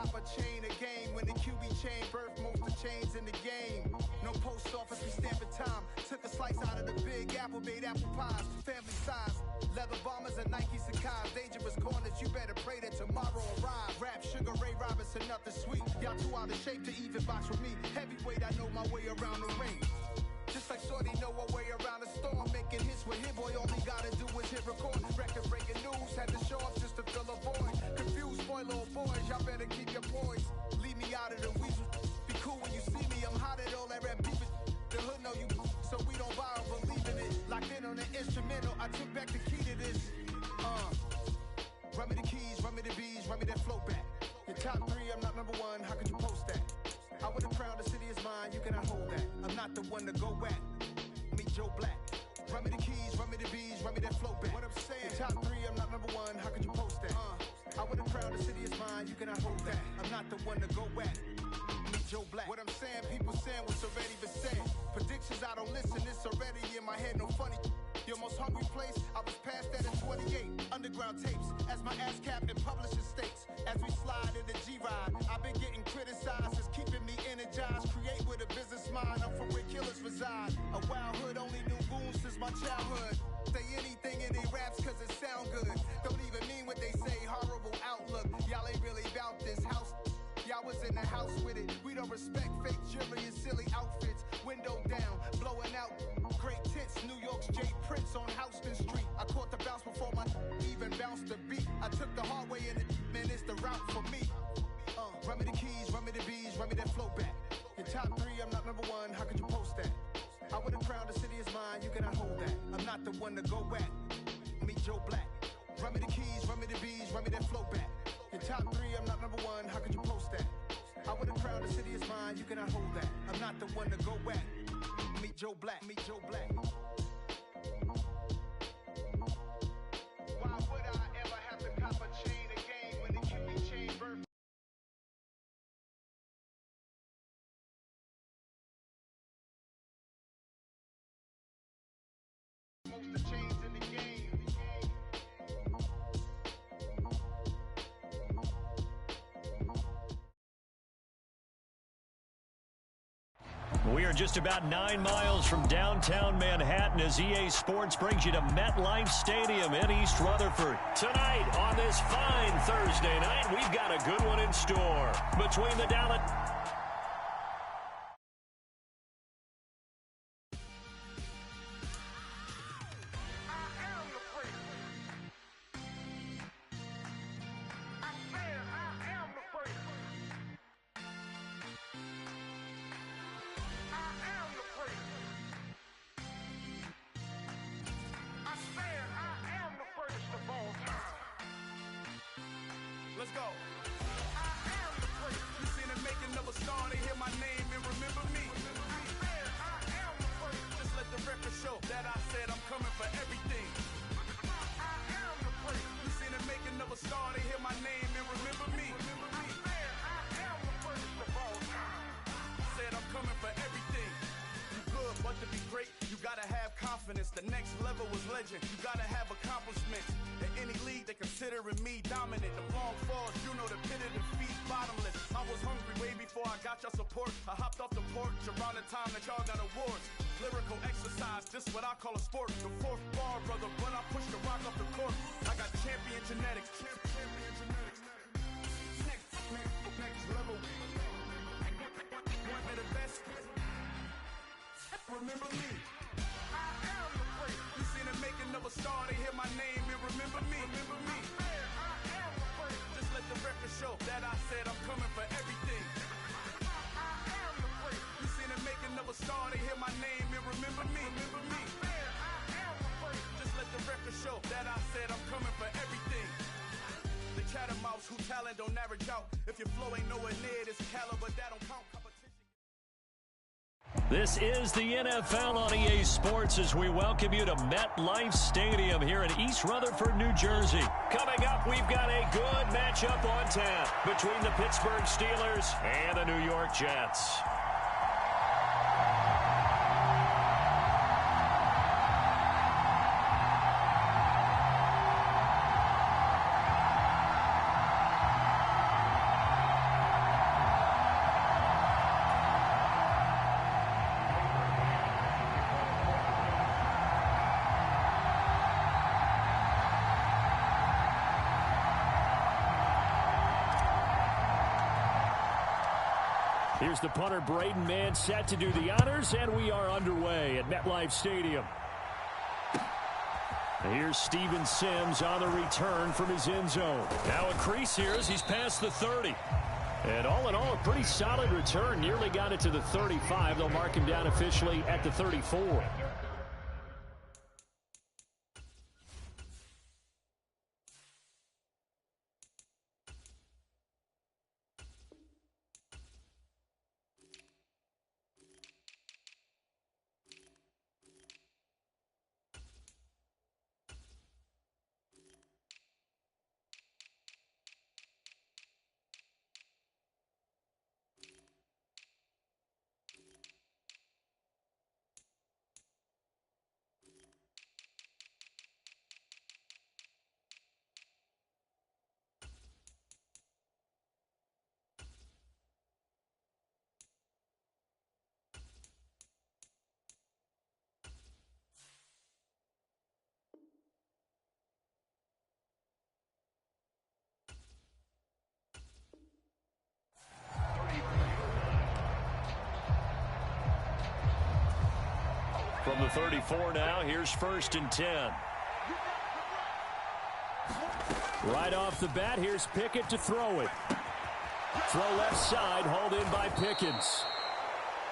cop a chain of game. When the QB chain birthed most of chains in the game. No post office, we stamping time. Took a slice out of the big apple, made apple pies. Family size, leather bombers and Nike Sacai's. Dangerous corners, you better pray that tomorrow arrives. Rap, Sugar Ray Robinson, nothing sweet. Y'all too out of shape to even box with me. Heavyweight, I know my way around the ring. Just like Shorty know her way around the storm. Making hits with hit boy, all he gotta do is hit record. Record breaking news, had to show up just to fill a void. Confused boy, little boys, y'all better keep your poise. Leave me out of the weasel. Be cool when you see me, I'm hot at all that rap beef. The hood know you, so we don't borrow, believe in it. Locked in on the instrumental, I took back the key to this. Run me the keys, run me the bees, run me that flow back. Your top three, I'm not number one, how could you post that? I would have crowned the city is mine, you cannot hold that. I'm not the one to go at. Meet Joe Black. Run me the keys, run me the bees, run me that flow back. What I'm saying, your top three, I'm not number one, how could you post that? I would have crowned the city is mine, you cannot hold that. I'm not the one to go at. Meet Joe Black. What I'm saying, people saying what's already been said. Predictions, I don't listen, it's already in my head, no funny. Your most hungry place, I was past that in 28. Underground tapes, as my ass cap in publishing states. As we slide in the G-Ride, I've been getting criticized, it's keeping me energized. Create with a business mind, I'm from where killers reside. A wild hood, only knew goons since my childhood. Say anything in they raps cause it sound good. Don't even mean what they say, horrible outlook. Y'all ain't really about this house. Y'all was in the house with it. We don't respect fake jewelry and silly outfits. Window down, blowing out. Great tits, New York's J. Prince on Houston Street. I caught the bounce before my even bounced the beat. I took the hard way in it, man, it's the route for me. Run me the keys, run me the bees, run me that flow back. Your top three, I'm not number one, how could you post that? I would have crowned the city is mine, you cannot hold that. I'm not the one to go at. Meet Joe Black. Run me the keys, run me the bees, run me that flow back. Your top three, I'm not number one, how could you post that? I would have crowned the city is mine, you cannot hold that. I'm not the one to go at. Meet Joe Black, meet Joe Black. Why would I ever have to cop a chain of game when the QB chain birth? Most of chains in the game. We are just about 9 miles from downtown Manhattan as EA Sports brings you to MetLife Stadium in East Rutherford. Tonight on this fine Thursday night, we've got a good one in store between the Dallas... Let's go. I am the first. You seen it making of a star, they hear my name and remember me. I am the first. Just let the record show that I said I'm coming for everything. I am the first. You seen it making of a star, they hear my name and remember me. I am the first of all time. Said I'm coming for everything. You good, but to be great, you gotta have confidence. The next level was legend. You gotta have accomplishments. In any league, they considering me dominant. The long falls, you know the pit of defeat, bottomless. I was hungry way before I got your support. I hopped off the porch around the time that y'all got awards. Lyrical exercise, this what I call a sport. The fourth bar, brother, when I push the rock off the court. I got champion genetics. Champion genetics. Next level. Want me the best? Remember me. I am the first. You seen the making of a star, they hear my name and remember me. Remember me. I am the first. Just let the record show that I said I'm coming for everything. I am the first. You seen the making of a star, they hear my name and remember me. Remember me. I am the first. Just let the record show that I said I'm coming for everything. The catamounts who talent don't average out. If your flow ain't nowhere near this caliber, that don't count. This is the NFL on EA Sports as we welcome you to MetLife Stadium here in East Rutherford, New Jersey. Coming up, we've got a good matchup on tap between the Pittsburgh Steelers and the New York Jets. Here's the punter, Braden Mann, set to do the honors, and we are underway at MetLife Stadium. Here's Steven Sims on the return from his end zone. Now a crease here as he's past the 30. And all in all, a pretty solid return. Nearly got it to the 35. They'll mark him down officially at the 34. From the 34 now, here's 1st and 10. Right off the bat, here's Pickett to throw it. Throw left side, hauled in by Pickens.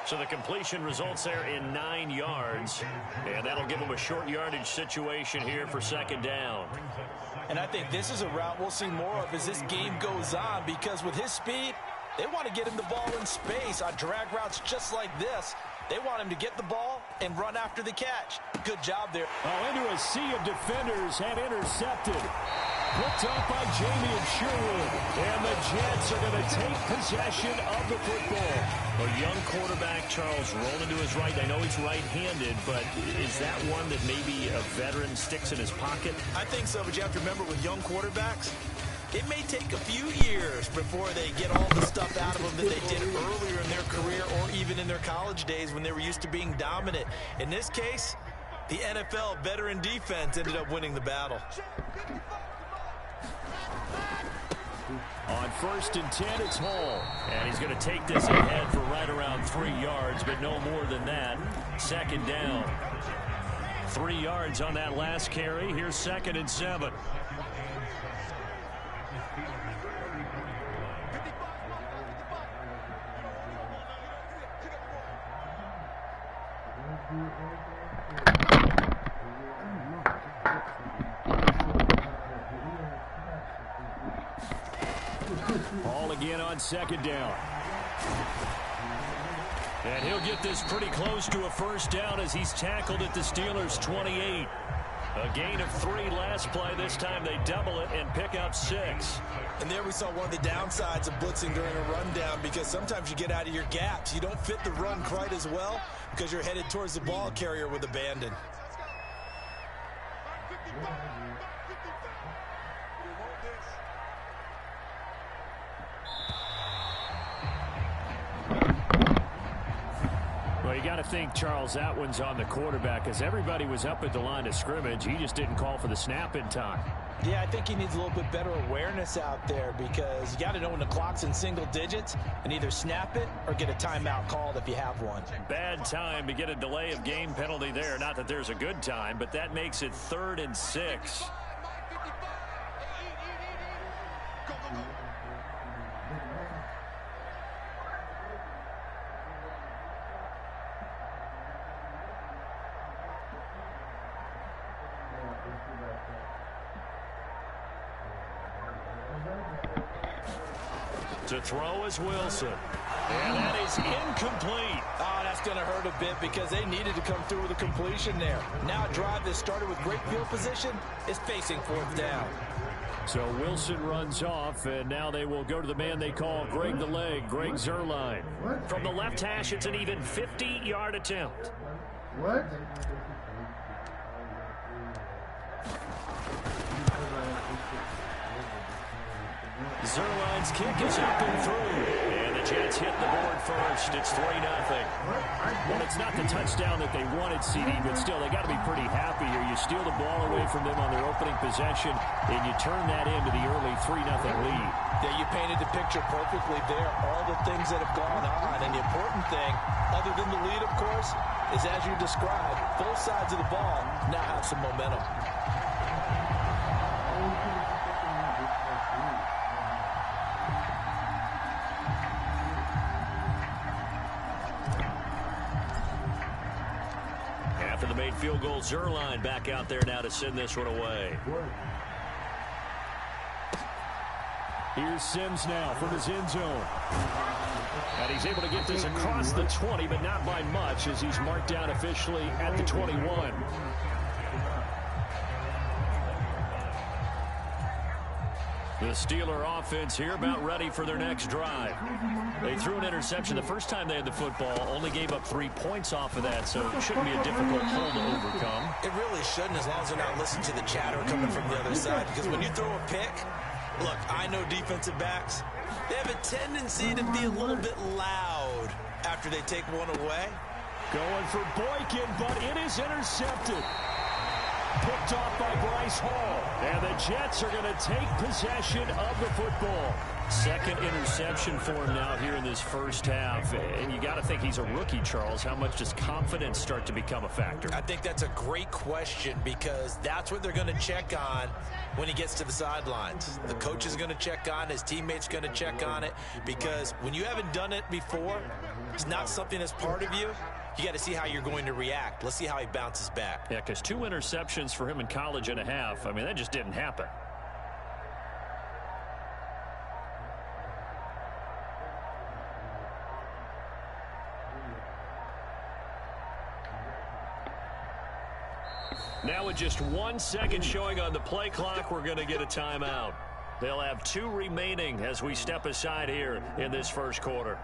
So the completion results there in 9 yards. And that'll give him a short yardage situation here for 2nd down. And I think this is a route we'll see more of as this game goes on, because with his speed, they want to get him the ball in space on drag routes just like this. They want him to get the ball and run after the catch. Good job there. Oh, into a sea of defenders and intercepted. Picked up by Jamie Sherwood. And the Jets are going to take possession of the football. A young quarterback, Charles, rolling to his right. I know he's right-handed, but is that one that maybe a veteran sticks in his pocket? I think so, but you have to remember with young quarterbacks, it may take a few years before they get all the stuff out of them that they did earlier in their career or even in their college days when they were used to being dominant. In this case, the NFL veteran defense ended up winning the battle. On 1st and 10, it's Hall. And he's going to take this ahead for right around 3 yards, but no more than that. 2nd down. 3 yards on that last carry. Here's 2nd and 7. Ball again on 2nd down. And he'll get this pretty close to a 1st down as he's tackled at the Steelers' 28. A gain of 3 last play. This time they double it and pick up 6. And there we saw one of the downsides of blitzing during a rundown, because sometimes you get out of your gaps. You don't fit the run quite as well because you're headed towards the ball carrier with abandon. Well, you got to think, Charles, that one's on the quarterback, because everybody was up at the line of scrimmage. He just didn't call for the snap in time. Yeah, I think he needs a little bit better awareness out there, because you got to know when the clock's in single digits and either snap it or get a timeout called if you have one. Bad time to get a delay of game penalty there. Not that there's a good time, but that makes it 3rd and 6. To throw is Wilson. And that is incomplete. Oh, that's going to hurt a bit because they needed to come through with a completion there. Now a drive that started with great field position is facing 4th down. So Wilson runs off, and now they will go to the man they call Greg the Leg, Greg Zuerlein. From the left hash, it's an even 50-yard attempt. What? Zuerlein's kick is up and through. And the Jets hit the board first. It's 3-0. Well, it's not the touchdown that they wanted, CD, but still, they got to be pretty happy here. You steal the ball away from them on their opening possession, and you turn that into the early 3-0 lead. Yeah, you painted the picture perfectly there. All the things that have gone on, and the important thing, other than the lead, of course, is as you described, both sides of the ball now have some momentum. After the made field goal, Zerline back out there now to send this one away. Here's Sims now from his end zone. And he's able to get this across the 20, but not by much as he's marked down officially at the 21. The Steeler offense here about ready for their next drive. They threw an interception the first time they had the football, only gave up 3 points off of that, so it shouldn't be a difficult hole to overcome. It really shouldn't, as long as they're not listening to the chatter coming from the other side, because when you throw a pick, look, I know defensive backs, they have a tendency to be a little bit loud after they take one away. Going for Boykin, but it is intercepted. Picked off by Bryce Hall. And the Jets are going to take possession of the football. Second interception for him now here in this first half. And you got to think he's a rookie, Charles. How much does confidence start to become a factor? I think that's a great question because that's what they're going to check on when he gets to the sidelines. The coach is going to check on, his teammates going to check on it, because when you haven't done it before, it's not something that's part of you. You got to see how you're going to react. Let's see how he bounces back. Yeah, because 2 interceptions for him in college and a half. I mean, that just didn't happen. Now with just 1 second showing on the play clock, we're going to get a timeout. They'll have 2 remaining as we step aside here in this first quarter.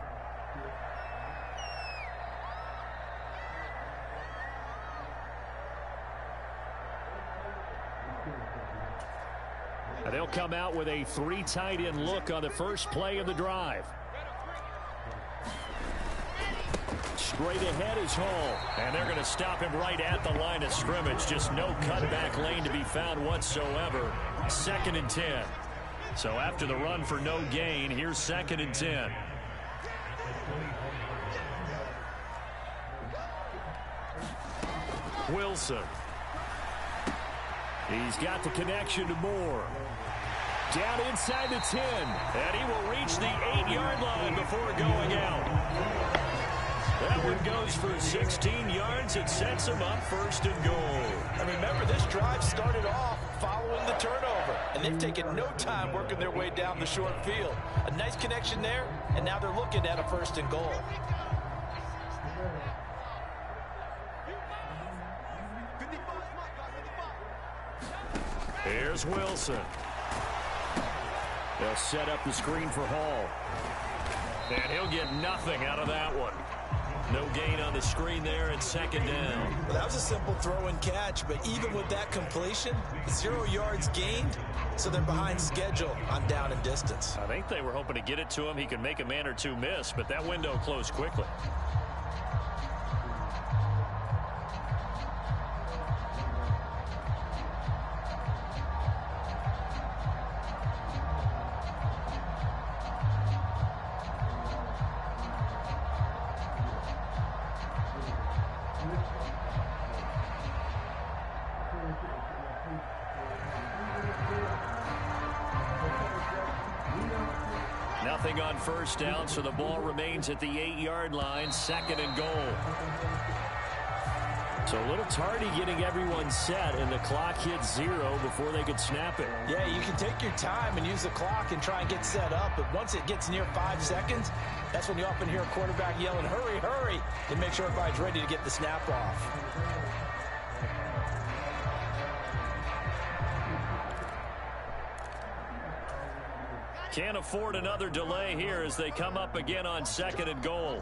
They'll come out with a 3 tight end look on the first play of the drive. Straight ahead is Hall. And they're going to stop him right at the line of scrimmage. Just no cutback lane to be found whatsoever. 2nd and 10. So after the run for no gain, here's 2nd and 10. Wilson. He's got the connection to Moore. Down inside the 10. And he will reach the 8-yard line before going out. That one goes for 16 yards. It sets him up 1st and goal. And remember, this drive started off following the turnover. And they've taken no time working their way down the short field. A nice connection there, and now they're looking at a 1st and goal. Here's Wilson. They'll set up the screen for Hall. And he'll get nothing out of that one. No gain on the screen there, and 2nd down. Well, that was a simple throw and catch, but even with that completion, 0 yards gained, so they're behind schedule on down and distance. I think they were hoping to get it to him. He could make a man or 2 miss, but that window closed quickly. Nothing on 1st down, so the ball remains at the 8-yard line, 2nd and goal. So a little tardy getting everyone set, and the clock hit 0 before they could snap it. Yeah, you can take your time and use the clock and try and get set up, but once it gets near 5 seconds, that's when you often hear a quarterback yelling, hurry, hurry, to make sure everybody's ready to get the snap off. Can't afford another delay here as they come up again on 2nd and goal.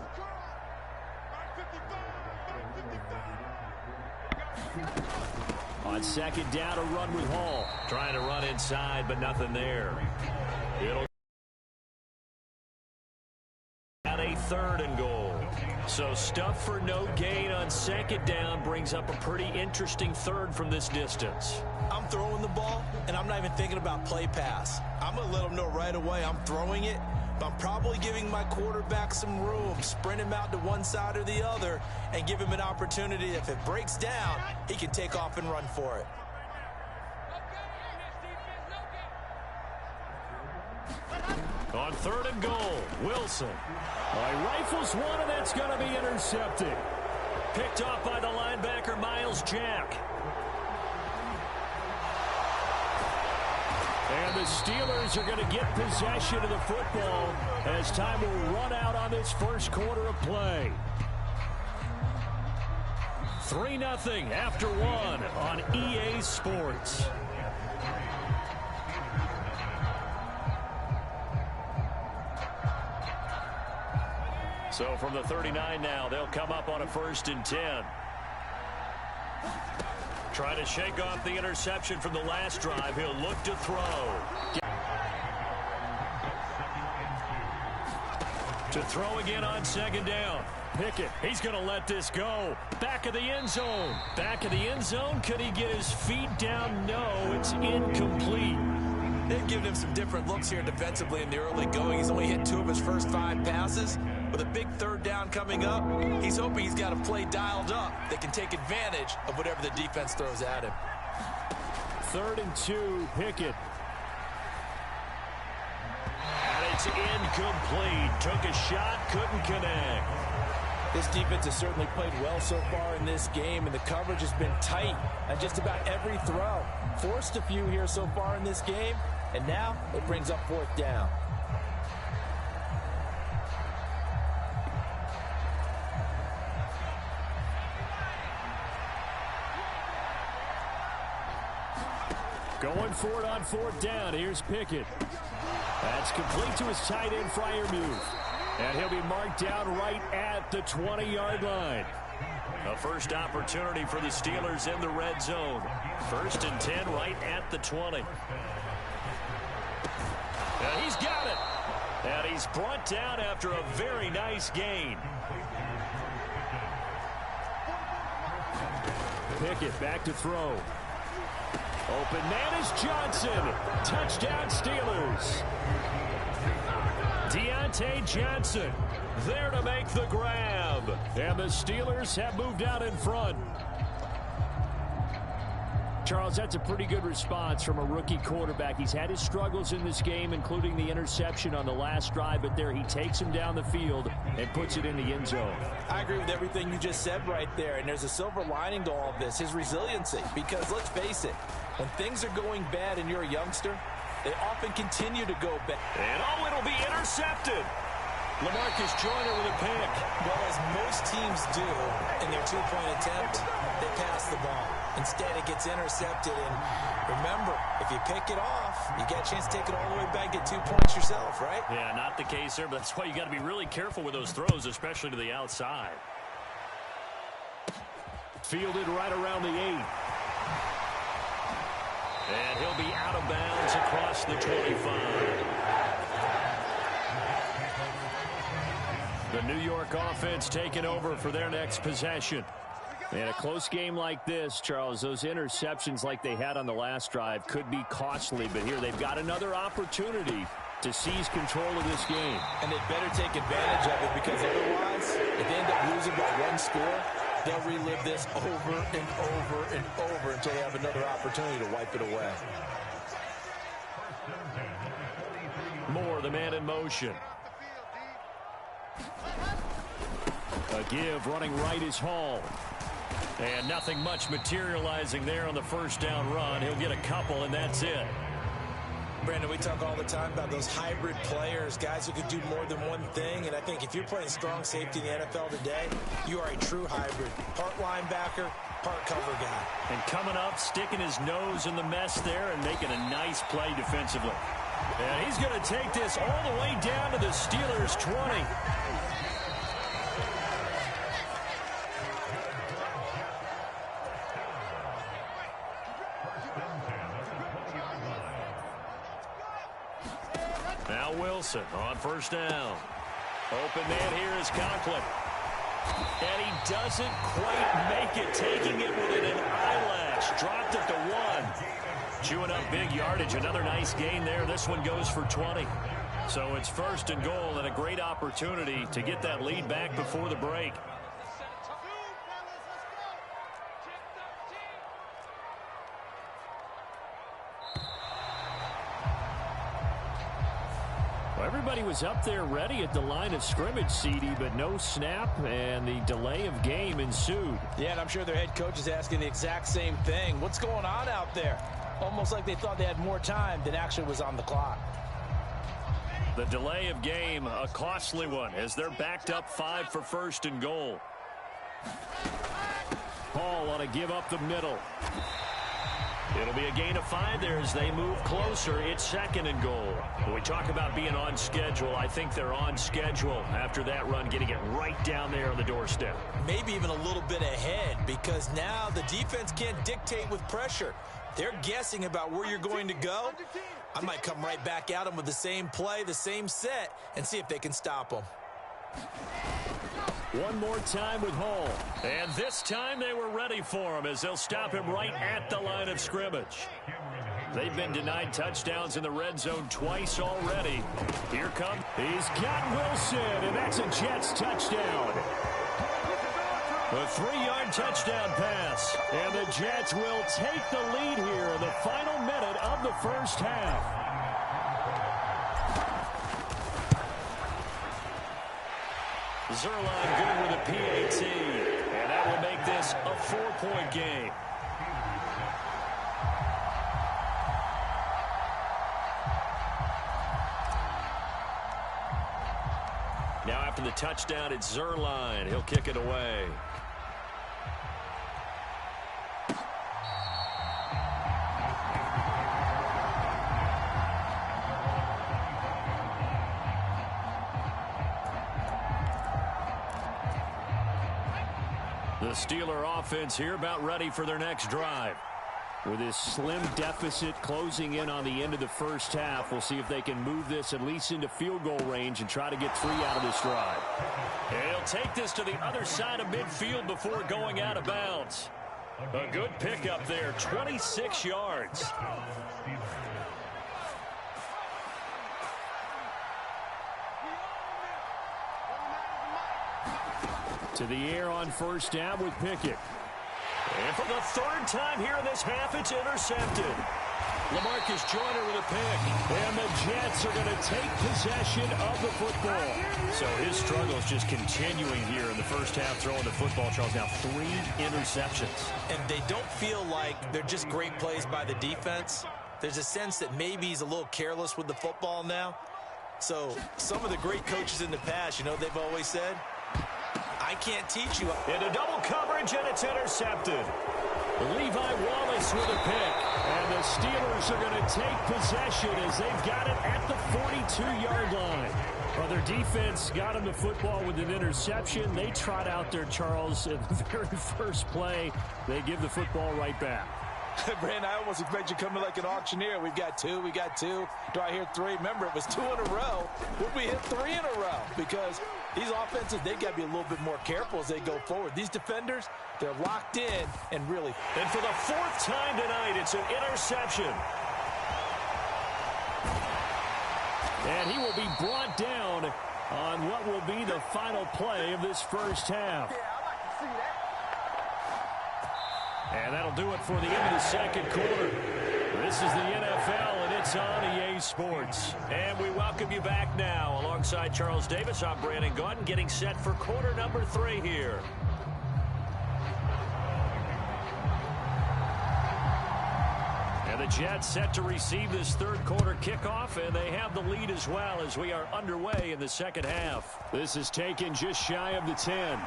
On 2nd down, a run with Hall. Trying to run inside, but nothing there. It'll 3rd and goal. So stuff for no gain on 2nd down brings up a pretty interesting 3rd from this distance. I'm throwing the ball, and I'm not even thinking about play pass. I'm going to let them know right away I'm throwing it, but I'm probably giving my quarterback some room, sprint him out to one side or the other, and give him an opportunity. If it breaks down, he can take off and run for it. On 3rd and goal, Wilson. He rifles one, and that's going to be intercepted. Picked off by the linebacker, Miles Jack. And the Steelers are going to get possession of the football as time will run out on this first quarter of play. 3-0 after 1 on EA Sports. So from the 39 now, they'll come up on a 1st and 10. Trying to shake off the interception from the last drive. He'll look to throw. To throw again on 2nd down. Pickett, he's going to let this go. Back of the end zone. Back of the end zone. Could he get his feet down? No, it's incomplete. They've given him some different looks here defensively in the early going. He's only hit 2 of his first 5 passes. With a big 3rd down coming up, he's hoping he's got a play dialed up that can take advantage of whatever the defense throws at him. 3rd and 2, Pickett. And it's incomplete. Took a shot, couldn't connect. This defense has certainly played well so far in this game, and the coverage has been tight on just about every throw. Forced a few here so far in this game, and now it brings up 4th down. Going for it on 4th down. Here's Pickett. That's complete to his tight end, Freiermuth. And he'll be marked down right at the 20-yard line. A first opportunity for the Steelers in the red zone. 1st and 10 right at the 20. And he's got it. And he's brought down after a very nice gain. Pickett back to throw. Open man is Johnson. Touchdown Steelers. Deontay Johnson there to make the grab. And the Steelers have moved out in front. Charles, that's a pretty good response from a rookie quarterback. He's had his struggles in this game, including the interception on the last drive, but there he takes him down the field and puts it in the end zone. I agree with everything you just said right there, and there's a silver lining to all of this, his resiliency, because let's face it, when things are going bad and you're a youngster, they often continue to go bad. And oh, it'll be intercepted. LaMarcus Joyner with a pick. Well, as most teams do in their two-point attempt, they pass the ball. Instead, it gets intercepted. And remember, if you pick it off, you get a chance to take it all the way back, get 2 points yourself, right? Yeah, not the case there, but that's why you got to be really careful with those throws, especially to the outside. Fielded right around the 8. And he'll be out of bounds across the 25. The New York offense taking over for their next possession. And a close game like this, Charles, those interceptions like they had on the last drive could be costly. But here they've got another opportunity to seize control of this game. And they'd better take advantage of it, because otherwise, if they end up losing by 1 score, they'll relive this over and over and over until they have another opportunity to wipe it away. Moore, the man in motion. A give, running right is Hall. And nothing much materializing there on the first down run. He'll get a couple, and that's it. Brandon, we talk all the time about those hybrid players, guys who could do more than one thing. And I think if you're playing strong safety in the NFL today, you are a true hybrid. Part linebacker, part cover guy. And coming up, sticking his nose in the mess there and making a nice play defensively. And he's going to take this all the way down to the Steelers' 20. Now Wilson on first down. Open man here is Conklin. And he doesn't quite make it, taking it within an eyelash. Dropped it to 1. Chewing up big yardage. Another nice gain there. This one goes for 20. So it's 1st and goal and a great opportunity to get that lead back before the break. Everybody was up there ready at the line of scrimmage, CD, but no snap, and the delay of game ensued. Yeah, and I'm sure their head coach is asking the exact same thing. What's going on out there? Almost like they thought they had more time than actually was on the clock. The delay of game, a costly one, as they're backed up 5 for 1st and goal. Paul want to give up the middle. It'll be a gain of 5 there as they move closer. It's 2nd and goal. When we talk about being on schedule, I think they're on schedule after that run, getting it right down there on the doorstep. Maybe even a little bit ahead, because now the defense can't dictate with pressure. They're guessing about where you're going to go. I might come right back at them with the same play, the same set, and see if they can stop them. One more time with Hall. And this time they were ready for him as they'll stop him right at the line of scrimmage. They've been denied touchdowns in the red zone twice already. Here comes. He's got Wilson, and that's a Jets touchdown. A 3-yard touchdown pass. And the Jets will take the lead here in the final minute of the first half. Zerline good with a PAT, and that will make this a 4-point game. Now after the touchdown, it's Zerline. He'll kick it away. The Steeler offense here about ready for their next drive. With this slim deficit closing in on the end of the first half, we'll see if they can move this at least into field goal range and try to get 3 out of this drive. And he'll take this to the other side of midfield before going out of bounds. A good pickup there, 26 yards. To the air on first down with Pickett. And for the 3rd time here in this half, it's intercepted. LaMarcus Joyner with a pick. And the Jets are going to take possession of the football. So his struggle is just continuing here in the first half, throwing the football. Charles, now 3 interceptions. And they don't feel like they're just great plays by the defense. There's a sense that maybe he's a little careless with the football now. So some of the great coaches in the past, you know, they've always said, I can't teach you. Into double coverage, and it's intercepted. Levi Wallace with a pick. And the Steelers are going to take possession as they've got it at the 42-yard line. Well, their defense got them the football with an interception. They trot out there, Charles, in the very first play. They give the football right back. Brandon, I almost expect you coming like an auctioneer. We've got 2, we got 2. Do I hear 3? Remember, it was 2 in a row. Would we hit 3 in a row? Because these offenses, they got to be a little bit more careful as they go forward. These defenders, they're locked in and really. And for the 4th time tonight, it's an interception. And he will be brought down on what will be the final play of this first half. Yeah, I like to see that. And that'll do it for the end of the 2nd quarter. This is the NFL, and it's on EA Sports. And we welcome you back now. Alongside Charles Davis, I'm Brandon Gaudin, getting set for quarter number 3 here. And the Jets set to receive this 3rd quarter kickoff, and they have the lead as well as we are underway in the 2nd half. This is taken just shy of the 10.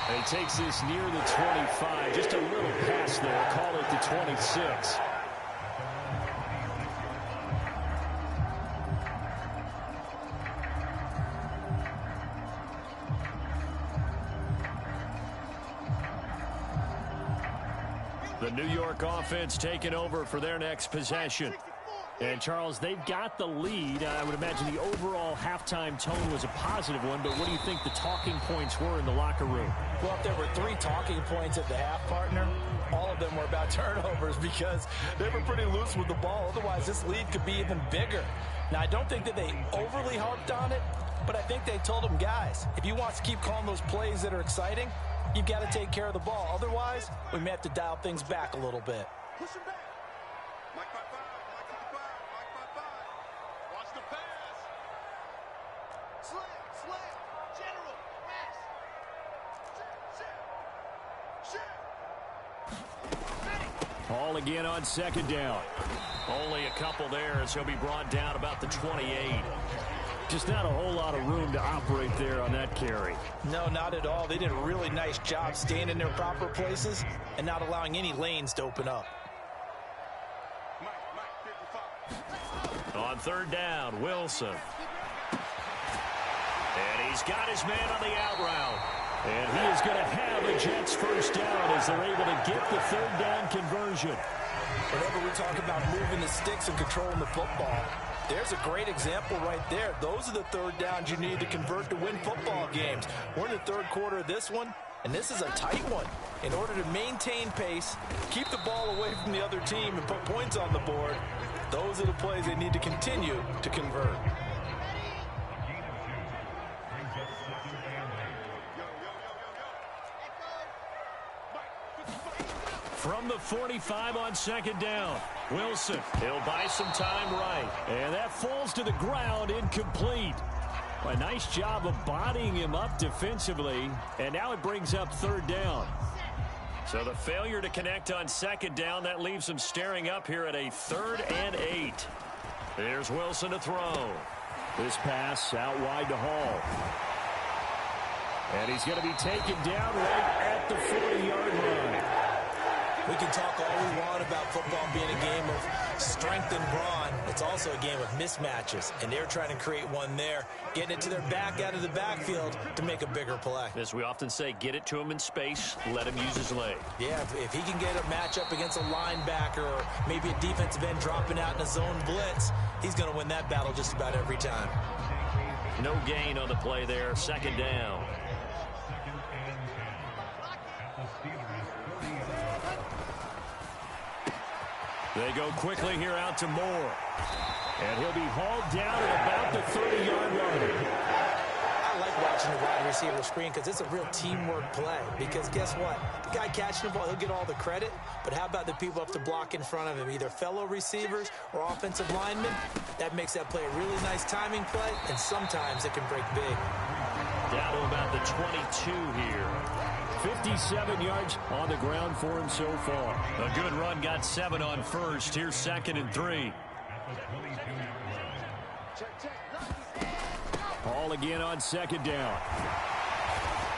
And he takes this near the 25. Just a little pass there. Call it the 26. The New York offense taking over for their next possession. And, Charles, they've got the lead. I would imagine the overall halftime tone was a positive one, but what do you think the talking points were in the locker room? Well, if there were 3 talking points at the half, partner, all of them were about turnovers because they were pretty loose with the ball. Otherwise, this lead could be even bigger. Now, I don't think that they overly harped on it, but I think they told them, guys, if you want to keep calling those plays that are exciting, you've got to take care of the ball. Otherwise, we may have to dial things back a little bit. Push him back. Mike by 5. Mike by 5. Mike by 5. Watch the pass. Slam. General. Pass. Shit. Ball again on second down. Only a couple there as he'll be brought down about the 28. Just not a whole lot of room to operate there on that carry. No, not at all. They did a really nice job staying in their proper places and not allowing any lanes to open up. On third down, Wilson. And he's got his man on the out route. And he is going to have a Jets first down as they're able to get the third down conversion. Whenever we talk about moving the sticks and controlling the football, there's a great example right there. Those are the third downs you need to convert to win football games. We're in the third quarter of this one, and this is a tight one. In order to maintain pace, keep the ball away from the other team, and put points on the board, those are the plays they need to continue to convert. From the 45 on second down, Wilson. He'll buy some time right. And that falls to the ground, incomplete. A nice job of bodying him up defensively, and now it brings up third down. So the failure to connect on second down, that leaves him staring up here at a 3rd and 8. Here's Wilson to throw. This pass out wide to Hall. And he's going to be taken down right at the 40-yard line. We can talk all we want about football being a game of strength and brawn. It's also a game of mismatches, and they're trying to create one there, getting it to their back out of the backfield to make a bigger play. As we often say, get it to him in space, let him use his leg. Yeah, if he can get a matchup against a linebacker or maybe a defensive end dropping out in a zone blitz, he's going to win that battle just about every time. No gain on the play there, second down. They go quickly here out to Moore. And he'll be hauled down at about the 30-yard line. I like watching the wide receiver screen because it's a real teamwork play. Because guess what? The guy catching the ball, he'll get all the credit. But how about the people up to block in front of him, either fellow receivers or offensive linemen? That makes that play a really nice timing play, and sometimes it can break big. Down to about the 22 here. 57 yards on the ground for him so far. A good run, got 7 on first. Here's 2nd and 3. Ball again on second down.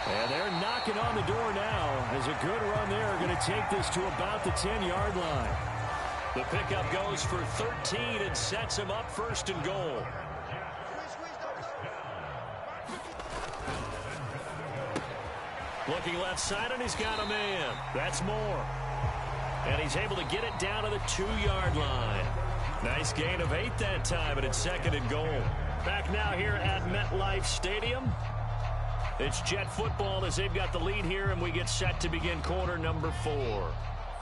And they're knocking on the door now as a good run there going to take this to about the 10-yard line. The pickup goes for 13 and sets him up 1st and goal. Looking left side, and he's got a man. That's Moore. And he's able to get it down to the 2-yard line. Nice gain of 8 that time, but it's 2nd and goal. Back now here at MetLife Stadium. It's Jet football as they've got the lead here, and we get set to begin quarter number 4.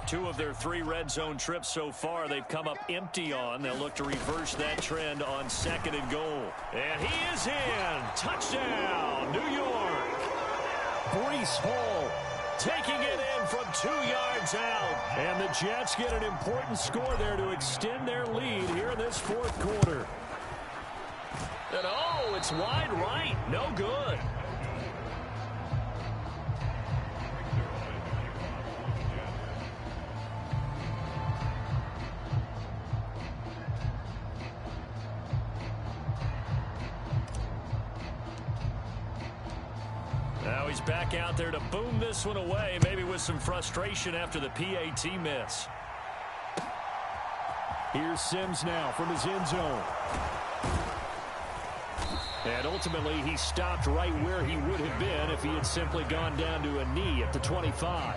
2 of their 3 red zone trips so far they've come up empty on. They'll look to reverse that trend on 2nd and goal. And he is in. Touchdown, New York. Breece Hall taking it in from 2 yards out. And the Jets get an important score there to extend their lead here in this 4th quarter. And oh, it's wide right. No good. Now he's back out there to boom this one away, maybe with some frustration after the PAT miss. Here's Sims now from his end zone. And ultimately, he stopped right where he would have been if he had simply gone down to a knee at the 25.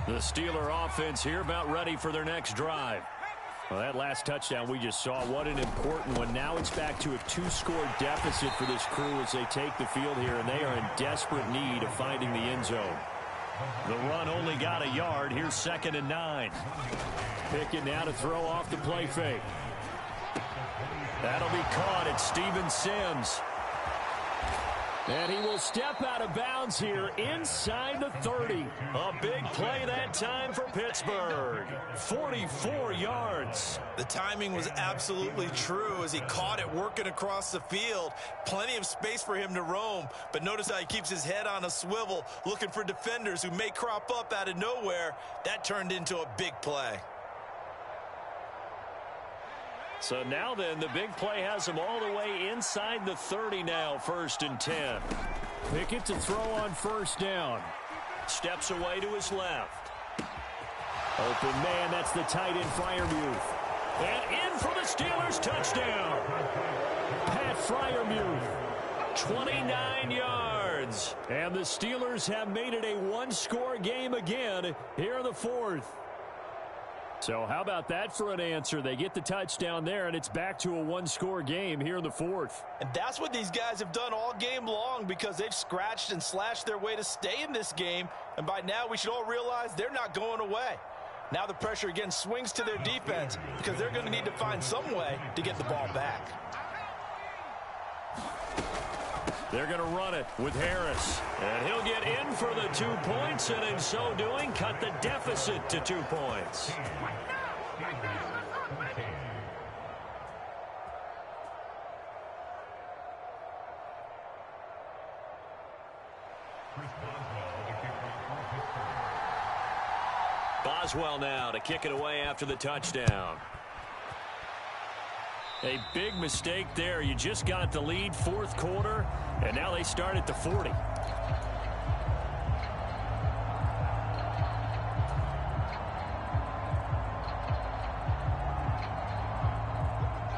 The Steeler offense here about ready for their next drive. Well, that last touchdown we just saw, what an important one. Now it's back to a 2-score deficit for this crew as they take the field here, and they are in desperate need of finding the end zone. The run only got a yard. Here's 2nd and 9. Pickett now to throw off the play fake. That'll be caught at Steven Sims. And he will step out of bounds here inside the 30. A big play that time for Pittsburgh. 44 yards. The timing was absolutely true as he caught it working across the field. Plenty of space for him to roam. But notice how he keeps his head on a swivel, looking for defenders who may crop up out of nowhere. That turned into a big play. So now then, the big play has him all the way inside the 30 now, 1st and 10. Pickett to throw on 1st down. Steps away to his left. Open man, that's the tight end Freiermuth. And in for the Steelers, touchdown. Pat Freiermuth. 29 yards. And the Steelers have made it a 1-score game again here in the 4th. So how about that for an answer? They get the touchdown there, and it's back to a 1-score game here in the 4th. And that's what these guys have done all game long because they've scratched and slashed their way to stay in this game. And by now, we should all realize they're not going away. Now the pressure again swings to their defense because they're going to need to find some way to get the ball back. They're going to run it with Harris. And he'll get in for the 2 points, and in so doing, cut the deficit to 2 points. Boswell now to kick it away after the touchdown. A big mistake there. You just got the lead 4th quarter, and now they start at the 40.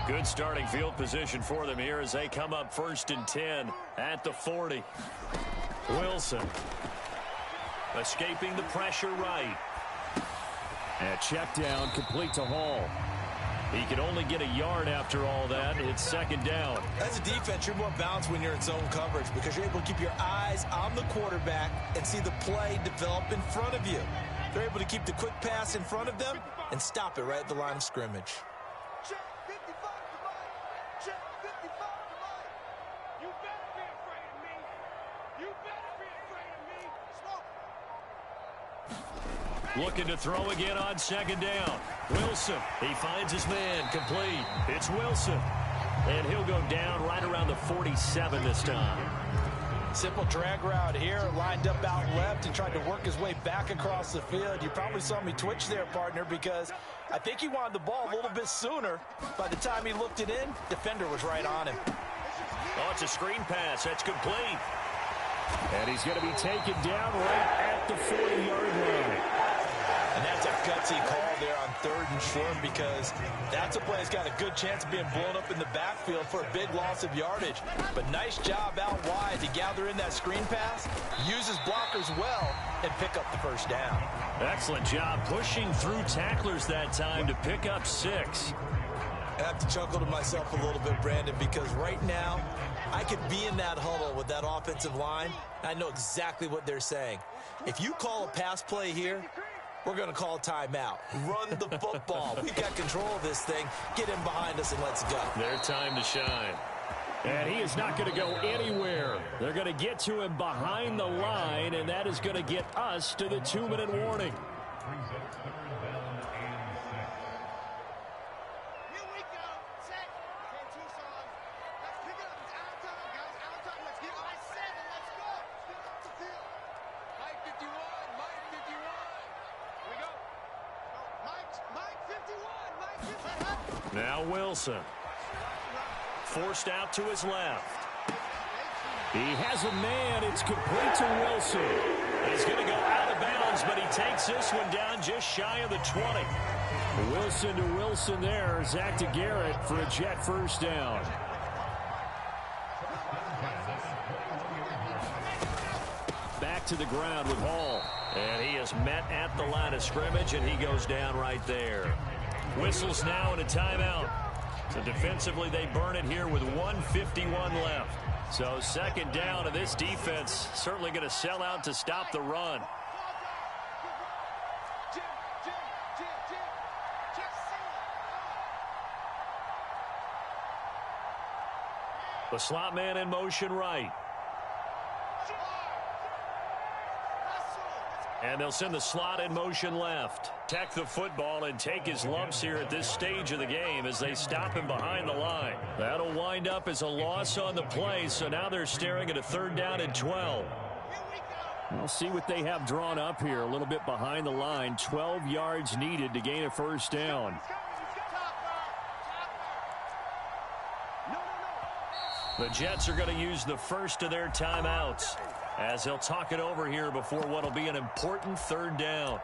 Good starting field position for them here as they come up 1st and 10 at the 40. Wilson escaping the pressure right. And check down complete to Hall. He could only get a yard after all that. It's 2nd down. As a defense, you're more balanced when you're in zone coverage because you're able to keep your eyes on the quarterback and see the play develop in front of you. They're able to keep the quick pass in front of them and stop it right at the line of scrimmage. Check 55 to Mike. Check 55 to Mike. You better be afraid of me. You better be afraid of me. Smoke. Looking to throw again on 2nd down. Wilson, he finds his man, complete. It's Wilson. And he'll go down right around the 47 this time. Simple drag route here, lined up out left and tried to work his way back across the field. You probably saw me twitch there, partner, because I think he wanted the ball a little bit sooner. By the time he looked it in, defender was right on him. Oh, it's a screen pass. That's complete. And he's going to be taken down right at the 40-yard line. And that's a gutsy call there on 3rd and short because that's a play that's got a good chance of being blown up in the backfield for a big loss of yardage. But nice job out wide to gather in that screen pass, use his blockers well, and pick up the 1st down. Excellent job pushing through tacklers that time to pick up 6. I have to chuckle to myself a little bit, Brandon, because right now I could be in that huddle with that offensive line. I know exactly what they're saying. If you call a pass play here, we're going to call a timeout. Run the football. We've got control of this thing. Get him behind us and let's go. Their time to shine. And he is not going to go anywhere. They're going to get to him behind the line, and that is going to get us to the 2-minute warning. Now Wilson. Forced out to his left. He has a man. It's complete to Wilson. He's going to go out of bounds, but he takes this one down just shy of the 20. Wilson to Wilson there. Zach to Garrett for a jet 1st down. Back to the ground with Hall. And he is met at the line of scrimmage, and he goes down right there. Whistles now and a timeout. So defensively, they burn it here with 1:51 left. So second down, and this defense certainly going to sell out to stop the run. The slot man in motion right. And they'll send the slot in motion left. Tech the football and take his lumps here at this stage of the game as they stop him behind the line. That'll wind up as a loss on the play, so now they're staring at a 3rd down and 12. We'll see what they have drawn up here. A little bit behind the line. 12 yards needed to gain a 1st down. The Jets are going to use the first of their timeouts as they'll talk it over here before what will be an important 3rd down.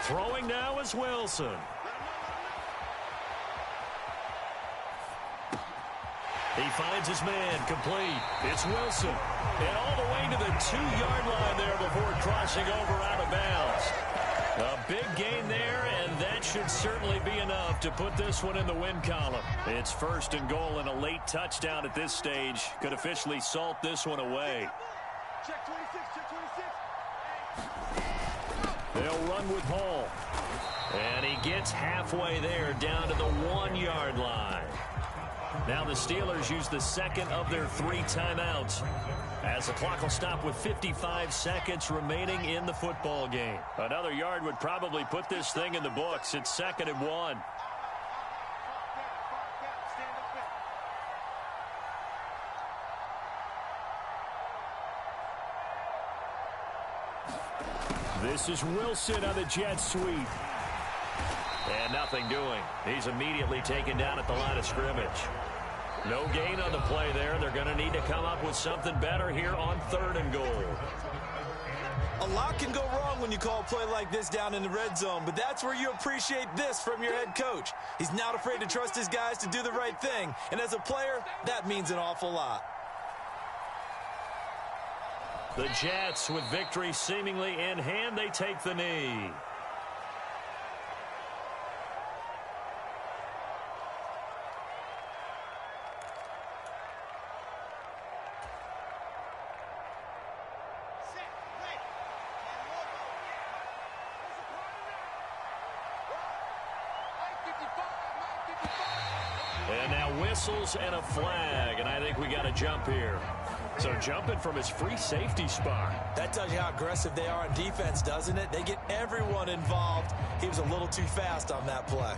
Throwing now is Wilson. He finds his man, complete. It's Wilson. And all the way to the 2-yard line there before crossing over out of bounds. A big gain there, and that should certainly be enough to put this one in the win column. It's 1st and goal, and a late touchdown at this stage could officially salt this one away. Check 26, check 26. They'll run with Hall. And he gets halfway there down to the 1-yard line. Now the Steelers use the second of their 3 timeouts as the clock will stop with 55 seconds remaining in the football game. Another yard would probably put this thing in the books. It's 2nd and 1. This is Wilson on the jet sweep. And nothing doing. He's immediately taken down at the line of scrimmage. No gain on the play there. They're going to need to come up with something better here on 3rd and goal. A lot can go wrong when you call a play like this down in the red zone, but that's where you appreciate this from your head coach. He's not afraid to trust his guys to do the right thing, and as a player, that means an awful lot. The Jets, with victory seemingly in hand, they take the knee. And now whistles and a flag, and I think we got a jump here. So jumping from his free safety spot. That tells you how aggressive they are on defense, doesn't it? They get everyone involved. He was a little too fast on that play.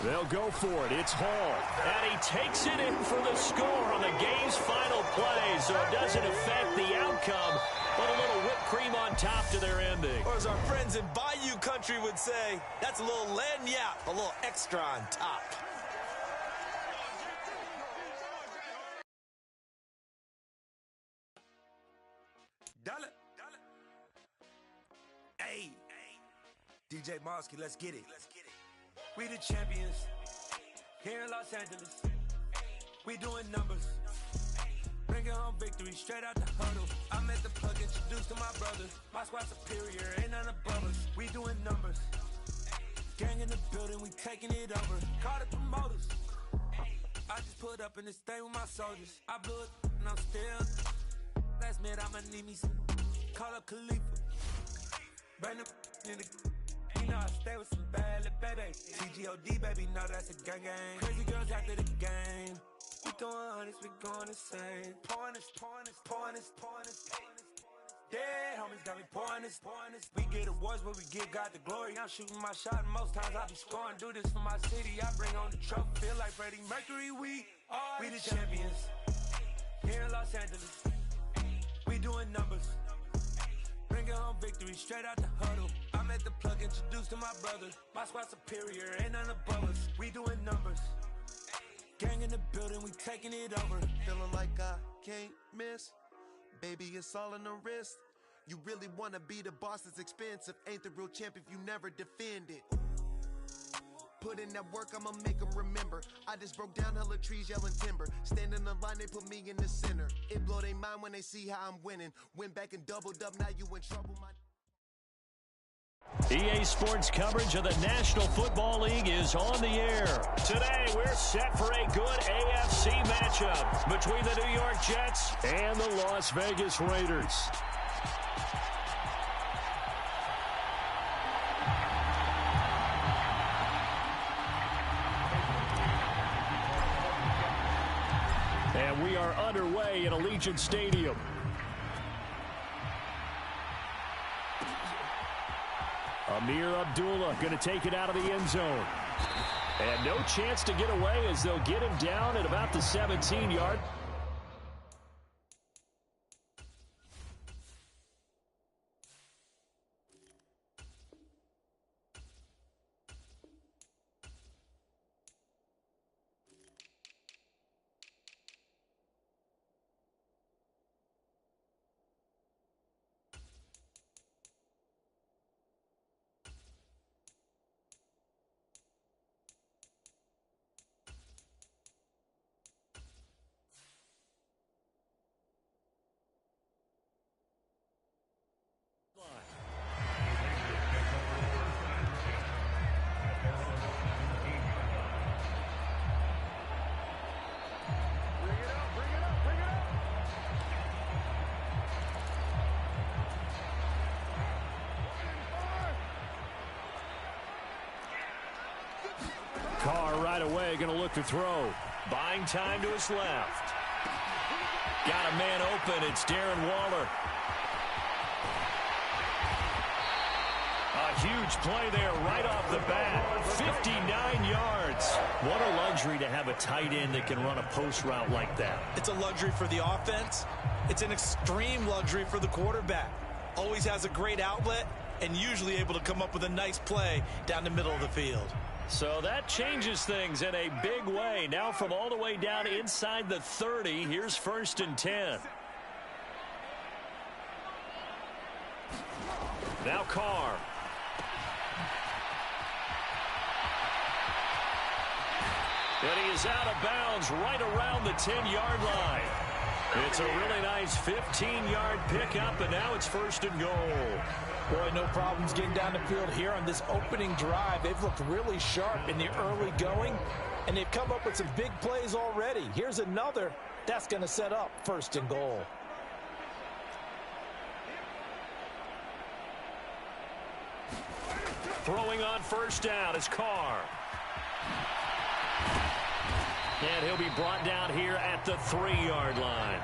They'll go for it. It's Hall. And he takes it in for the score on the game's final play, so it doesn't affect the outcome, but a little whipped cream on top to their ending. Or as our friends in Bayou Country would say, that's a little lagniappe, a little extra on top. Hey, DJ Mosky, let's get it. We the champions here in Los Angeles. We doing numbers. Bringing home victory straight out the huddle. I'm at the plug, introduced to my brothers. My squad superior, ain't none above us. We doing numbers. Gang in the building, we taking it over. Call the promoters. I just put up in this thing with my soldiers. I blew it and I'm still. Last minute I'ma need me some. Call up Khalifa. Bring them in the. You know I stay with some bad little baby. CGOD baby, know that's a gang gang. Crazy girls after the game. We throwing hundreds, we going insane. Pouring this. Dead homies got me pouring this. We get awards, but we give God the glory. I'm shooting my shot, and most times I be scoring. Do this for my city, I bring on the trophy. Feel like Freddie Mercury, we the champions. Here in Los Angeles, we doing numbers. Bringing home victory straight out the huddle. I'm at the plug, introduced to my brother. My squad superior, ain't none above us. We doing numbers. Gang in the building, we taking it over. Feeling like I can't miss. Baby, it's all in the wrist. You really wanna be the boss, it's expensive. Ain't the real champ if you never defend it. Put in that work, I'ma make them remember. I just broke down hella trees, yelling timber. Stand in the line, they put me in the center. It blow their mind when they see how I'm winning. Went back and doubled up, now you in trouble, my... EA Sports coverage of the National Football League is on the air. Today, we're set for a good AFC matchup between the New York Jets and the Las Vegas Raiders. And we are underway in Allegiant Stadium. Amir Abdullah going to take it out of the end zone. And no chance to get away as they'll get him down at about the 17-yard. Carr right away going to look to throw. Buying time to his left. Got a man open. It's Darren Waller. A huge play there right off the bat. 59 yards. What a luxury to have a tight end that can run a post route like that. It's a luxury for the offense. It's an extreme luxury for the quarterback. Always has a great outlet and usually able to come up with a nice play down the middle of the field. So that changes things in a big way. Now from all the way down inside the 30, here's 1st and 10. Now Carr. And he is out of bounds right around the 10-yard line. It's a really nice 15-yard pickup, and now it's 1st and goal. Boy, no problems getting down the field here on this opening drive. They've looked really sharp in the early going, and they've come up with some big plays already. Here's another that's going to set up 1st and goal. Throwing on 1st down is Carr. And he'll be brought down here at the 3-yard line.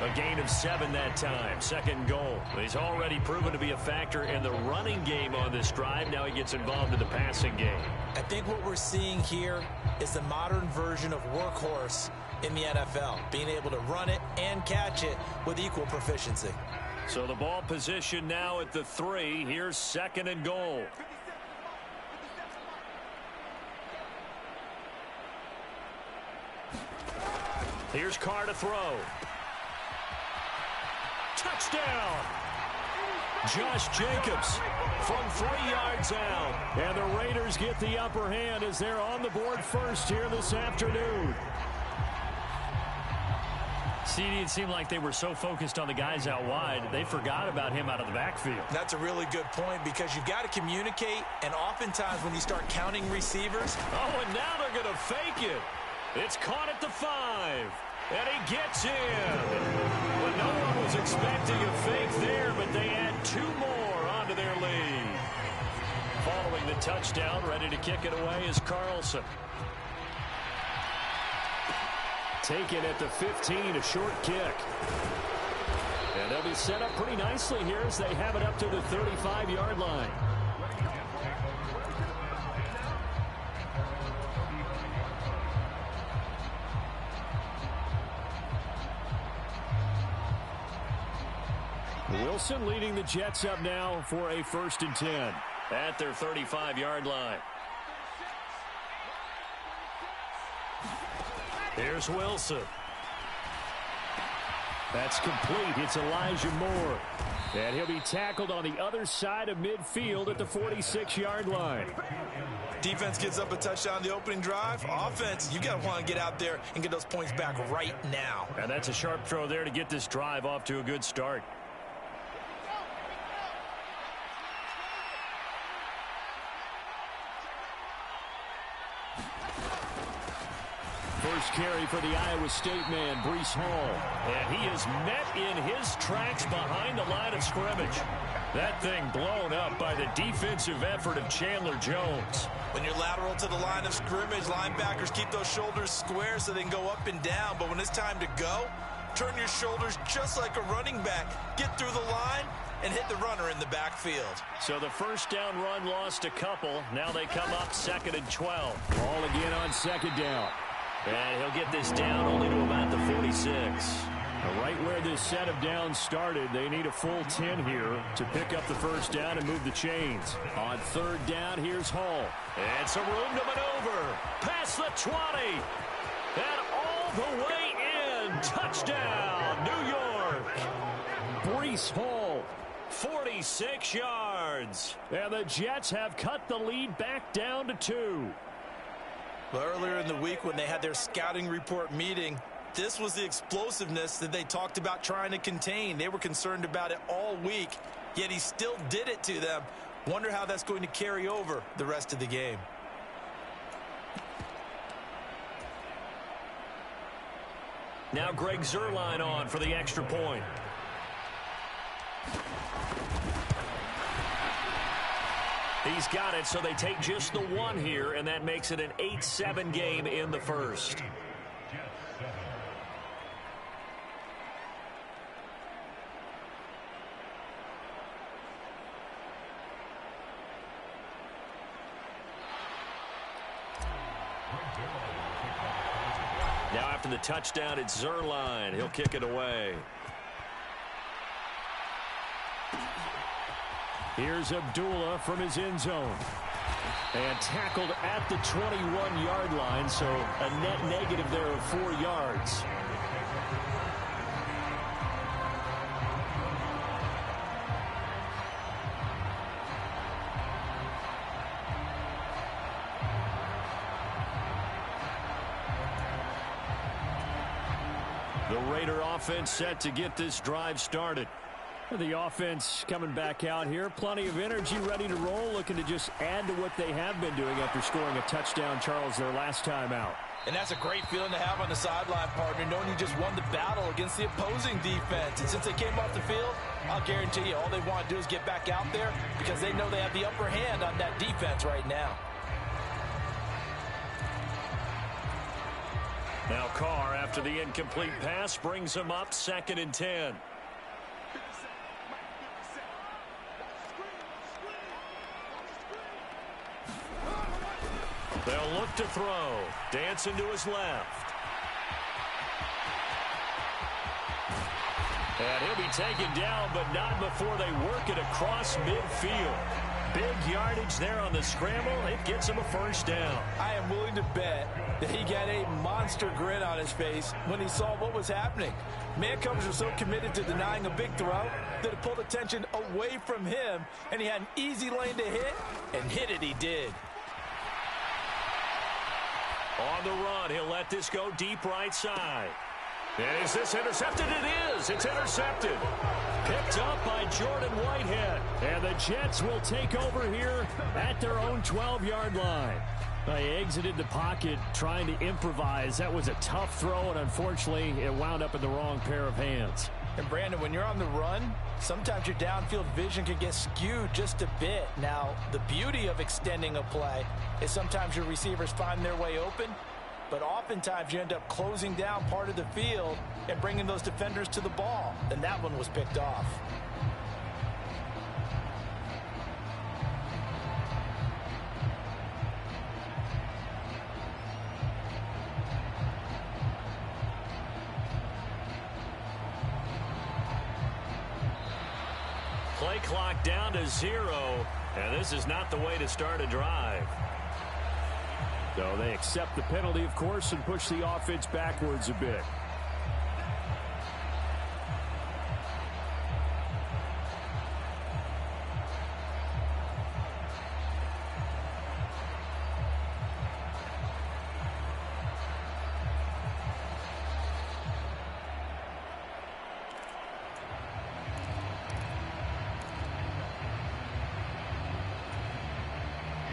A gain of 7 that time. 2nd and goal. He's already proven to be a factor in the running game on this drive. Now he gets involved in the passing game. I think what we're seeing here is the modern version of workhorse in the NFL. Being able to run it and catch it with equal proficiency. So the ball position now at the 3. Here's 2nd and goal. Here's Carr to throw. Touchdown! Josh Jacobs from 3 yards out. And the Raiders get the upper hand as they're on the board first here this afternoon. CD, it seemed like they were so focused on the guys out wide, they forgot about him out of the backfield. That's a really good point because you've got to communicate, and oftentimes when you start counting receivers. Oh, and now they're going to fake it. It's caught at the 5. And he gets in. But no one was expecting a fake there, but they add 2 more onto their lead. Following the touchdown, ready to kick it away is Carlson. Taken at the 15, a short kick. And they'll be set up pretty nicely here as they have it up to the 35-yard line. Wilson leading the Jets up now for a 1st and 10 at their 35-yard line. Here's Wilson. That's complete. It's Elijah Moore. And he'll be tackled on the other side of midfield at the 46-yard line. Defense gives up a touchdown the opening drive. Offense, you got to want to get out there and get those points back right now. And that's a sharp throw there to get this drive off to a good start. First carry for the Iowa State man, Breece Hall. And he is met in his tracks behind the line of scrimmage. That thing blown up by the defensive effort of Chandler Jones. When you're lateral to the line of scrimmage, linebackers keep those shoulders square so they can go up and down. But when it's time to go, turn your shoulders just like a running back. Get through the line and hit the runner in the backfield. So the first down run lost a couple. Now they come up 2nd and 12. Ball again on 2nd down. And he'll get this down only to about the 46. Right where this set of downs started, they need a full 10 here to pick up the first down and move the chains. On 3rd down, here's Hall. And some room to maneuver. Past the 20. And all the way in. Touchdown, New York. Breece Hall. 46 yards. And the Jets have cut the lead back down to 2. Earlier in the week when they had their scouting report meeting, this was the explosiveness that they talked about trying to contain. They were concerned about it all week, yet he still did it to them. Wonder how that's going to carry over the rest of the game. Now Greg Zuerlein on for the extra point. He's got it, so they take just the 1 here, and that makes it an 8-7 game in the first. Now after the touchdown, it's Zuerlein. He'll kick it away. Here's Abdullah from his end zone. And tackled at the 21-yard line, so a net negative there of 4 yards. The Raider offense set to get this drive started. The offense coming back out here. Plenty of energy, ready to roll, looking to just add to what they have been doing after scoring a touchdown, Charles, their last time out. And that's a great feeling to have on the sideline, partner, knowing you just won the battle against the opposing defense. And since they came off the field, I'll guarantee you all they want to do is get back out there because they know they have the upper hand on that defense right now. Now Carr, after the incomplete pass, brings him up 2nd and 10. They'll look to throw. Dancing to his left. And he'll be taken down, but not before they work it across midfield. Big yardage there on the scramble. It gets him a first down. I am willing to bet that he got a monster grin on his face when he saw what was happening. Man coverage was so committed to denying a big throw that it pulled attention away from him, and he had an easy lane to hit, and hit it he did. On the run, he'll let this go deep right side. And is this intercepted? It is. It's intercepted. Picked up by Jordan Whitehead. And the Jets will take over here at their own 12-yard line. He exited the pocket trying to improvise. That was a tough throw, and unfortunately, it wound up in the wrong pair of hands. And, Brandon, when you're on the run, sometimes your downfield vision can get skewed just a bit. Now, the beauty of extending a play is sometimes your receivers find their way open, but oftentimes you end up closing down part of the field and bringing those defenders to the ball. And that one was picked off. Play clock down to 0, and this is not the way to start a drive. So they accept the penalty, of course, and push the offense backwards a bit.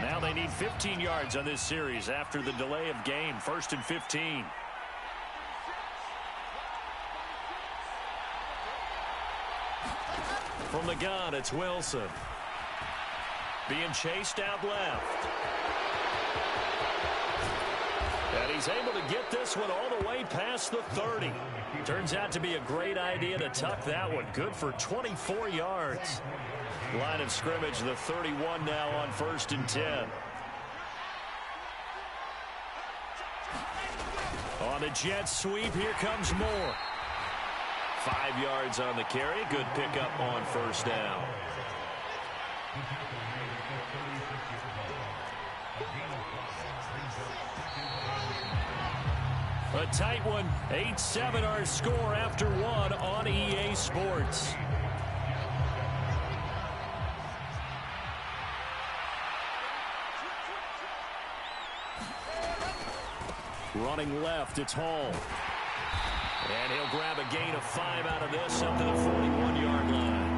Now they need 15 yards on this series after the delay of game. 1st and 15. From the gun, it's Wilson. Being chased out left. And he's able to get this one all the way past the 30. Turns out to be a great idea to tuck that one. Good for 24 yards. Line of scrimmage, the 31 now on 1st and 10. On the jet sweep, here comes more. 5 yards on the carry. Good pickup on 1st down. A tight one. 8-7 our score after one on EA Sports. Running left, it's Hall. And he'll grab a gain of 5 out of this up to the 41-yard line.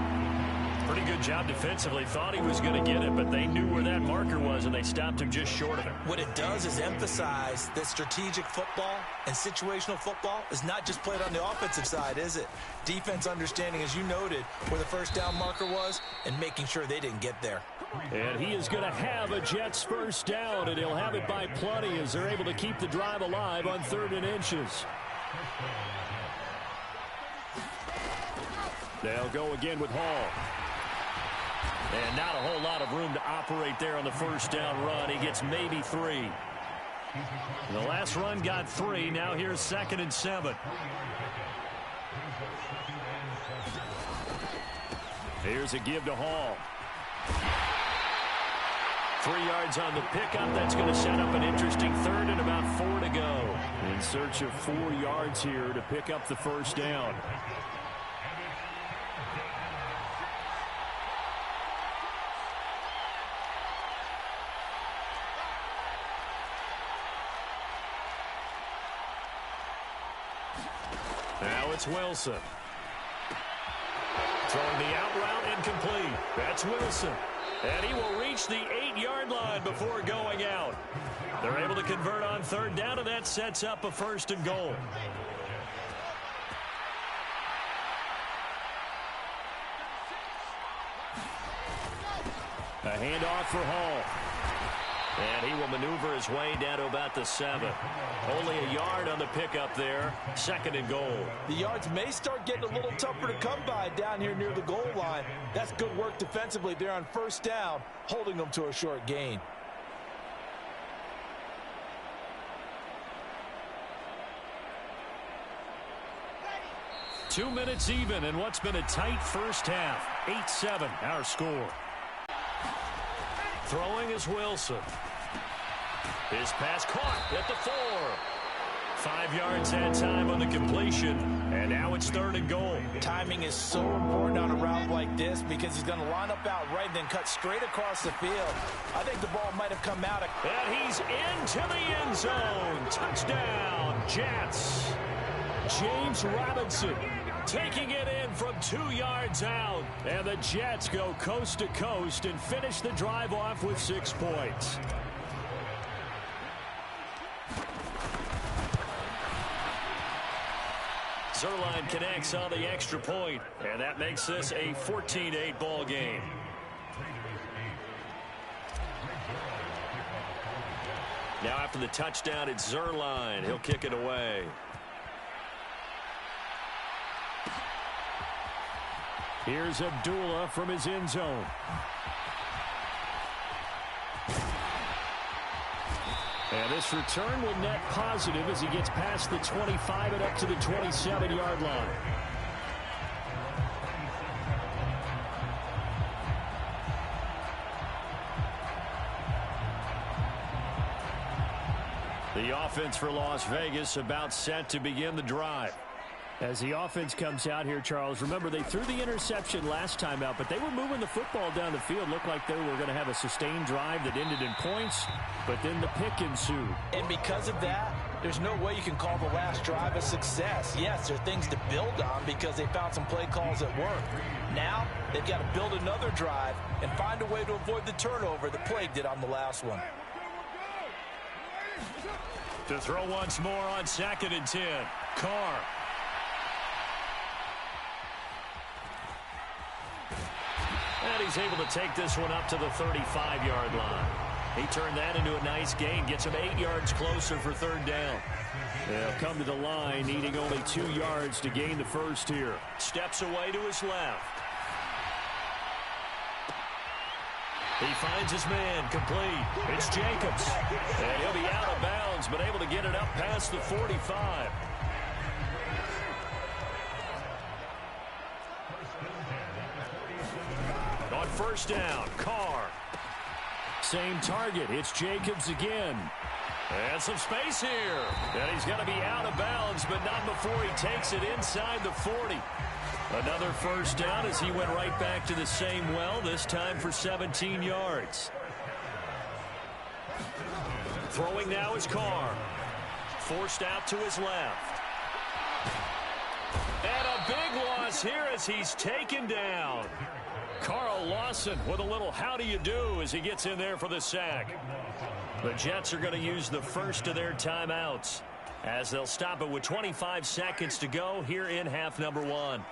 Pretty good job defensively. Thought he was going to get it, but they knew where that marker was, and they stopped him just short of it. What it does is emphasize that strategic football and situational football is not just played on the offensive side, is it? Defense understanding, as you noted, where the 1st down marker was and making sure they didn't get there. And he is going to have a Jets 1st down, and he'll have it by plenty as they're able to keep the drive alive on 3rd and inches. They'll go again with Hall. And not a whole lot of room to operate there on the 1st down run. He gets maybe 3. The last run got 3. Now here's 2nd and 7. Here's a give to Hall. 3 yards on the pickup. That's going to set up an interesting 3rd and about 4 to go. In search of 4 yards here to pick up the 1st down. Now it's Wilson. Throwing the out route incomplete. That's Wilson. And he will reach the 8-yard line before going out. They're able to convert on 3rd down, and that sets up a 1st and goal. A handoff for Hall. And he will maneuver his way down to about the 7. Only a yard on the pickup there. 2nd and goal. The yards may start getting a little tougher to come by down here near the goal line. That's good work defensively there on 1st down, holding them to a short gain. Two minutes even in what's been a tight 1st half. 8-7 our score. Throwing is Wilson. His pass caught at the 4. 5 yards that time on the completion, and now it's 3rd and goal. Timing is so important on a route like this because he's going to line up out right and then cut straight across the field. I think the ball might have come out. And he's into the end zone. Touchdown, Jets. James Robinson taking it in from 2 yards out. And the Jets go coast to coast and finish the drive off with 6 points. Zerline connects on the extra point, and that makes this a 14-8 ball game. Now after the touchdown, it's Zerline. He'll kick it away. Here's Abdullah from his end zone. And this return will net positive as he gets past the 25 and up to the 27-yard line. The offense for Las Vegas about set to begin the drive. As the offense comes out here, Charles, remember they threw the interception last time out, but they were moving the football down the field. Looked like they were going to have a sustained drive that ended in points, but then the pick ensued. And because of that, there's no way you can call the last drive a success. Yes, there are things to build on because they found some play calls that work. Now, they've got to build another drive and find a way to avoid the turnover that plagued it on the last one. To throw once more on 2nd and 10. Carr. And he's able to take this one up to the 35-yard line. He turned that into a nice gain. Gets him 8 yards closer for 3rd down. They'll come to the line, needing only 2 yards to gain the first here. Steps away to his left. He finds his man complete. It's Jacobs. And he'll be out of bounds, but able to get it up past the 45. On 1st down, Carr. Same target. It's Jacobs again. And some space here. And he's going to be out of bounds, but not before he takes it inside the 40. Another 1st down as he went right back to the same well, this time for 17 yards. Throwing now is Carr. Forced out to his left. And a big loss here as he's taken down. Carl Lawson with a little how do you do as he gets in there for the sack. The Jets are going to use the first of their timeouts as they'll stop it with 25 seconds to go here in half number 1.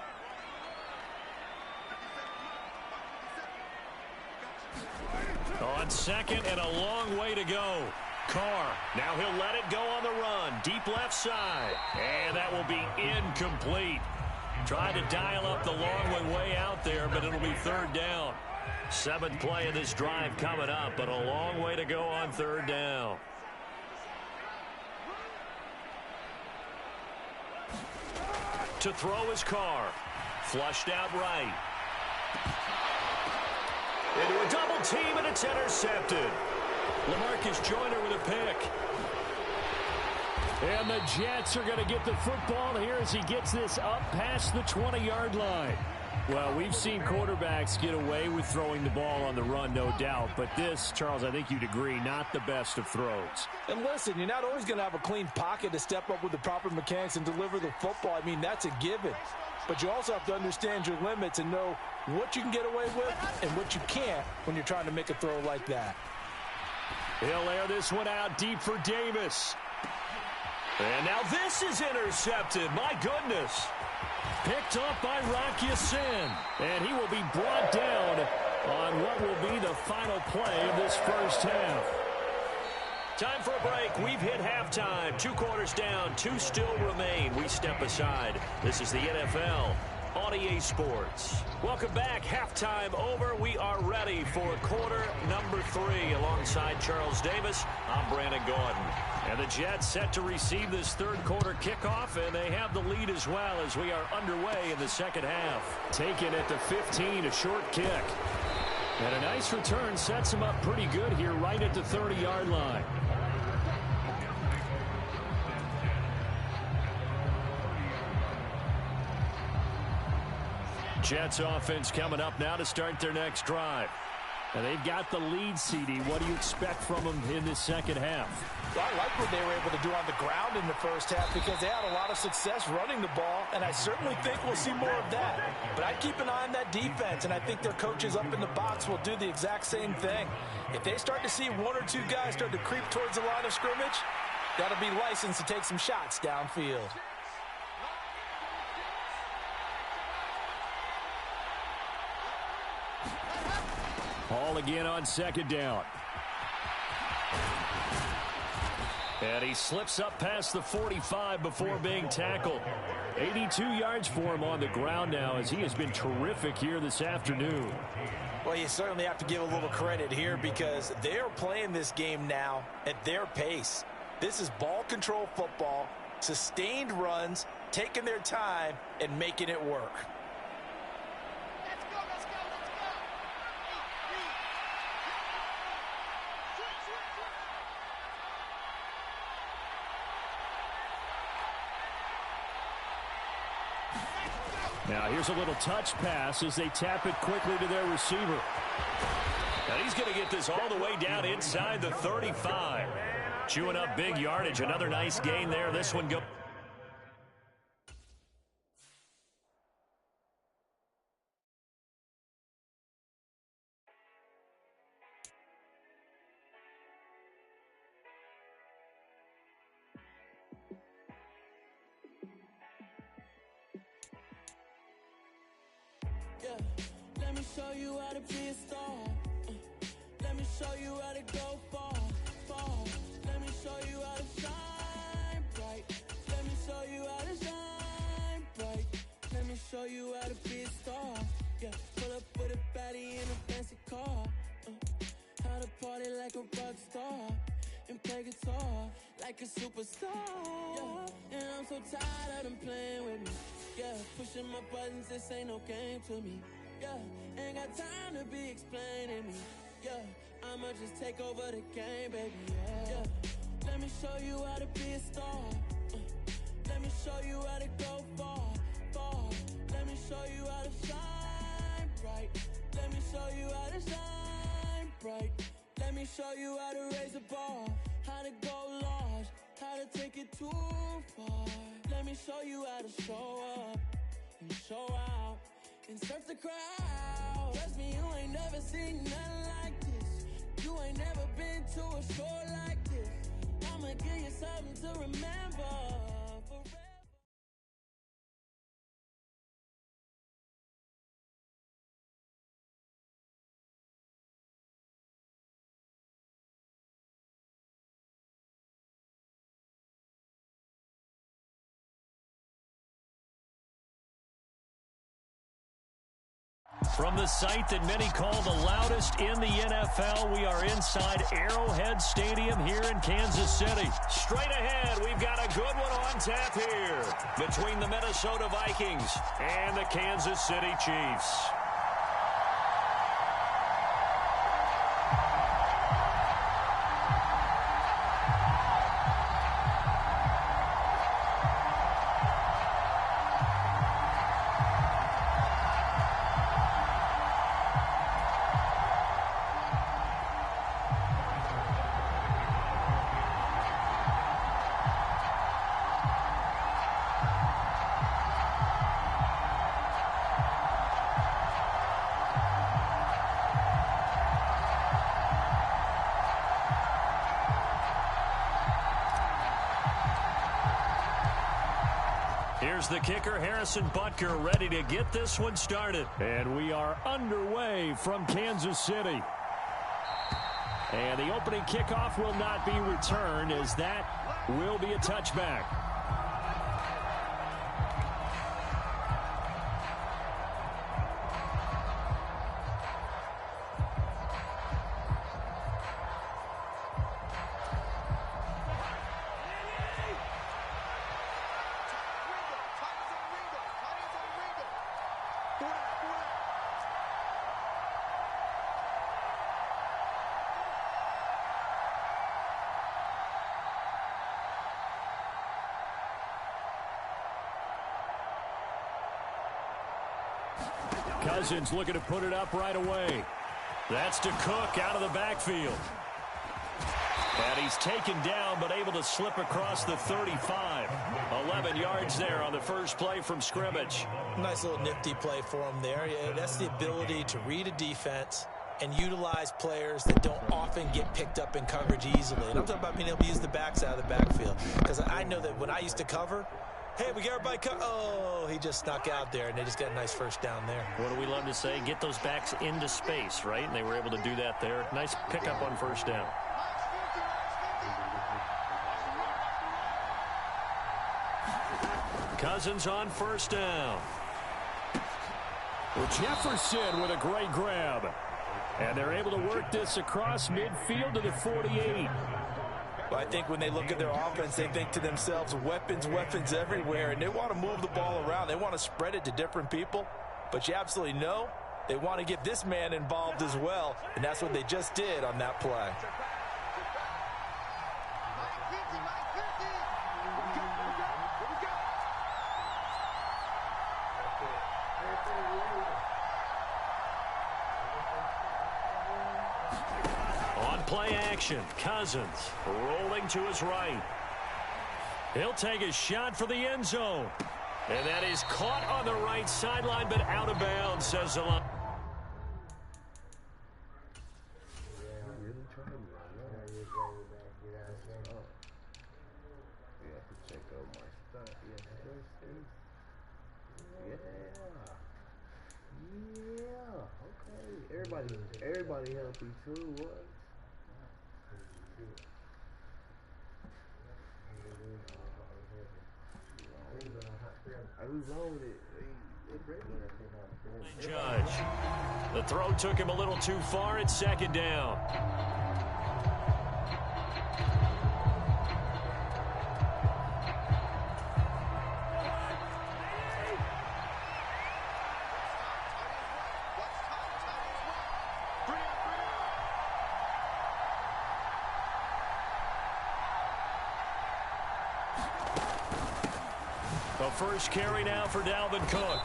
On 2nd and a long way to go. Carr, now he'll let it go on the run. Deep left side. And that will be incomplete. Tried to dial up the long one way out there, but it'll be 3rd down. 7th play of this drive coming up, but a long way to go on 3rd down. To throw his Carr. Flushed out right. Into a double team, and it's intercepted. LaMarcus Joyner with a pick. And the Jets are going to get the football here as he gets this up past the 20-yard line. Well, we've seen quarterbacks get away with throwing the ball on the run, no doubt. But this, Charles, I think you'd agree, not the best of throws. And listen, you're not always going to have a clean pocket to step up with the proper mechanics and deliver the football. I mean, that's a given. But you also have to understand your limits and know what you can get away with and what you can't when you're trying to make a throw like that. He'll air this one out deep for Davis. And now this is intercepted. My goodness. Picked off by Rock Ya-Sin. And he will be brought down on what will be the final play of this first half. Time for a break. We've hit halftime. 2 quarters down. 2 still remain. We step aside. This is the NFL on EA Sports. Welcome back. Halftime over. We are ready for quarter number 3. Alongside Charles Davis, I'm Brandon Gordon. And the Jets set to receive this 3rd quarter kickoff, and they have the lead as well as we are underway in the 2nd half. Taken at the 15, a short kick. And a nice return sets him up pretty good here right at the 30-yard line. Jets offense coming up now to start their next drive. And they've got the lead, CD. What do you expect from them in this 2nd half? Well, I like what they were able to do on the ground in the first half because they had a lot of success running the ball, and I certainly think we'll see more of that. But I'd keep an eye on that defense, and I think their coaches up in the box will do the exact same thing. If they start to see 1 or 2 guys start to creep towards the line of scrimmage, that'll be licensed to take some shots downfield. Ball again on second down. And he slips up past the 45 before being tackled. 82 yards for him on the ground now, as he has been terrific here this afternoon. Well, you certainly have to give a little credit here because they're playing this game now at their pace. This is ball control football, sustained runs, taking their time, and making it work. Now here's a little touch pass as they tap it quickly to their receiver. And he's going to get this all the way down inside the 35. Chewing up big yardage. Another nice gain there. This one goes. Let me show you how to be a star. Let me show you how to go far, far. Let me show you how to shine bright. Let me show you how to shine bright. Let me show you how to be a star. Yeah, pull up with a baddie in a fancy car. How to party like a rock star and play guitar like a superstar. Yeah, and I'm so tired of them playing with me. Yeah, pushing my buttons, this ain't no game to me. Yeah, ain't got time to be explaining me. Yeah, I'ma just take over the game, baby. Yeah, let me show you how to be a star. Let me show you how to go far, far. Let me show you how to shine bright. Let me show you how to shine bright. Let me show you how to raise the bar, how to go large, how to take it too far. Let me show you how to show up and show out and surf the crowd. Trust me, you ain't never seen nothing like this. You ain't never been to a show like this. I'ma give you something to remember forever. From the site that many call the loudest in the NFL, we are inside Arrowhead Stadium here in Kansas City. Straight ahead, we've got a good one on tap here between the Minnesota Vikings and the Kansas City Chiefs. Here's the kicker, Harrison Butker, ready to get this one started. And we are underway from Kansas City. And the opening kickoff will not be returned, as that will be a touchback. Cousins looking to put it up right away. That's to Cook out of the backfield. And he's taken down, but able to slip across the 35. 11 yards there on the first play from scrimmage. Nice little nifty play for him there. Yeah, that's the ability to read a defense and utilize players that don't often get picked up in coverage easily. And I'm talking about being able to use the backs out of the backfield. Because I know that when I used to cover, Hey, we got everybody come. Oh, he just snuck out there, and they just got a nice first down there. What do we love to say? Get those backs into space, right? And they were able to do that there. Nice pickup on first down. Cousins on first down. Well, Jefferson with a great grab. And they're able to work this across midfield to the 48. Well, I think when they look at their offense, they think to themselves, weapons, weapons everywhere, and they want to move the ball around. They want to spread it to different people, but you absolutely know they want to get this man involved as well, and that's what they just did on that play. Play action. Cousins rolling to his right. He'll take a shot for the end zone. And that is caught on the right sideline, but out of bounds, says the line. Everybody healthy too. What? Judge. The throw took him a little too far. It's second down. The first carry now for Dalvin Cook.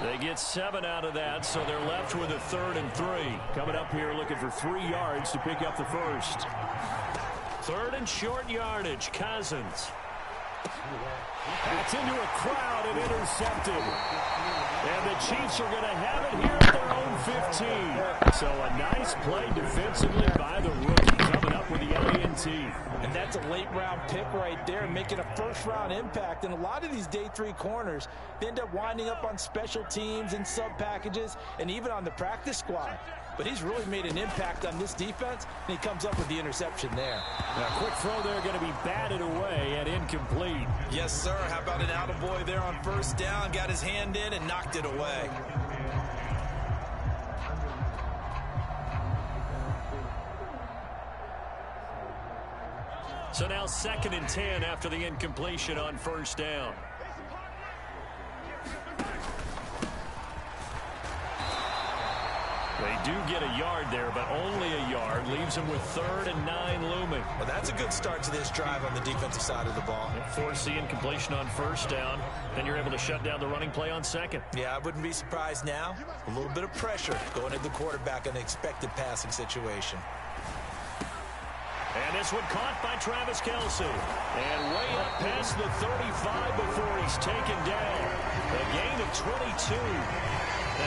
They get 7 out of that, so they're left with a 3rd and 3. Coming up here looking for 3 yards to pick up the first. 3rd and short yardage. Cousins. That's into a crowd and intercepted. And the Chiefs are going to have it here at their own 15. So a nice play defensively by the rookie coming up with the INT. And that's a late-round pick right there, making a first-round impact. And a lot of these day 3 corners, they end up winding up on special teams and sub-packages and even on the practice squad. But he's really made an impact on this defense, and he comes up with the interception there. A quick throw there going to be batted away and incomplete. Yes, sir. How about an attaboy there on first down? Got his hand in and knocked it away. So now 2nd and 10 after the incompletion on first down. They do get a yard there, but only a yard. Leaves them with 3rd and 9 looming. Well, that's a good start to this drive on the defensive side of the ball. Force the incompletion on first down. Then you're able to shut down the running play on 2nd. Yeah, I wouldn't be surprised now. A little bit of pressure going at the quarterback in the expected passing situation. And this one caught by Travis Kelce. And way up past the 35 before he's taken down. A gain of 22.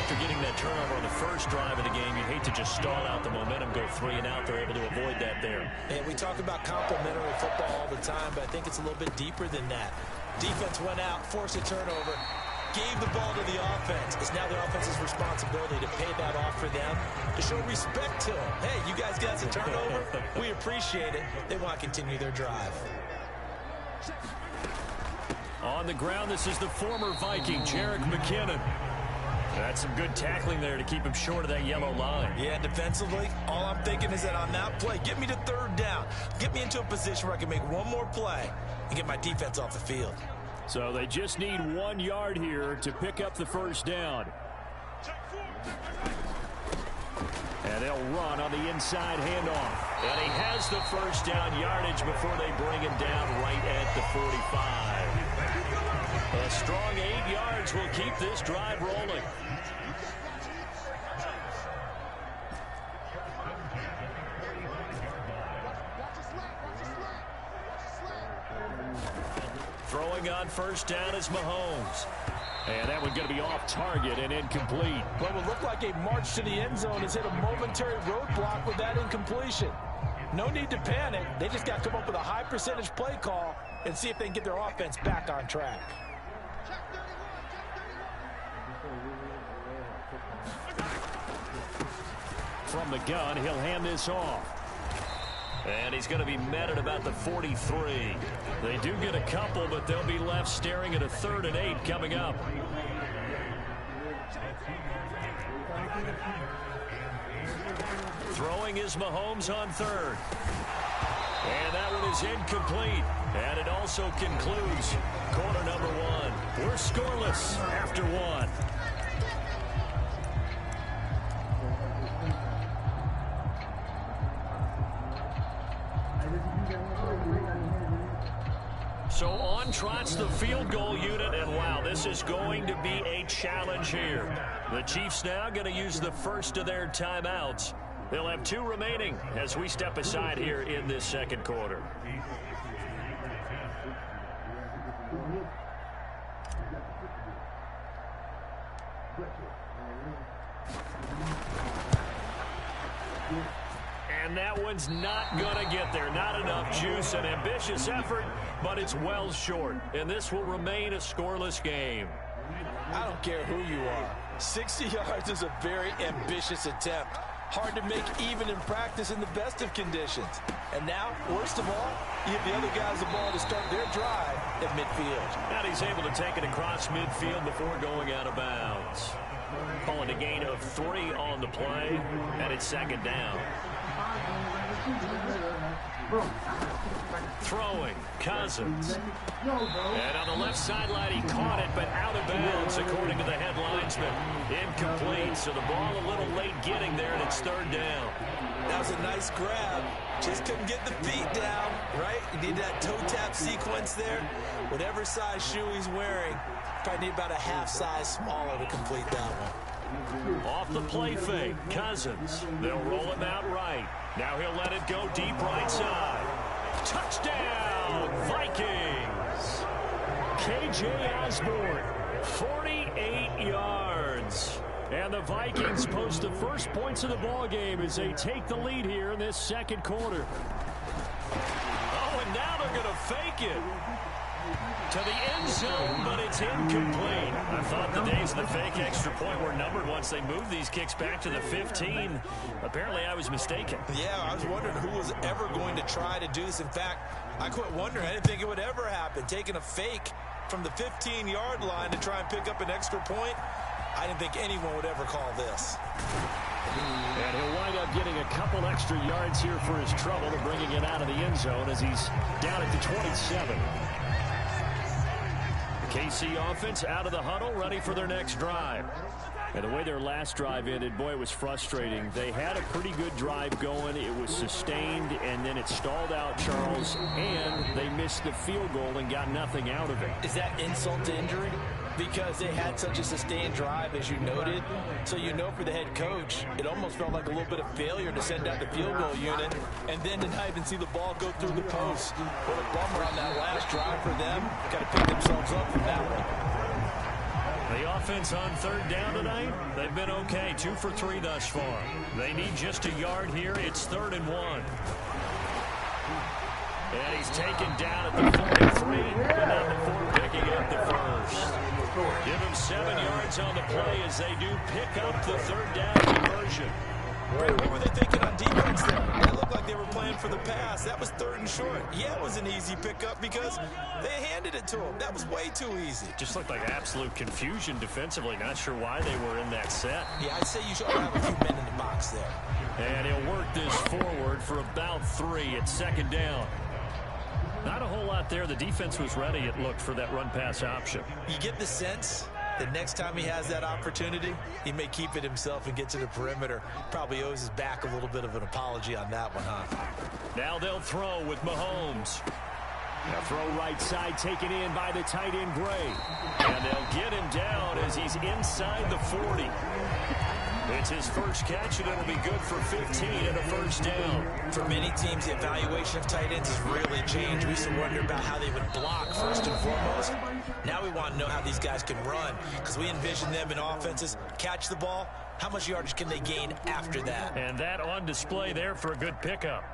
After getting that turnover on the first drive of the game, you hate to just stall out the momentum, go 3 and out. They're able to avoid that there. And we talk about complementary football all the time, but I think it's a little bit deeper than that. Defense went out, forced a turnover, gave the ball to the offense. It's now their offense's responsibility to pay that off for them, to show respect to them. Hey, you guys got a turnover? We appreciate it. They want to continue their drive. On the ground, this is the former Viking, Jerick McKinnon. That's some good tackling there to keep him short of that yellow line. Yeah, defensively, all I'm thinking is that on that play, get me to 3rd down. Get me into a position where I can make one more play and get my defense off the field. So they just need 1 yard here to pick up the first down. And they'll run on the inside handoff. And he has the first down yardage before they bring him down right at the 45. A strong 8 yards will keep this drive rolling. Throwing on first down is Mahomes. And that one going to be off target and incomplete. What would look like a march to the end zone has hit a momentary roadblock with that incompletion. No need to panic. They just got to come up with a high percentage play call and see if they can get their offense back on track. From the gun, he'll hand this off. And he's going to be met at about the 43. They do get a couple, but they'll be left staring at a 3rd and 8 coming up. Throwing is Mahomes on 3rd. And that one is incomplete. And it also concludes quarter number 1. We're scoreless after 1. So on trots the field goal unit, and wow, this is going to be a challenge here. The Chiefs now going to use the first of their timeouts. They'll have 2 remaining as we step aside here in this second quarter. And that one's not going to get there. Not enough juice. An ambitious effort, but it's well short. And this will remain a scoreless game. I don't care who you are. 60 yards is a very ambitious attempt. Hard to make even in practice in the best of conditions. And now, worst of all, you give the other guys the ball to start their drive at midfield. And he's able to take it across midfield before going out of bounds. Calling a gain of 3 on the play, and it's 2nd down. Throwing, Cousins. And on the left sideline, he caught it, but out of bounds, according to the head linesman. Incomplete, so the ball a little late getting there, and it's 3rd down. That was a nice grab. Just couldn't get the feet down, right? You need that toe tap sequence there. Whatever size shoe he's wearing, probably need about a half size smaller to complete that one. Off the play fake, Cousins. They'll roll him out right. Now he'll let it go deep right side. Touchdown, Vikings. KJ Osborne, 48 yards. And the Vikings post the first points of the ball game as they take the lead here in this second quarter. Oh, and now they're going to fake it to the end zone, but it's incomplete. I thought the days of the fake extra point were numbered once they moved these kicks back to the 15. Apparently, I was mistaken. Yeah, I was wondering who was ever going to try to do this. In fact, I quit wondering. I didn't think it would ever happen. Taking a fake from the 15-yard line to try and pick up an extra point, I didn't think anyone would ever call this. And he'll wind up getting a couple extra yards here for his trouble to bringing it out of the end zone as he's down at the 27. KC offense out of the huddle, ready for their next drive. And the way their last drive ended, boy, it was frustrating. They had a pretty good drive going. It was sustained, and then it stalled out, Charles, and they missed the field goal and got nothing out of it. Is that insult to injury? Because they had such a sustained drive, as you noted. So you know for the head coach, it almost felt like a little bit of failure to send out the field goal unit and then to not even see the ball go through the post. What a bummer on that last drive for them. Got to pick themselves up from that one. The offense on 3rd down tonight, they've been okay. 2 for 3 thus far. They need just a yard here. It's 3rd and 1. And he's taken down at the 43, but not before picking up the first. Give him 7 yards on the play as they do pick up the 3rd down conversion. What were they thinking on defense there? It looked like they were playing for the pass. That was 3rd and short. Yeah, it was an easy pickup because they handed it to him. That was way too easy. Just looked like absolute confusion defensively. Not sure why they were in that set. Yeah, I'd say you should have a few men in the box there. And he'll work this forward for about 3 at 2nd down. Not a whole lot there. The defense was ready, it looked, for that run-pass option. You get the sense that next time he has that opportunity, he may keep it himself and get to the perimeter. Probably owes his back a little bit of an apology on that one, huh? Now they'll throw with Mahomes. Now throw right side taken in by the tight end Gray. And they'll get him down as he's inside the 40. It's his first catch, and it'll be good for 15 and a first down. For many teams, the evaluation of tight ends has really changed. We used to wonder about how they would block first and foremost. Now we want to know how these guys can run, because we envision them in offenses catch the ball. How much yardage can they gain after that? And that on display there for a good pickup.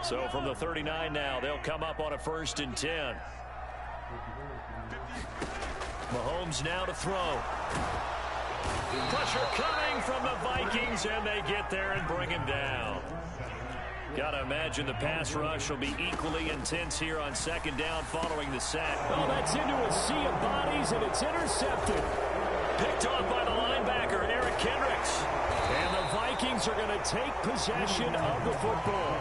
So from the 39 now, they'll come up on a 1st and 10. Mahomes now to throw. Pressure coming from the Vikings, and they get there and bring him down. Got to imagine the pass rush will be equally intense here on 2nd down following the sack. Oh, that's into a sea of bodies, and it's intercepted. Picked off by the linebacker, Eric Kendricks. And the Vikings are going to take possession of the football.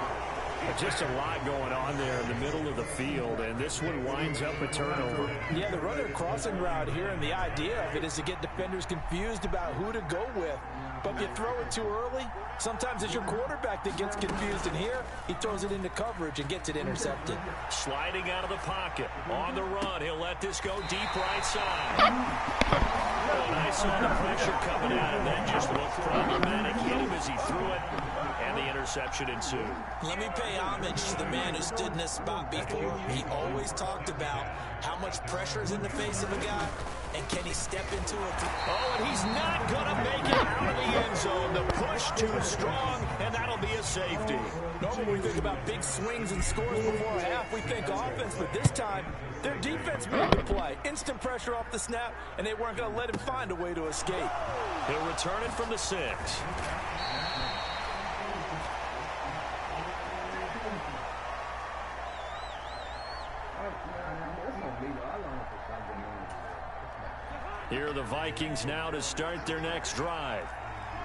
Just a lot going on there in the middle of the field, and this one winds up a turnover. Yeah, the runner crossing route here, and the idea of it is to get defenders confused about who to go with. But if you throw it too early, sometimes it's your quarterback that gets confused, and here he throws it into coverage and gets it intercepted. Sliding out of the pocket. On the run, he'll let this go deep right side. And I saw the pressure coming out, and then just looked problematic. Hit him as he threw it, and the interception ensued. Let me pay homage to the man who stood in this spot before. He always talked about how much pressure is in the face of a guy, and can he step into it? Oh, and he's not going to make it out of the end zone. The push too strong, and that'll be a safety. Normally we think about big swings and scores before a half. We think offense, but this time their defense made the play. Instant pressure off the snap, and they weren't going to let him find a way to escape. He'll return it from the 6. Here are the Vikings now to start their next drive.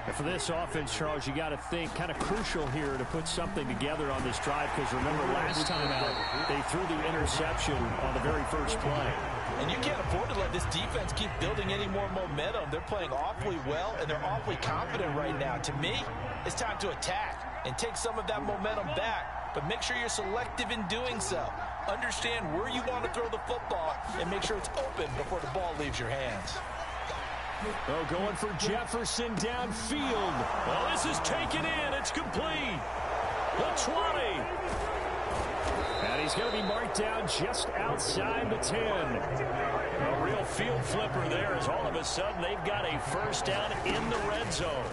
And for this offense, Charles, you got to think kind of crucial here to put something together on this drive, because remember last time out, they threw the interception on the very first play. And you can't afford to let this defense keep building any more momentum. They're playing awfully well, and they're awfully confident right now. To me, it's time to attack and take some of that momentum back, but make sure you're selective in doing so. Understand where you want to throw the football and make sure it's open before the ball leaves your hands. Oh, going for Jefferson downfield. Well, this is taken in. It's complete. The 20. And he's going to be marked down just outside the 10. A real field flipper there, as all of a sudden they've got a 1st down in the red zone.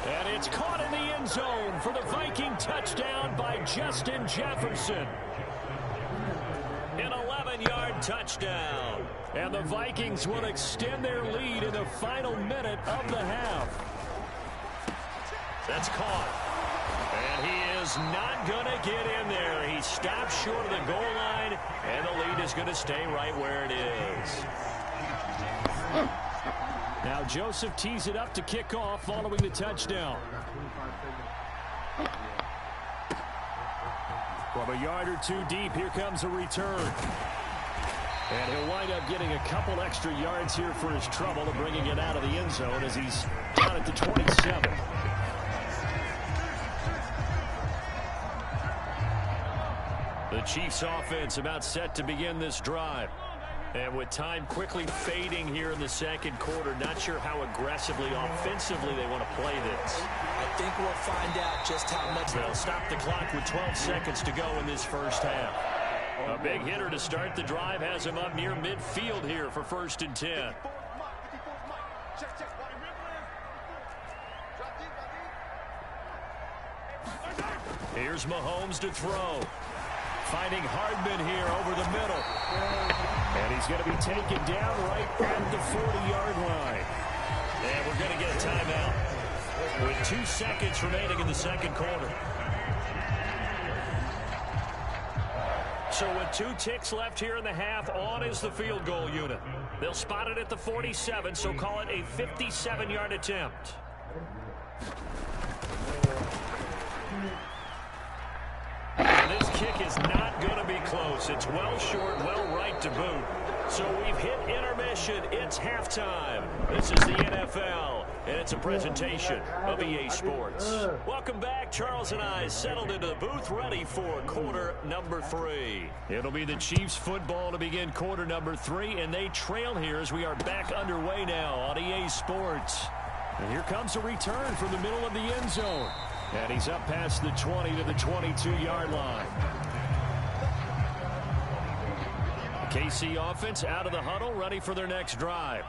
And it's caught in the end zone for the Viking touchdown by Justin Jefferson. An 11-yard touchdown. And the Vikings will extend their lead in the final minute of the half. That's caught. And he is not going to get in there. He stops short of the goal line, and the lead is going to stay right where it is. Now Joseph tees it up to kick off following the touchdown. From a yard or two deep, here comes a return. And he'll wind up getting a couple extra yards here for his trouble and bringing it out of the end zone as he's down at the 27. The Chiefs offense about set to begin this drive. And with time quickly fading here in the 2nd quarter, not sure how aggressively, offensively they want to play this. I think we'll find out just how much. They'll stop the clock with 12 seconds to go in this 1st half. A big hitter to start the drive has him up near midfield here for 1st and 10. Here's Mahomes to throw. Finding Hardman here over the middle. And he's going to be taken down right at the 40-yard line. And we're going to get a timeout with 2 seconds remaining in the 2nd quarter. So with 2 ticks left here in the half, on is the field goal unit. They'll spot it at the 47, so call it a 57-yard attempt. And this kick is not going to be close. It's well short, well right to boot. So we've hit intermission. It's halftime. This is the NFL, and it's a presentation of EA Sports. Welcome back. Charles and I settled into the booth, ready for quarter number 3. It'll be the Chiefs football to begin quarter number 3, and they trail here as we are back underway now on EA Sports. And here comes a return from the middle of the end zone. And he's up past the 20 to the 22-yard line. KC offense out of the huddle, ready for their next drive.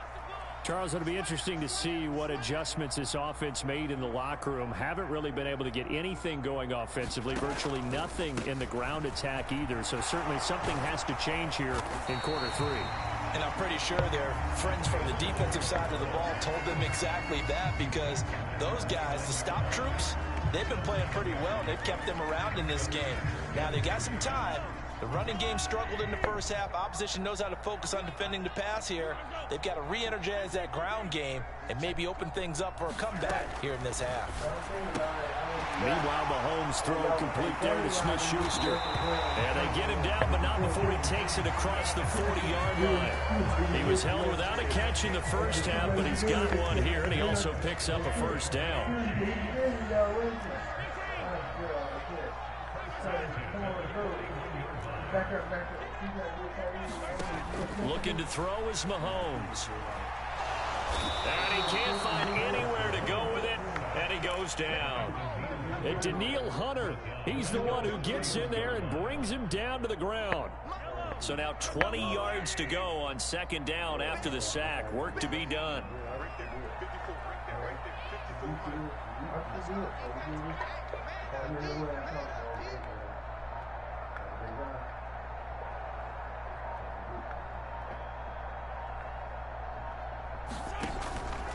Charles, it'll be interesting to see what adjustments this offense made in the locker room. Haven't really been able to get anything going offensively, virtually nothing in the ground attack either. So certainly something has to change here in quarter 3. And I'm pretty sure their friends from the defensive side of the ball told them exactly that, because those guys, the stop troops, they've been playing pretty well. They've kept them around in this game. Now they got some time. The running game struggled in the first half. Opposition knows how to focus on defending the pass here. They've got to re-energize that ground game and maybe open things up for a comeback here in this half. Meanwhile, Mahomes throw complete there to Smith-Schuster. And they get him down, but not before he takes it across the 40-yard line. He was held without a catch in the first half, but he's got one here, and he also picks up a first down. Looking to throw is Mahomes. And he can't find anywhere to go with it, and he goes down. And Daniil Hunter, he's the one who gets in there and brings him down to the ground. So now 20 yards to go on second down after the sack. Work to be done.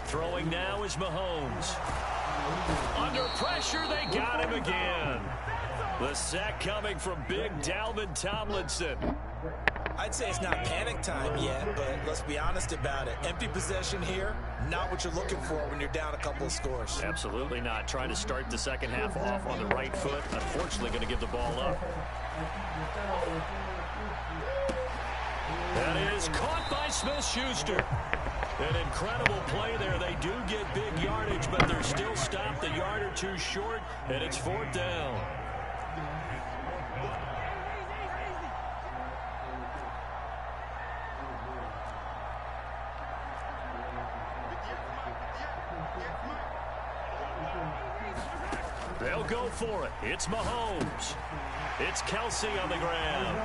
Throwing now is Mahomes. Under pressure, they got him again. The sack coming from big Dalvin Tomlinson. I'd say it's not panic time yet, but let's be honest about it. Empty possession here, not what you're looking for when you're down a couple of scores. Absolutely not. Trying to start the second half off on the right foot. Unfortunately, going to give the ball up. That is caught by Smith-Schuster. An incredible play there. They do get big yardage, but they're still stopped a yard or two short, and it's fourth down. They'll go for it. It's Mahomes. It's Kelsey on the ground.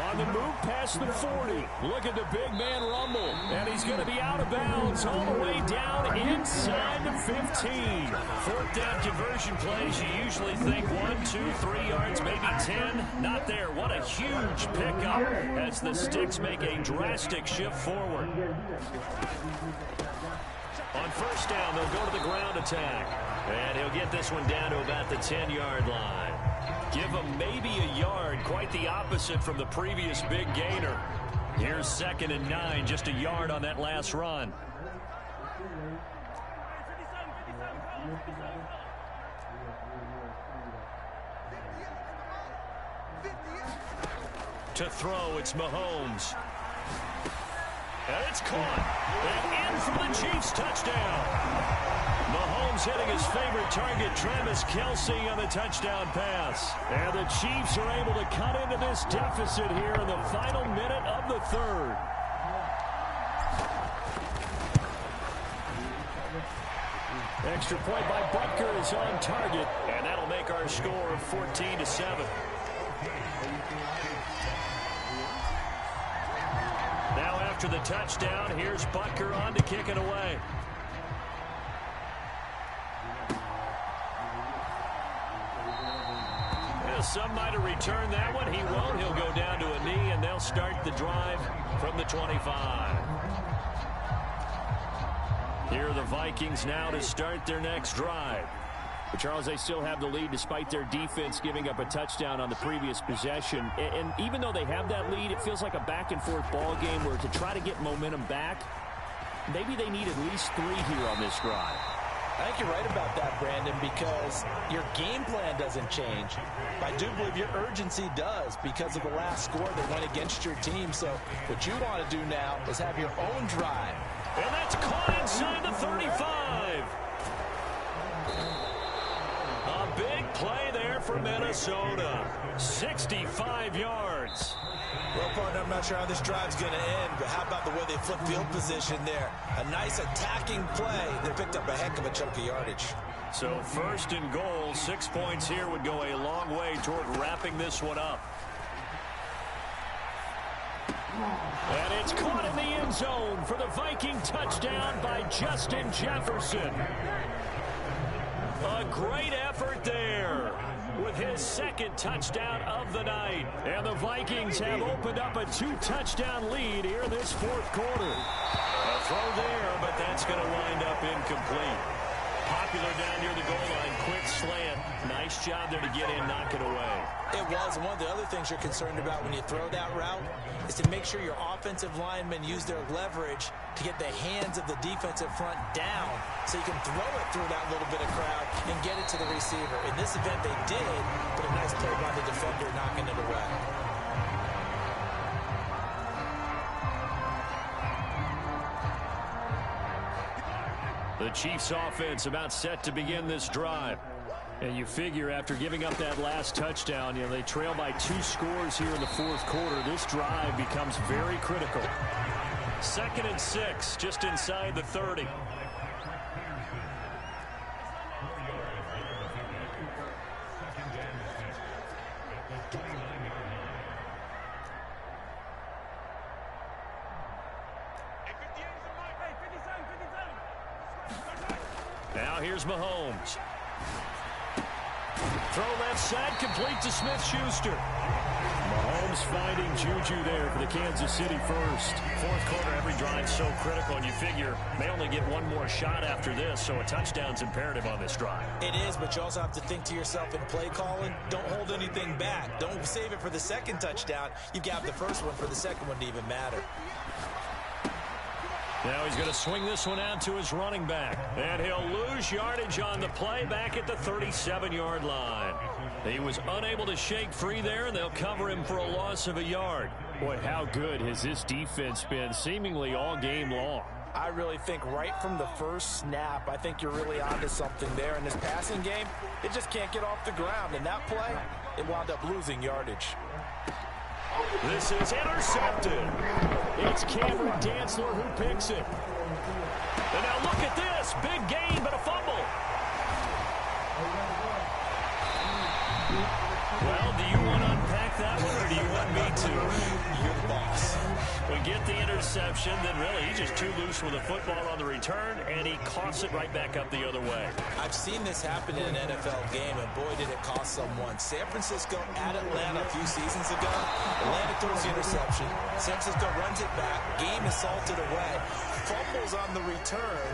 On the move past the 40. Look at the big man rumble. And he's going to be out of bounds all the way down inside the 15. Fourth down conversion plays. You usually think 1, 2, 3 yards, maybe 10. Not there. What a huge pickup as the Sticks make a drastic shift forward. On first down, they'll go to the ground attack. And he'll get this one down to about the 10-yard line. Give him maybe a yard, quite the opposite from the previous big gainer. Here's 2nd and 9, just a yard on that last run. To throw, it's Mahomes. And it's caught. And in for the Chiefs touchdown. Mahomes hitting his favorite target, Travis Kelsey, on the touchdown pass. And the Chiefs are able to cut into this deficit here in the final minute of the third. Extra point by Butker is on target, and that'll make our score 14-7. Now after the touchdown, here's Butker on to kick it away. Some might have returned that one. He won't. He'll go down to a knee, and they'll start the drive from the 25. Here are the Vikings now to start their next drive. But, Charles, they still have the lead despite their defense giving up a touchdown on the previous possession. And even though they have that lead, it feels like a back-and-forth ball game where to try to get momentum back, maybe they need at least 3 here on this drive. I think you're right about that, Brandon, because your game plan doesn't change. I do believe your urgency does because of the last score that went against your team. So what you want to do now is have your own drive. And that's caught inside the 35. A big play there for Minnesota. 65 yards. Well, partner, I'm not sure how this drive's going to end, but how about the way they flip field position there? A nice attacking play that picked up a heck of a chunk of yardage. So 1st and goal, 6 points here would go a long way toward wrapping this one up. And it's caught in the end zone for the Viking touchdown by Justin Jefferson. A great effort there with his second touchdown of the night. And the Vikings have opened up a 2-touchdown lead here in this fourth quarter. A throw there, but that's going to wind up incomplete. Popular down near the goal line, quick slant. Nice job there to get in, knock it away. It was, and one of the other things you're concerned about when you throw that route is to make sure your offensive linemen use their leverage to get the hands of the defensive front down so you can throw it through that little bit of crowd and get it to the receiver. In this event, they did, but a nice play by the defender knocking it away. The Chiefs offense about set to begin this drive. And you figure after giving up that last touchdown, they trail by 2 scores here in the fourth quarter. This drive becomes very critical. 2nd and 6, just inside the 30. Now here's Mahomes. Throw left side, complete to Smith-Schuster. Mahomes finding Juju there for the Kansas City first. Fourth quarter, every drive so critical, and you figure may only get one more shot after this, so a touchdown's imperative on this drive. It is, but you also have to think to yourself in play calling, don't hold anything back. Don't save it for the second touchdown. You've got the first one for the second one to even matter. Now he's going to swing this one out to his running back. And he'll lose yardage on the play back at the 37-yard line. He was unable to shake free there, and they'll cover him for a loss of a yard. Boy, how good has this defense been seemingly all game long? I really think right from the first snap, I think you're really onto something there. In this passing game, it just can't get off the ground. And that play, it wound up losing yardage. This is intercepted. It's Cameron Dantzler who picks it. And now look at this. Big gain, but a fumble. Well, do you want to unpack that one, or do you want me to? You're the boss. We get the interception, then really he's just too loose with the football on the return, and he coughs it right back up the other way. I've seen this happen in an NFL game, and boy, did it cost someone. San Francisco at Atlanta a few seasons ago. Atlanta throws the interception. San Francisco runs it back. Game is salted away. Fumbles on the return.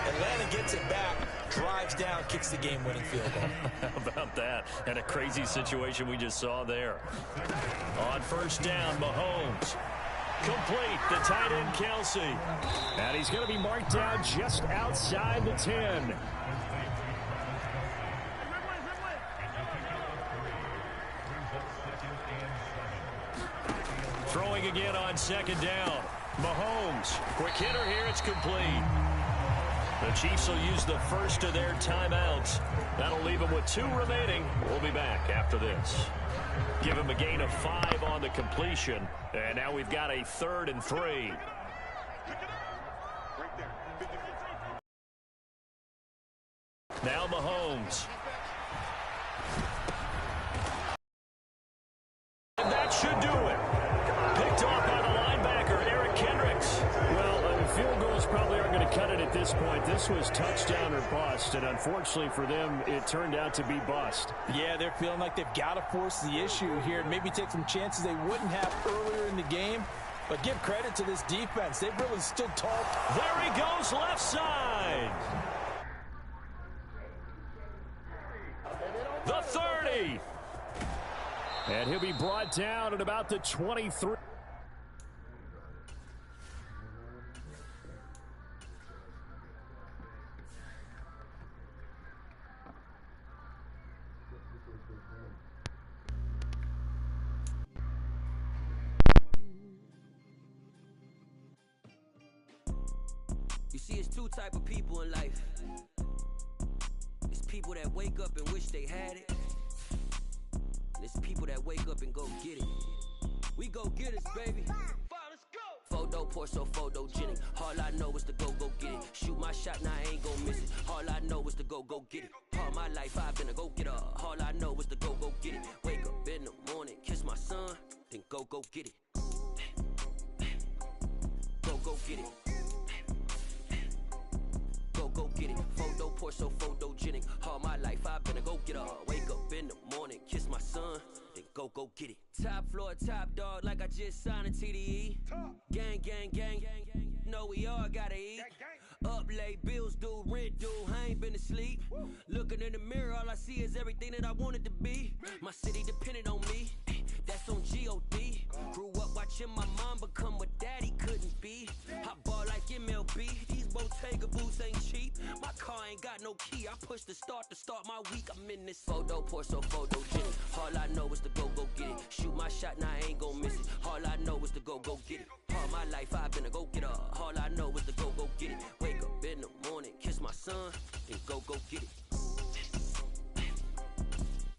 Atlanta gets it back, drives down, kicks the game-winning field goal. How about that? And a crazy situation we just saw there. On first down, Mahomes. Complete, the tight end, Kelsey. And he's going to be marked down just outside the 10. Throwing again on second down. Mahomes, quick hitter here, it's complete. The Chiefs will use the first of their timeouts. That'll leave them with 2 remaining. We'll be back after this. Give him a gain of 5 on the completion. And now we've got a 3rd and 3. Now Mahomes. And that should do it. Picked off by the linebacker, Eric Kendricks. Well, field goals probably aren't going to cut it at this point. This was touchdown or bust, and unfortunately for them, it turned out to be bust. Yeah, they're feeling like they've got to force the issue here and maybe take some chances they wouldn't have earlier in the game. But give credit to this defense. They've really stood tall. There he goes, left side. The 30. And he'll be brought down at about the 23. You see, it's 2 type of people in life. It's people that wake up and wish they had it. And it's people that wake up and go get it. We go get it, baby. Let's go. Photo poor, so photogenic. All I know is to go get it. Shoot my shot, now I ain't gon' miss it. All I know is to go get it. All my life I've been a go-getter. All I know is to go get it. Wake up in the morning, kiss my son, then go get it. get it. Go get it. Photo poor, so photogenic. All my life I've been a go-getter. Wake up in the morning, kiss my son, then go get it. Top floor, top dog, like I just signed a TDE. Gang, gang, gang, gang, gang. Know we all gotta eat. Up late, bills due, rent due, I ain't been asleep. Looking in the mirror, all I see is everything that I wanted to be. My city depended on me, that's on G.O.D. Grew up watching my mom become what daddy couldn't be. I ball like MLB, these Bottega boots ain't cheap. My car ain't got no key, I push the start to start my week. I'm in this photo poor, so photogenic. All I know is to go get it. Shoot my shot, now I ain't gon' miss it. All I know is to go get it. All my life I've been a go-getter. All I know is to go get it. Wake up in the morning, kiss my son, then go get it.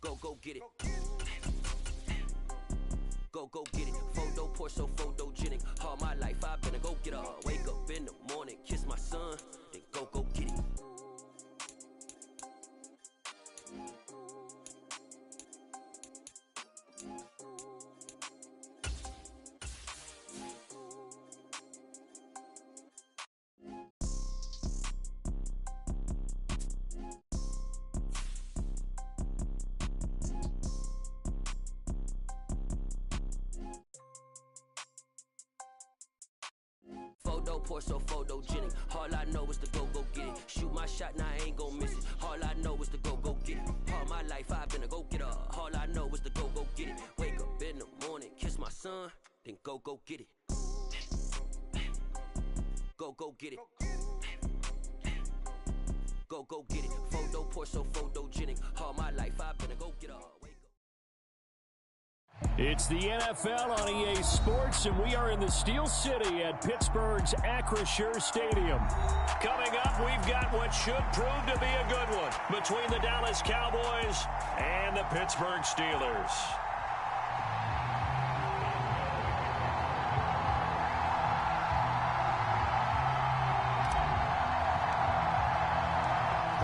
Go get it. Go get it. Photo poor, so photogenic. All my life I've been a go-getter. Wake up in the morning, kiss my son, then go get it. Photo poor, so photogenic. All I know is to go get it. Shoot my shot, now I ain't gon' miss it. All I know is to go get it. All my life I've been a go-getter. All I know is to go get it. Wake up in the morning, kiss my son, then go get it. Go get it. Go get it. Photo poor, so photogenic. All my life I've been a go-getter. It's the NFL on EA Sports, and we are in the Steel City at Pittsburgh's Acrisure Stadium. Coming up, we've got what should prove to be a good one between the Dallas Cowboys and the Pittsburgh Steelers.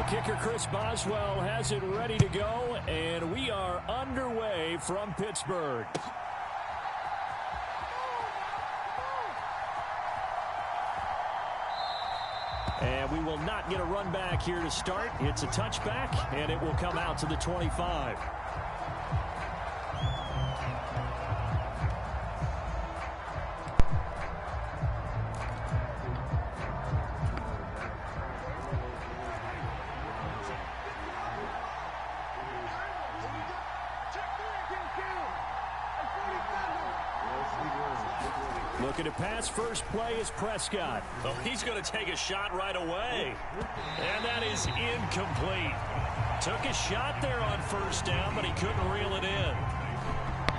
Kicker Chris Boswell has it ready to go, and we are underway from Pittsburgh. And we will not get a run back here to start. It's a touchback, and it will come out to the 25. Looking to pass, first play is Prescott. Oh, he's going to take a shot right away. And that is incomplete. Took a shot there on first down, but he couldn't reel it in.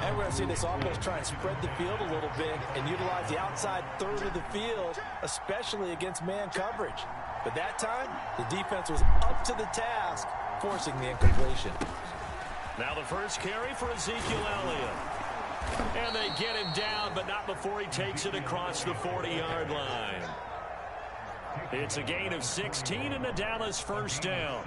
And we're going to see this offense try and spread the field a little bit and utilize the outside third of the field, especially against man coverage. But that time, the defense was up to the task, forcing the incompletion. Now the first carry for Ezekiel Elliott. And they get him down, but not before he takes it across the 40-yard line. It's a gain of 16 and a Dallas first down.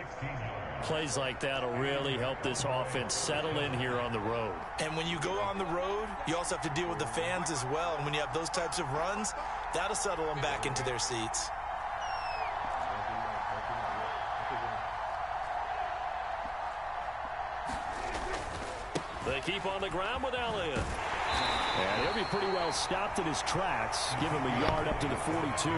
Plays like that will really help this offense settle in here on the road. And when you go on the road, you also have to deal with the fans as well. And when you have those types of runs, that'll settle them back into their seats. They keep on the ground with Elliott. And he'll be pretty well stopped in his tracks. Give him a yard up to the 42.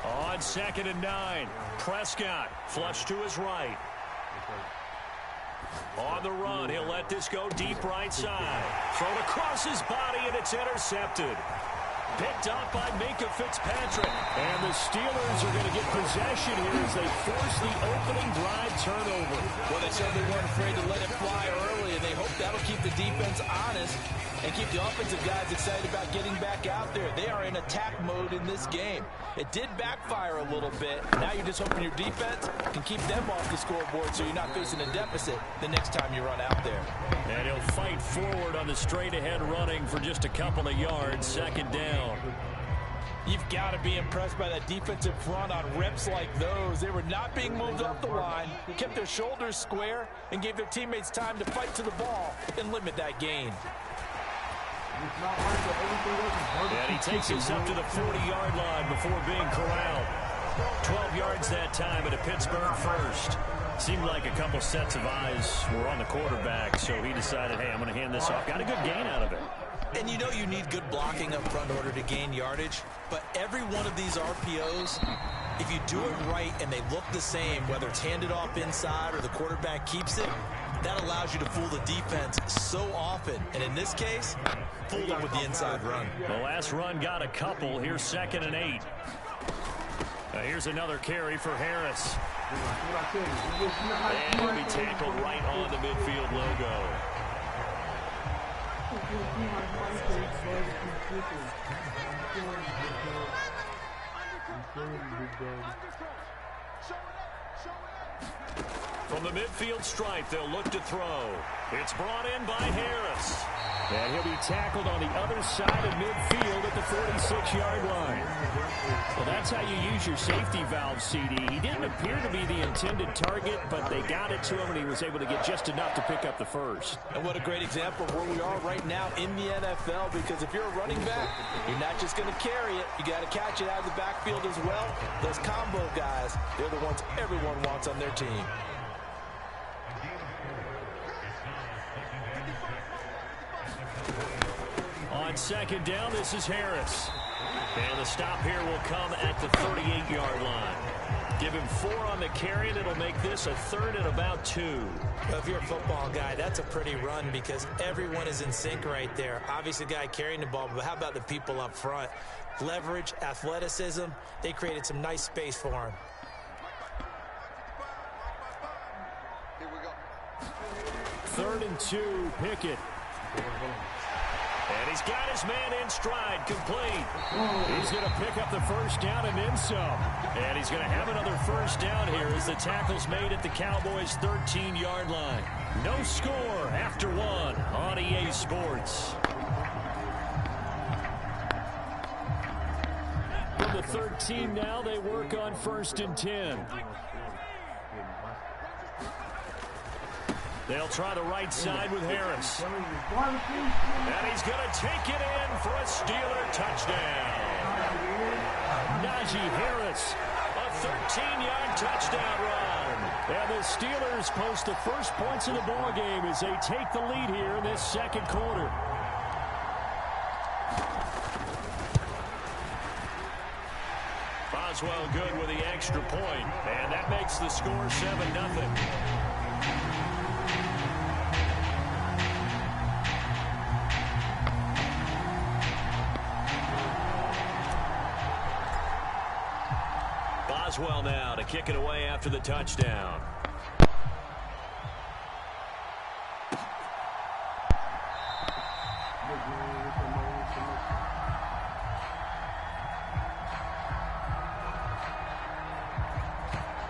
On 2nd and 9, Prescott flush to his right. On the run, he'll let this go deep right side. Thrown across his body, and it's intercepted. Picked up by Minkah Fitzpatrick. And the Steelers are going to get possession here as they force the opening drive turnover. Well, they certainly weren't afraid to let it fly early, and they hope that'll keep the defense honest and keep the offensive guys excited about getting back out there. They are in attack mode in this game. It did backfire a little bit. Now you're just hoping your defense can keep them off the scoreboard so you're not facing a deficit the next time you run out there. And he'll fight forward on the straight-ahead running for just a couple of yards. 2nd down. You've got to be impressed by that defensive front on reps like those. They were not being moved up the line, kept their shoulders square, and gave their teammates time to fight to the ball and limit that gain. And he takes us up to the 40-yard line before being corralled. 12 yards that time at a Pittsburgh first. Seemed like a couple sets of eyes were on the quarterback, so he decided, hey, I'm going to hand this off. Got a good gain out of it. And you know you need good blocking up front in order to gain yardage, but every one of these RPOs, if you do it right and they look the same, whether it's handed off inside or the quarterback keeps it, that allows you to fool the defense so often. And in this case, fooled them with the inside run. The last run got a couple. Here's 2nd and 8. Here's another carry for Harris. And he'll be tackled right on the midfield logo. From the midfield stripe, they'll look to throw. It's brought in by Harris. And he'll be tackled on the other side of midfield at the 46-yard line. Well, that's how you use your safety valve, CD. He didn't appear to be the intended target, but they got it to him, and he was able to get just enough to pick up the first. And what a great example of where we are right now in the NFL, because if you're a running back, you're not just going to carry it. You got to catch it out of the backfield as well. Those combo guys, they're the ones everyone wants on their team. On 2nd down, this is Harris. And the stop here will come at the 38-yard line. Give him 4 on the carry, and it'll make this a 3rd and about 2. Well, if you're a football guy, that's a pretty run because everyone is in sync right there. Obviously, the guy carrying the ball, but how about the people up front? Leverage, athleticism, they created some nice space for him. Here we go. 3rd and 2, Pickett. And he's got his man in stride, complete. He's going to pick up the first down and then some. And he's going to have another first down here as the tackle's made at the Cowboys' 13-yard line. No score after 1 on EA Sports. From the 13 now, they work on 1st and 10. They'll try the right side with Harris. And he's going to take it in for a Steeler touchdown. Najee Harris, A 13-yard touchdown run. and the Steelers post the first points of the ball game as they take the lead here in this 2nd quarter. Boswell good with the extra point, and that makes the score 7-0. Boswell now to kick it away after the touchdown.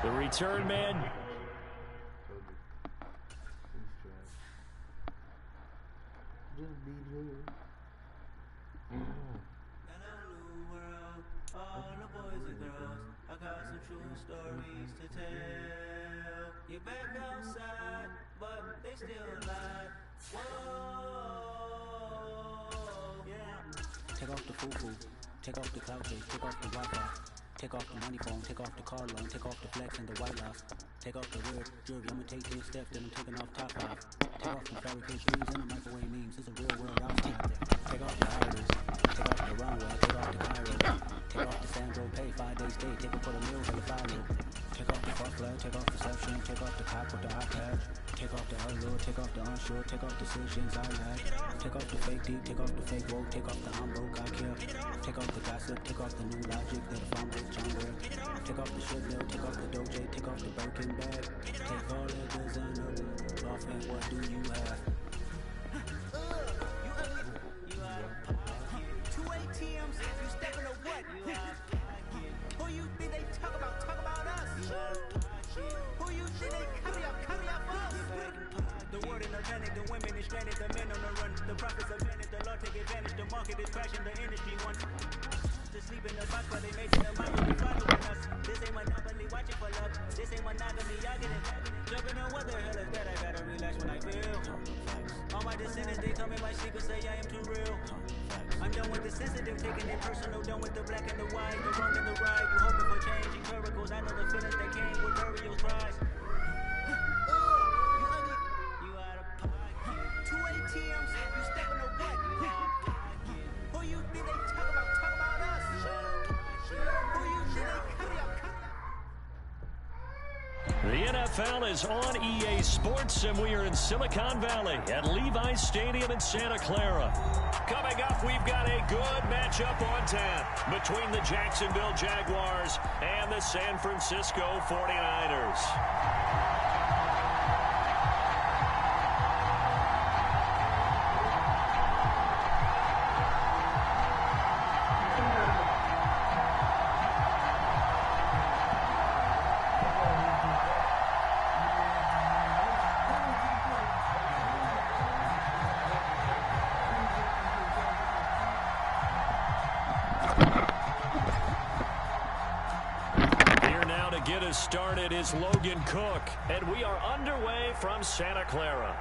The return man. Stories to tell. You're back outside, but they still alive. Whoa, yeah. Take off the foo-foo, take off the cloud chase, take off the Wi-Fi, take off the money phone, take off the car loan, take off the flex and the white loss, take off the weird jewelry, I'ma take 10 steps, then I'm taking off top 5. Take off the fabricated dreams and the microwave memes, it's a real world outside. Take off the iris, take off the runway, take off the Cairo, take off the Sandro pay, 5 days stay, take it for the meals and the follow. Take off the fuck flag, take off deception, take off the cop with the iPad, take off the allure, take off the unsure, take off decisions I lack, take off the fake deep, take off the fake woke, take off the I'm broke, I care, take off the gossip, take off the new logic that if I'm rich, I'm rare, take off the shit mill, take off the Doge, take off the Birkin bag, take all that designer off and what do you have? You out of pocket. 2 ATMs, you stepping to what? Who you think they talk about us? Who you think they carry up us? The world in Atlantic, the women is stranded, the men on the run. The profits are vanished, the law take advantage, the market is crashing, the industry wants. The asleep in the box while they making them out. We following us. This ain't monopoly, watching for love. This ain't monogamy, y'all get it. Jumping on what the hell is that? I gotta relax when I feel. All my descendants, they tell me my sneakers say I am too real. I'm done with the sensitive, taking it personal, done with the black and the white, the wrong and the right. You hoping for changing miracles. I know the feelings that came with burial cries. You ugly, you out of pocket. 2 ATMs, you stepping on what? Who you think they talk about us? Who you think they cut out? The NFL is on EA Sports, and we are in Silicon Valley at Levi's Stadium in Santa Clara. Coming up, we've got a good matchup on tap between the Jacksonville Jaguars and the San Francisco 49ers. Get us started is Logan Cook, and we are underway from Santa Clara.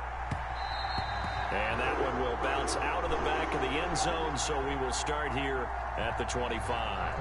And that one will bounce out of the back of the end zone, so we will start here at the 25.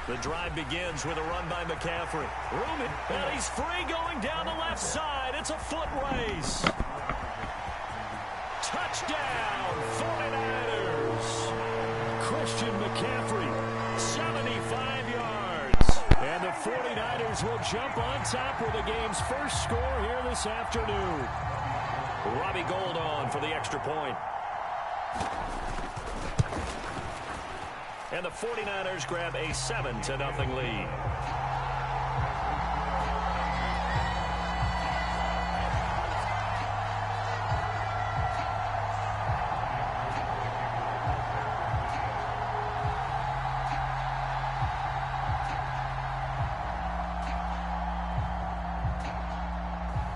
The drive begins with a run by McCaffrey. Room, and he's free going down the left side. It's a foot race. Touchdown, 49ers. Christian McCaffrey, 75 yards. And the 49ers will jump on top with the game's first score here this afternoon. Robbie Gould on for the extra point. And the 49ers grab a 7-0 lead.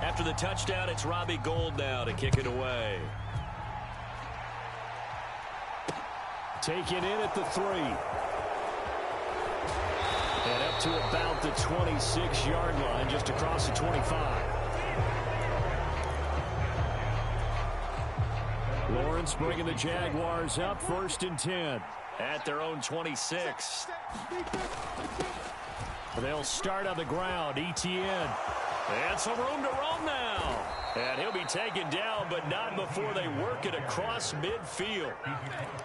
After the touchdown, it's Robbie Gould now to kick it away. Taken in at the 3. And up to about the 26-yard line, just across the 25. Lawrence bringing the Jaguars up, 1st and 10. At their own 26. They'll start on the ground. ETN. And some room to roam now. And he'll be taken down, but not before they work it across midfield.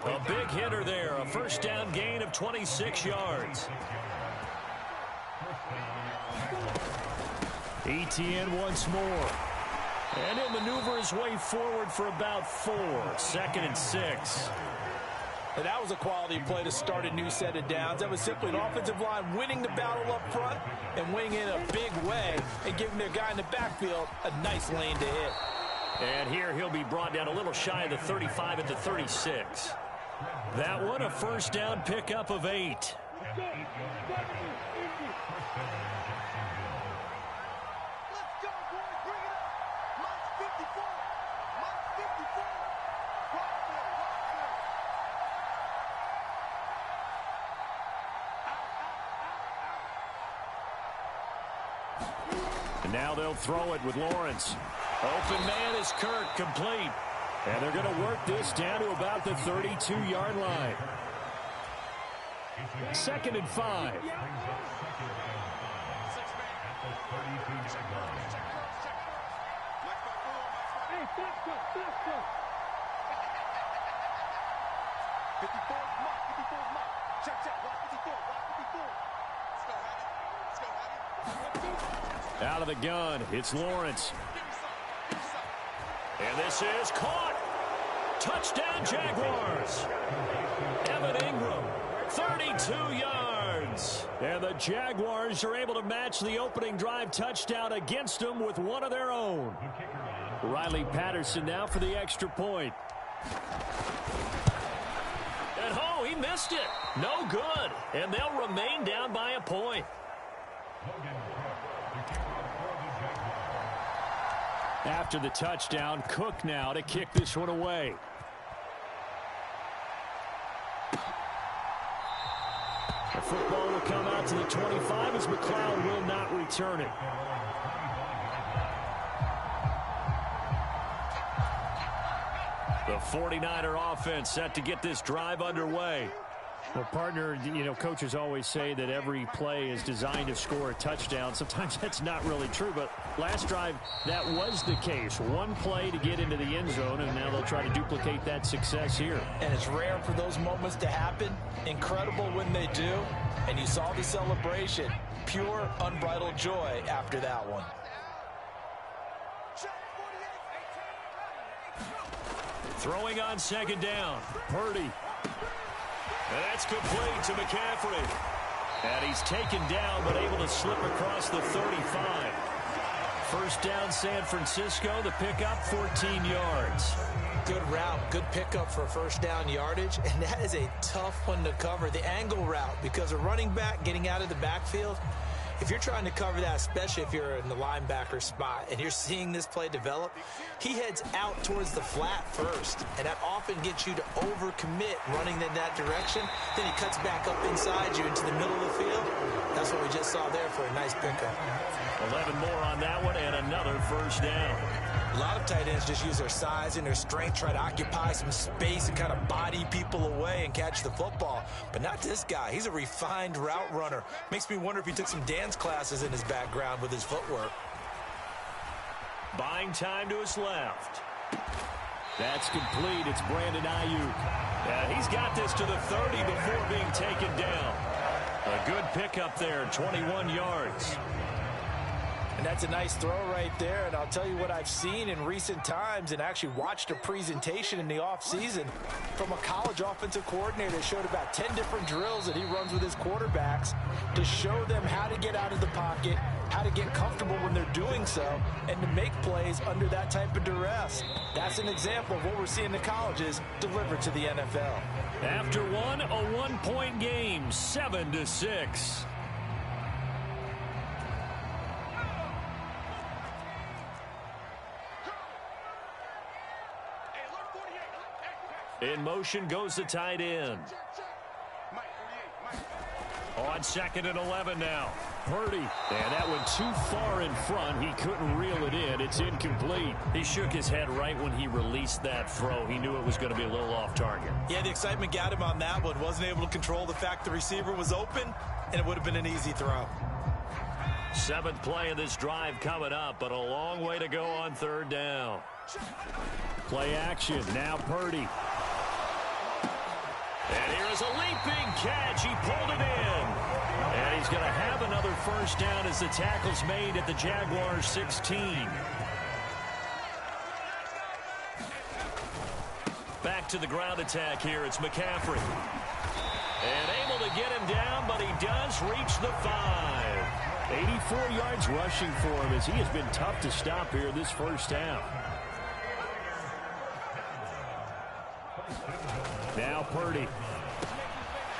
A big hitter there. A first down gain of 26 yards. ETN once more. And he'll maneuver his way forward for about 4. 2nd and 6. And that was a quality play to start a new set of downs. That was simply an offensive line winning the battle up front and winning in a big way and giving their guy in the backfield a nice lane to hit. And here he'll be brought down a little shy of the 35 at the 36. That one a first down pickup of 8. And now they'll throw it with Lawrence. Open man is Kirk, complete. And they're going to work this down to about the 32-yard line. 2nd and 5. Out of the gun, it's Lawrence. And this is caught. Touchdown, Jaguars. Evan Ingram, 32 yards. And the Jaguars are able to match the opening drive touchdown against them with one of their own. Riley Patterson now for the extra point. And oh, he missed it. No good. And they'll remain down by a point. After the touchdown, Cook now to kick this one away. The football will come out to the 25 as McLeod will not return it. The 49er offense set to get this drive underway. Well, partner, coaches always say that every play is designed to score a touchdown. Sometimes that's not really true, but last drive, that was the case. One play to get into the end zone, and now they'll try to duplicate that success here. And it's rare for those moments to happen. Incredible when they do. And you saw the celebration. Pure, unbridled joy after that one. Throwing on second down. Purdy. And that's complete to McCaffrey. And he's taken down but able to slip across the 35. First down San Francisco. The pickup 14 yards. Good route. Good pickup for first down yardage. And that is a tough one to cover. The angle route, because a running back getting out of the backfield, if you're trying to cover that, especially if you're in the linebacker spot and you're seeing this play develop, he heads out towards the flat first, and that often gets you to overcommit running in that direction. Then he cuts back up inside you into the middle of the field. That's what we just saw there for a nice pickup. 11 more on that one and another first down. A lot of tight ends just use their size and their strength, try to occupy some space and kind of body people away and catch the football. But not this guy. He's a refined route runner. Makes me wonder if he took some dance classes in his background with his footwork. Buying time to his left. That's complete. It's Brandon Ayuk. And he's got this to the 30 before being taken down. A good pickup there, 21 yards. And that's a nice throw right there. And I'll tell you what I've seen in recent times and actually watched a presentation in the offseason from a college offensive coordinator that showed about 10 different drills that he runs with his quarterbacks to show them how to get out of the pocket, how to get comfortable when they're doing so, and to make plays under that type of duress. That's an example of what we're seeing in the colleges delivered to the NFL. After one, a one-point game, 7-6. In motion goes the tight end. On second and 11 now. Purdy. And that went too far in front. He couldn't reel it in. It's incomplete. He shook his head right when he released that throw. He knew it was going to be a little off target. Yeah, the excitement got him on that one. Wasn't able to control the fact the receiver was open, and it would have been an easy throw. Seventh play of this drive coming up, but a long way to go on third down. Play action. Now Purdy. And here is a leaping catch. He pulled it in. And he's going to have another first down as the tackle's made at the Jaguars' 16. Back to the ground attack here. It's McCaffrey. And able to get him down, but he does reach the 5. 84 yards rushing for him as he has been tough to stop here this first half. Now Purdy.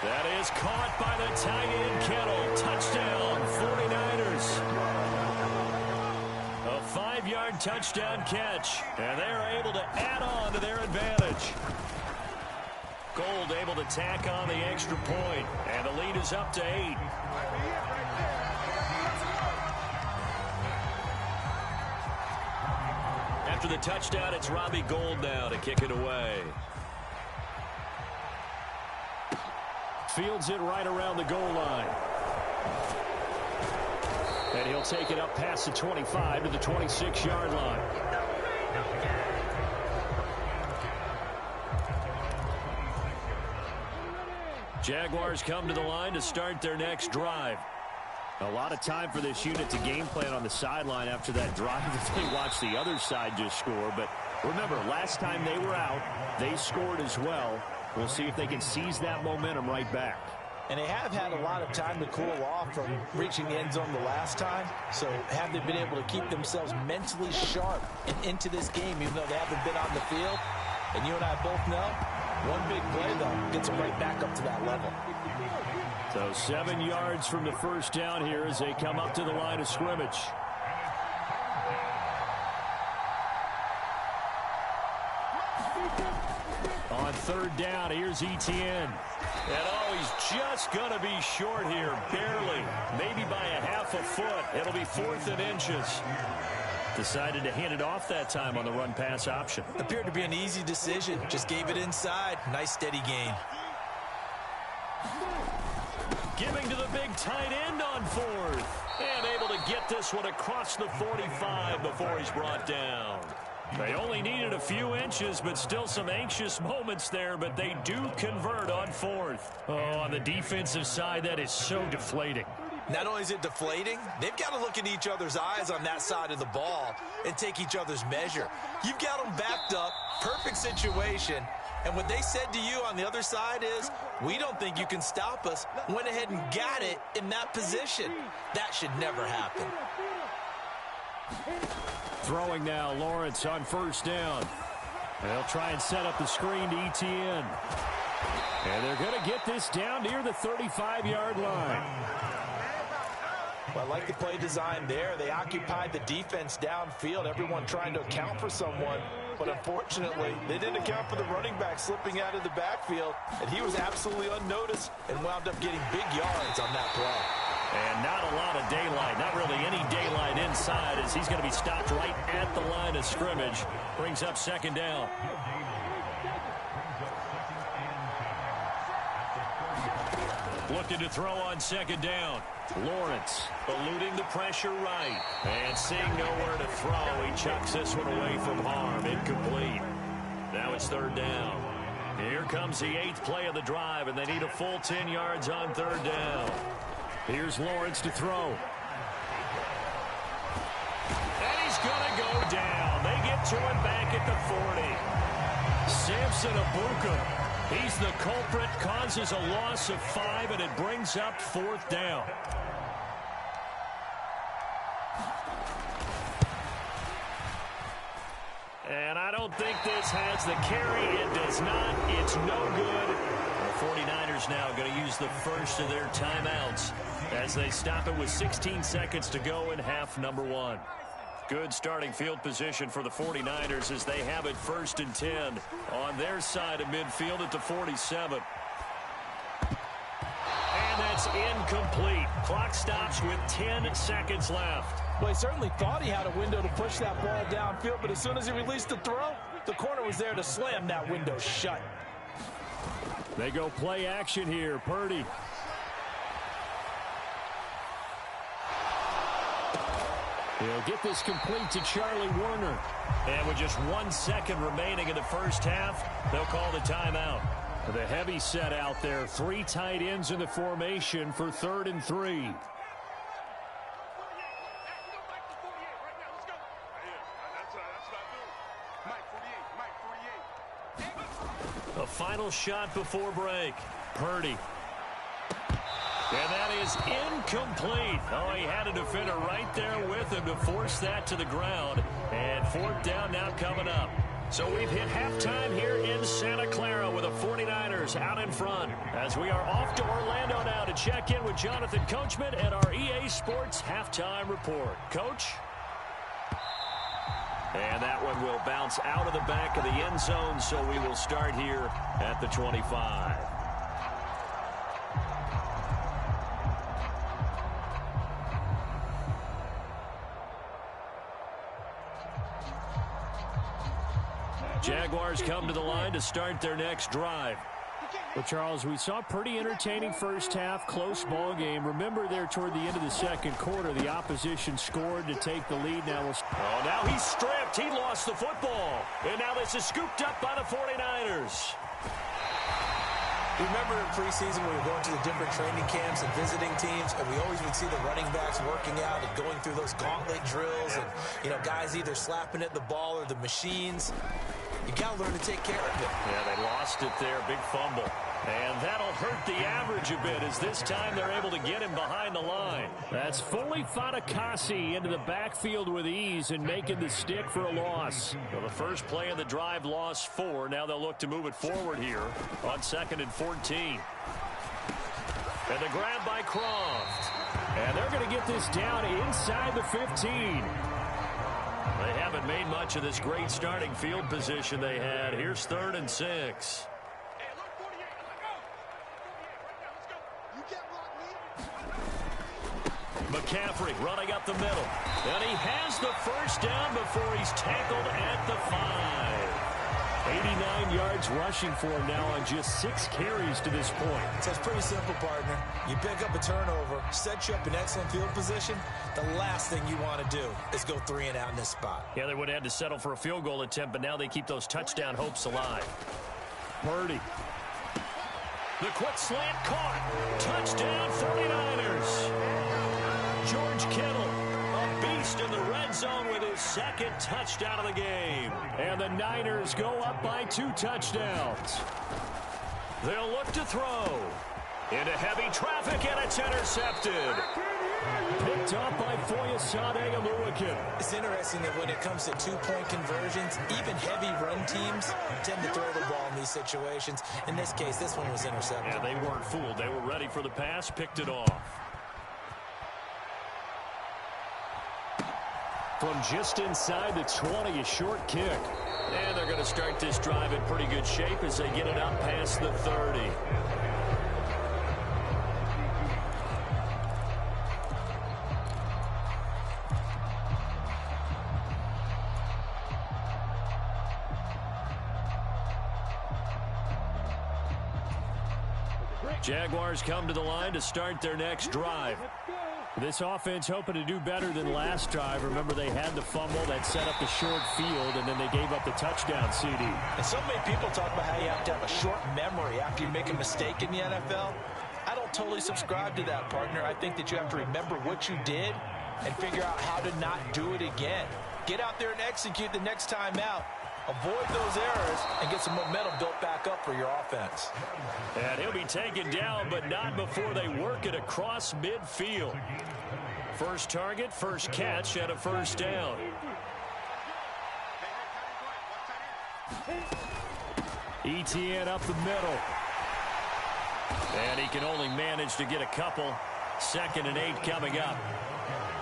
That is caught by the tight end Kittle. Touchdown, 49ers. A 5-yard touchdown catch. And they're able to add on to their advantage. Gold able to tack on the extra point. And the lead is up to 8. After the touchdown, it's Robbie Gould now to kick it away. Fields it right around the goal line. And he'll take it up past the 25 to the 26-yard line. Jaguars come to the line to start their next drive. A lot of time for this unit to game plan on the sideline after that drive that they watched the other side just score. But remember, last time they were out, they scored as well. We'll see if they can seize that momentum right back. And they have had a lot of time to cool off from reaching the end zone the last time. So have they been able to keep themselves mentally sharp and into this game, even though they haven't been on the field? And you and I both know, one big play, though, gets them right back up to that level. So 7 yards from the first down here as they come up to the line of scrimmage. On third down, here's Etienne. And he's just going to be short here, barely, maybe by a half a foot. It'll be 4th and inches. Decided to hand it off that time on the run-pass option. Appeared to be an easy decision. Just gave it inside. Nice steady gain. Giving to the big tight end on 4th. And able to get this one across the 45 before he's brought down. They only needed a few inches, but still some anxious moments there, but they do convert on 4th. Oh, on the defensive side, that is so deflating. Not only is it deflating, they've got to look in each other's eyes on that side of the ball and take each other's measure. You've got them backed up, perfect situation, and what they said to you on the other side is, we don't think you can stop us. Went ahead and got it in that position. That should never happen. Throwing now, Lawrence on first down. They'll try and set up the screen to Etienne. And they're going to get this down near the 35-yard line. Well, I like the play design there. They occupied the defense downfield, everyone trying to account for someone. But unfortunately, they didn't account for the running back slipping out of the backfield. And he was absolutely unnoticed and wound up getting big yards on that play. And not a lot of daylight, not really any daylight inside as he's going to be stopped right at the line of scrimmage. Brings up second down. Looking to throw on second down. Lawrence eluding the pressure right. And seeing nowhere to throw, he chucks this one away from harm. Incomplete. Now it's third down. Here comes the 8th play of the drive, and they need a full 10 yards on third down. Here's Lawrence to throw. And he's going to go down. They get to him back at the 40. Samson Abuka. He's the culprit, causes a loss of 5, and it brings up 4th down. And I don't think this has the carry. It does not. It's no good. The 49ers now going to use the first of their timeouts as they stop it with 16 seconds to go in half number 1. Good starting field position for the 49ers as they have it 1st and 10 on their side of midfield at the 47. And that's incomplete. Clock stops with 10 seconds left. Well, he certainly thought he had a window to push that ball downfield, but as soon as he released the throw, the corner was there to slam that window shut. They go play action here. Purdy. He'll get this complete to Charlie Warner. And with just 1 second remaining in the first half, they'll call the timeout. The heavy set out there. 3 tight ends in the formation for 3rd and 3. A final shot before break. Purdy. And that is incomplete. Oh, he had a defender right there with him to force that to the ground. And 4th down now coming up. So we've hit halftime here in Santa Clara with the 49ers out in front. As we are off to Orlando now to check in with Jonathan Coachman at our EA Sports Halftime Report. Coach? And that one will bounce out of the back of the end zone, so we will start here at the 25. Jaguars come to the line to start their next drive. Well, Charles, we saw a pretty entertaining first half, close ball game. Remember there toward the end of the second quarter, the opposition scored to take the lead. Now he's stripped. He lost the football. And now this is scooped up by the 49ers. Remember in preseason we were going to the different training camps and visiting teams, and we always would see the running backs working out and going through those gauntlet drills and, guys either slapping at the ball or the machines. You got to learn to take care of it. Yeah, they lost it there. Big fumble. And that'll hurt the average a bit as this time they're able to get him behind the line. That's fully Fatukasi into the backfield with ease and making the stick for a loss. Well, the first play of the drive lost 4. Now they'll look to move it forward here on 2nd and 14. And the grab by Croft. And they're going to get this down inside the 15. They haven't made much of this great starting field position they had. Here's 3rd and 6. McCaffrey running up the middle. And he has the first down before he's tackled at the 5. 89 yards rushing for him now on just 6 carries to this point. So it's pretty simple, partner. You pick up a turnover, set you up in excellent field position. The last thing you want to do is go 3 and out in this spot. Yeah, they would have had to settle for a field goal attempt, but now they keep those touchdown hopes alive. Purdy. The quick slant caught. Touchdown 49ers. George Kittle, a beast in the red zone with his 2nd touchdown of the game. And the Niners go up by 2 touchdowns. They'll look to throw. Into heavy traffic, and it's intercepted. Picked up by Foyesade Oluwakim. It's interesting that when it comes to 2-point conversions, even heavy run teams tend to throw the ball in these situations. In this case, this one was intercepted. Yeah, they weren't fooled. They were ready for the pass, picked it off. From just inside the 20, a short kick. And they're going to start this drive in pretty good shape as they get it up past the 30. Jaguars come to the line to start their next drive. This offense hoping to do better than last drive. Remember, they had the fumble that set up the short field, and then they gave up the touchdown CD. And so many people talk about how you have to have a short memory after you make a mistake in the NFL. I don't totally subscribe to that, partner. I think that you have to remember what you did and figure out how to not do it again. Get out there and execute the next time out. Avoid those errors and get some momentum built back up for your offense. And he'll be taken down, but not before they work it across midfield. First target, first catch, and a first down. ETN up the middle. And he can only manage to get a couple. 2nd and 8 coming up.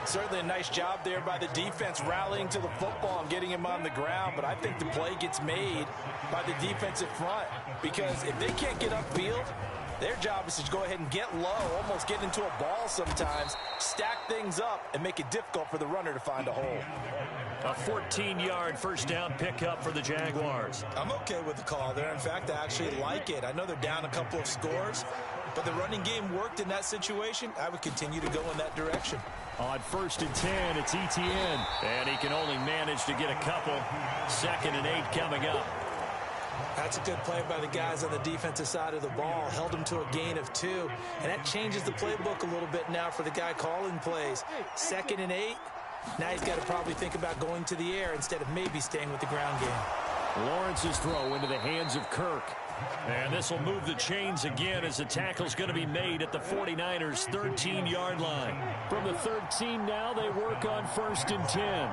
Certainly a nice job there by the defense rallying to the football and getting him on the ground, but I think the play gets made by the defensive front because if they can't get upfield, their job is to go ahead and get low, almost get into a ball sometimes, stack things up, and make it difficult for the runner to find a hole. A 14-yard first down pickup for the Jaguars. I'm okay with the call there. In fact, I actually like it. I know they're down a couple of scores, but the running game worked in that situation. I would continue to go in that direction. On 1st and 10, it's ETN. And he can only manage to get a couple. 2nd and 8 coming up. That's a good play by the guys on the defensive side of the ball. Held them to a gain of 2. And that changes the playbook a little bit now for the guy calling plays. 2nd and 8. Now he's got to probably think about going to the air instead of maybe staying with the ground game. Lawrence's throw into the hands of Kirk. And this will move the chains again as the tackle's going to be made at the 49ers' 13-yard line. From the 13 now, they work on 1st and 10.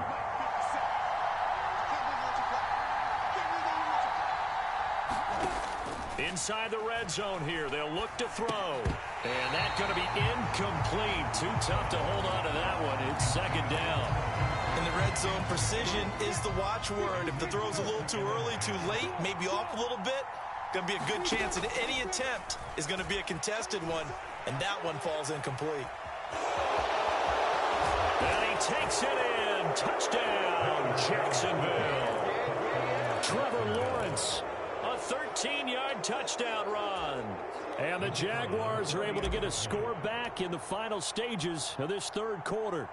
Inside the red zone here, they'll look to throw. And that's going to be incomplete. Too tough to hold on to that one. It's 2nd down. In the red zone, precision is the watchword. If the throw's a little too early, too late, maybe off a little bit, going to be a good chance that any attempt is going to be a contested one, and that one falls incomplete. And he takes it in. Touchdown, Jacksonville. Trevor Lawrence. A 13-yard touchdown run. And the Jaguars are able to get a score back in the final stages of this 3rd quarter.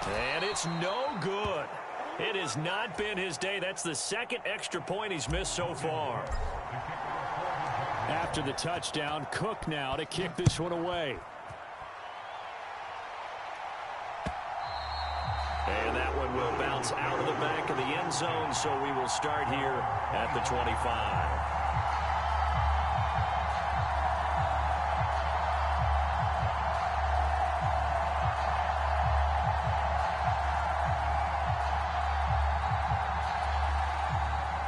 And it's no good. It has not been his day. That's the 2nd extra point he's missed so far. After the touchdown, Cook now to kick this one away. And that one will bounce out of the back of the end zone, so we will start here at the 25.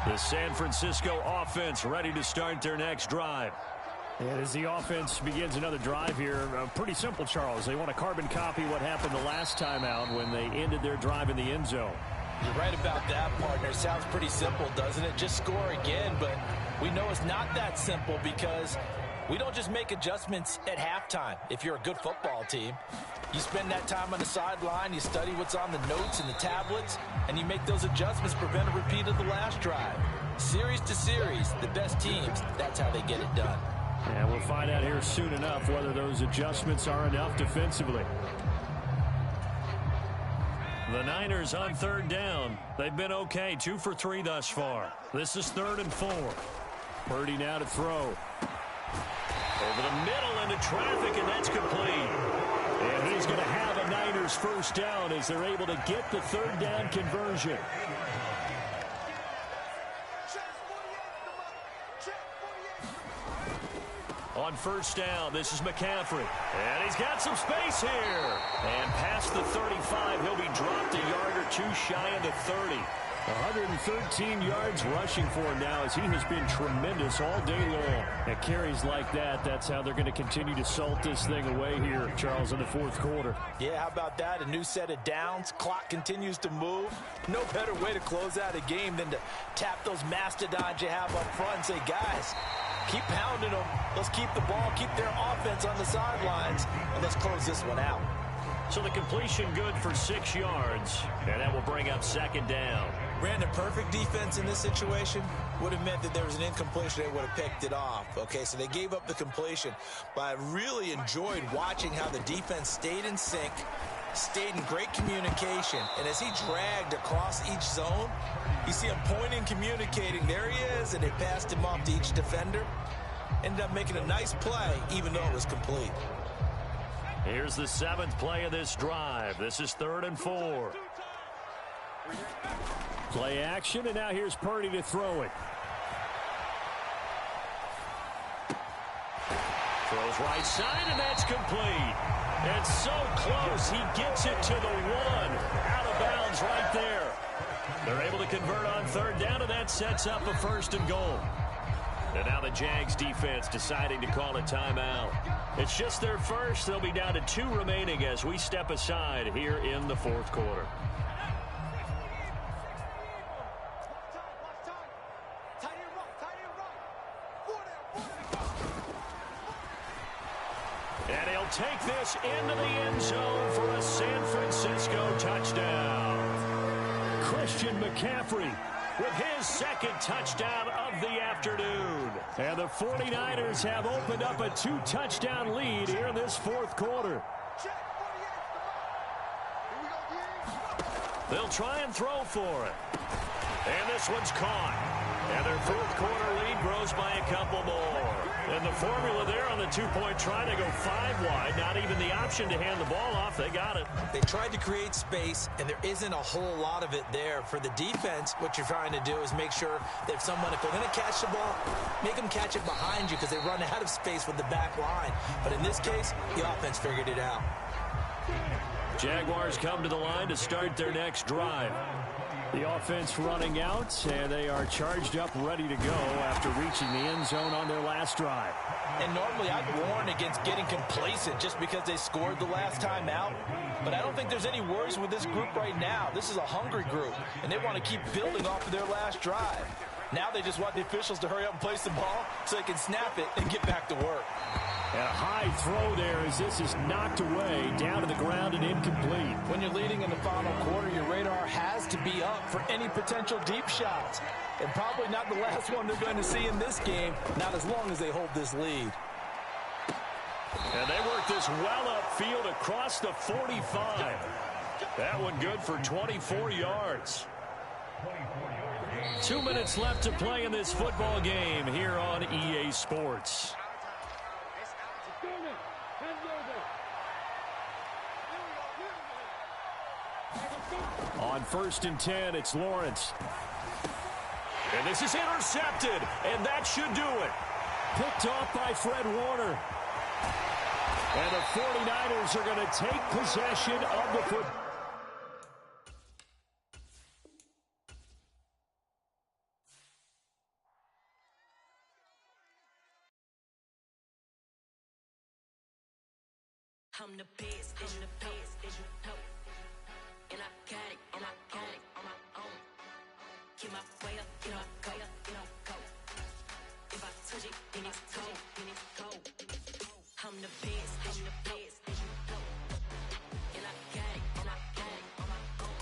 The San Francisco offense ready to start their next drive. And as the offense begins another drive here, pretty simple, Charles. They want to carbon copy what happened the last time out when they ended their drive in the end zone. You're right about that, partner. It sounds pretty simple, doesn't it? Just score again, but we know it's not that simple because we don't just make adjustments at halftime if you're a good football team. You spend that time on the sideline, you study what's on the notes and the tablets, and you make those adjustments to prevent a repeat of the last drive. Series to series, the best teams, that's how they get it done. And we'll find out here soon enough whether those adjustments are enough defensively. The Niners on third down. They've been okay, 2 for 3 thus far. This is 3rd and 4. Purdy now to throw. Over the middle into traffic, and that's complete. And he's going to have a Niners first down as they're able to get the third down conversion. On first down, this is McCaffrey. And he's got some space here. And past the 35, he'll be dropped a yard or two shy of the 30. 113 yards rushing for him now as he has been tremendous all day long. At carries like that, that's how they're going to continue to salt this thing away here, Charles, in the fourth quarter. Yeah, how about that? A new set of downs. Clock continues to move. No better way to close out a game than to tap those mastodons you have up front and say, guys, keep pounding them. Let's keep the ball, keep their offense on the sidelines, and let's close this one out. So the completion good for 6 yards, and that will bring up second down. Brandon, perfect defense in this situation would have meant that there was an incompletion. They would have picked it off. Okay, so they gave up the completion. But I really enjoyed watching how the defense stayed in sync, stayed in great communication. And as he dragged across each zone, you see him pointing, communicating. There he is, and they passed him off to each defender. Ended up making a nice play, even though it was complete. Here's the 7th play of this drive. This is 3rd and 4. Play action, and now here's Purdy to throw it. Throws right side, and that's complete. And so close, he gets it to the 1. Out of bounds right there. They're able to convert on third down, and that sets up a 1st and goal. And now the Jags defense deciding to call a timeout. It's just their first. They'll be down to 2 remaining as we step aside here in the fourth quarter. And he'll take this into the end zone for a San Francisco touchdown. Christian McCaffrey with his 2nd touchdown of the afternoon. And the 49ers have opened up a 2-touchdown lead here in this fourth quarter. They'll try and throw for it. And this one's caught. And their fourth quarter lead grows by a couple more. And the formula there on the 2-point try, they go 5 wide. Not even the option to hand the ball off. They got it. They tried to create space, and there isn't a whole lot of it there. For the defense, what you're trying to do is make sure that someone, if they're going to catch the ball, make them catch it behind you because they run out of space with the back line. But in this case, the offense figured it out. Jaguars come to the line to start their next drive. The offense running out, and they are charged up, ready to go after reaching the end zone on their last drive. And normally I'd warn against getting complacent just because they scored the last time out. But I don't think there's any worries with this group right now. This is a hungry group, and they want to keep building off of their last drive. Now they just want the officials to hurry up and place the ball so they can snap it and get back to work. And a high throw there as this is knocked away, down to the ground and incomplete. When you're leading in the final quarter, your radar has to be up for any potential deep shots. And probably not the last one they're going to see in this game, not as long as they hold this lead. And they work this well upfield across the 45. That one good for 24 yards. 2 minutes left to play in this football game here on EA Sports. On 1st and 10, it's Lawrence. And this is intercepted, and that should do it. Picked off by Fred Warner. And the 49ers are going to take possession of the football. I'm the best, and you know. And I got it, on my own. Get my way up, go. If I touch it, then it's cold. I'm the best, and you know. And I got it, on my own.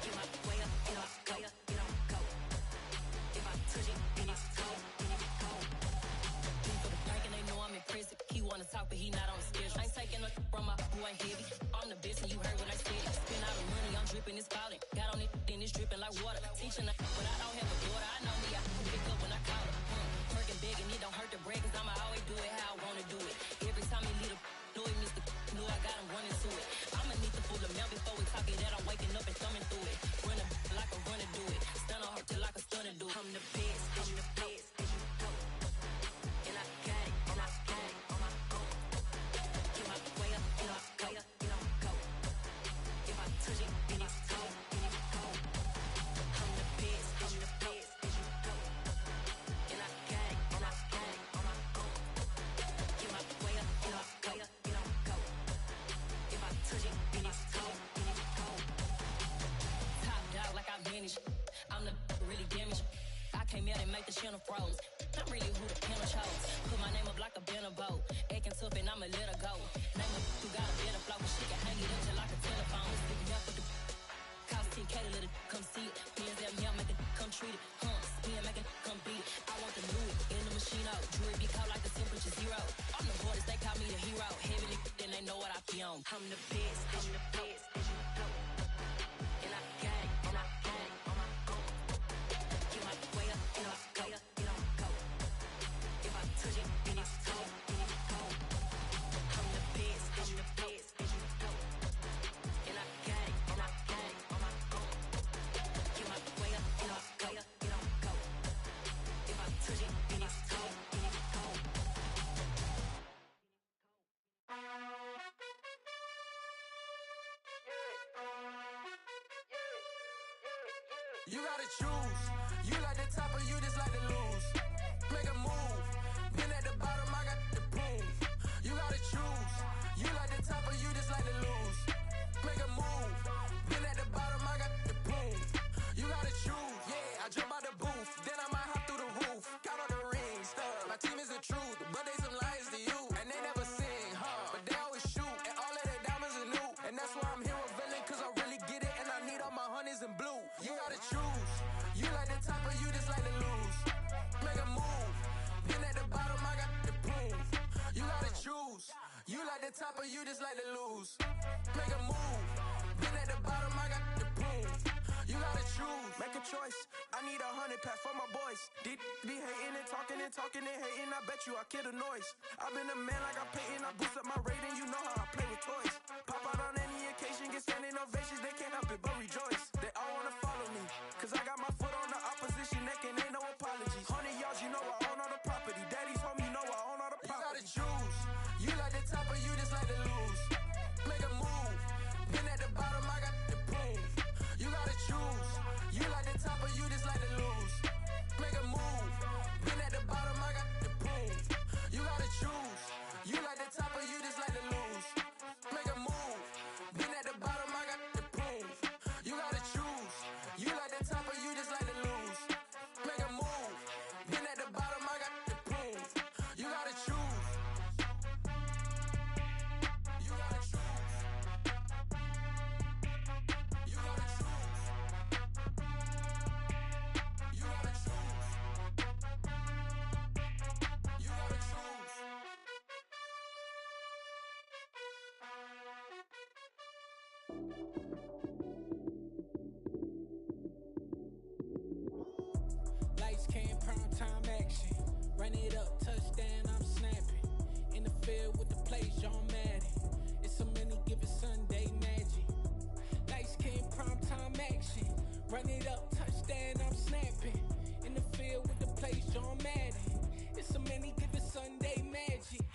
Get my way up, go. If I touch it, then it's cold. For the bank and they know I'm impressive. He wanna talk, but he not on the schedule. I ain't taking no from my boy heavy. I'm the best, and you heard what I said. Spend all the money, I'm dripping, it's falling. Got on it, then it's dripping like water. Teaching her, but I don't have a daughter. I know me, I can pick up when I call her. Working big, and it don't hurt the break, cause I'ma always do it how I wanna do it. Every time he lead a know it, Mr. Know I got him running to it. I'ma need the full amount before we talk it that I'm waking up and thumbing through it. Running like a runner do it. Stun on her till like a stunner do it. I'm the best, and you know. And I got it, on my own. Get my way up, go. If I touch it, then it's cold. I'm the best, and you know. And I got it, on my own. Get my way up, go. If I touch it, then it's cold. Top dog like I manage. I'm the really damaged. I came out and make the channel froze. I'm really who the panel chose. Put my name up like a banner boat. Acting tough and I'ma let her go. Name her who got a better flow. She can hang it up just like a telephone. Stick me up with the cost 10K to let it come see it. Hands at me, make it come treat it. Spin, make it come beat it. I want the new in the machine out. Jewelry be cold like the temperature 0. I'm the hardest, they call me the hero. Heavy then they know what I be on. I'm the best, and you know. And I got it, on my own. Get my way up, go. If I touch it, then it's cold. I'm the best, and you know. And I got it, on my own. Get my way up, go. If I touch it, then it's cold. You gotta choose. You like the top or you just like to lose. Make a move. Been at the bottom, I got the proof. You gotta choose. You like the top or you just like to lose. Make a move. Been at the bottom, I got the proof. You gotta choose. Yeah, I jump out the booth. Then I might hop through the roof. Count on the rings, stuff. My team is the truth, but they some liars to you. And they never sing, but they always shoot. And all of their diamonds are new. And that's why I'm here with Villain, cause I really get it. And I need all my honeys in blue. You gotta choose. You like the top or you just like to lose. Make a move. Been at the bottom, I got the proof. You gotta choose. You like the top or you just like to lose. Make a move. Been at the bottom, I got the proof. You gotta choose. Make a choice. I need 100 pack for my boys. Be hating and talking and hating. I bet you I kill the noise. I've been a man like I'm Peyton. I boost up my rating. You know how I play with toys. Pop out on any occasion, get standing ovations. They can't help it but rejoice. They all wanna follow me, cause I got my foot on the opposition neck and ain't no apologies. 100 yards, you know I own all the property. Daddy's home, you know I own all the property. You gotta choose. You like the top or you just like to lose. Make a move. Been at the bottom, I got the proof. You gotta choose. You like the top or you just like to lose. Make a move. Been at the bottom, I got the proof. You gotta choose. You like the top or you just like to lose. Make a move. Been at the bottom, I got the proof. You gotta choose. You like the top or you just like to lose. Make a move. Been at the bottom, I got the proof. You gotta choose. You gotta choose. You gotta choose. You gotta choose. You gotta choose. Lights came, prime time action. Run it up, touchdown, I'm snapping. In the field with the plays, John Madden. It's so many, give it Sunday magic. Lights came, Run it up, touchdown, I'm snapping. In the field with the plays, John Madden. It's so many, give it Sunday magic.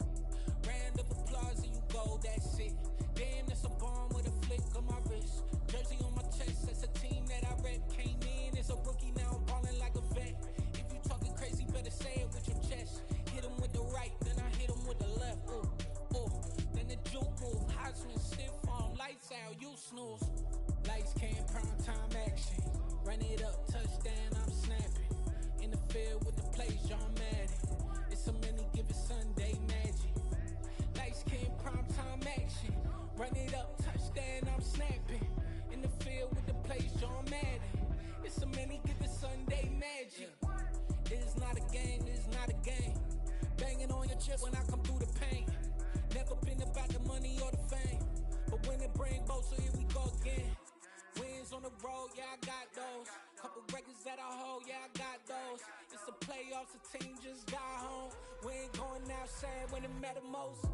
Round of applause and you go, that's it. Damn, that's a bomb with a flick on my wrist. Jersey on my chest, that's a team that I rep. Came in as a rookie, now I'm ballin' like a vet. If you talking crazy, better say it with your chest. Hit him with the right, then I hit him with the left. Ooh, ooh. Then the juke move, high swing, stiff arm, lights out, you snooze. Lights came, prime time action. Run it up, touchdown, I'm snapping. In the field with the plays, John Madden. It's so many, give it Sunday magic. Lights came, prime time action. Run it up, touchdown, I'm snapping. In the field with the plays, John Madden. It's so many, give it Sunday magic. It's not a game, it's not a game. Banging on your chest when I come through the pain. Never been about the money or the fame. But when it bring both, so here we go again. Wins on the road, yeah, I got those. Couple records that I hold, yeah, I got those. It's the playoffs, the team just got home. We ain't going outside when it matter most.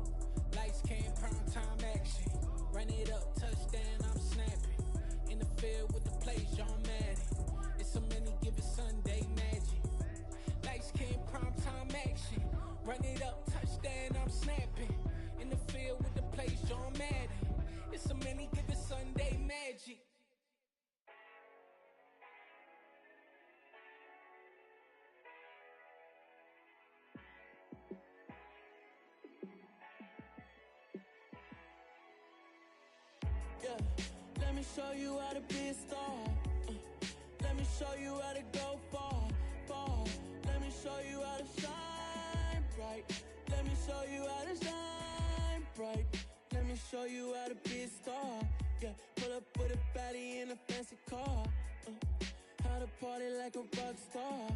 Lights came, prime time action. Run it up, touchdown, I'm snapping. In the field with the plays, John Madden. It's so many, give it Sunday magic. Lights came, prime time action. Run it up, touchdown, I'm snapping. In the field with the plays, John Madden. It's so many, give it Sunday magic. Yeah, let me show you how to be a star. Let me show you how to go far, far. Let me show you how to shine bright. Let me show you how to shine bright. Let me show you how to be a star. Yeah, pull up with a baddie in a fancy car. How to party like a rock star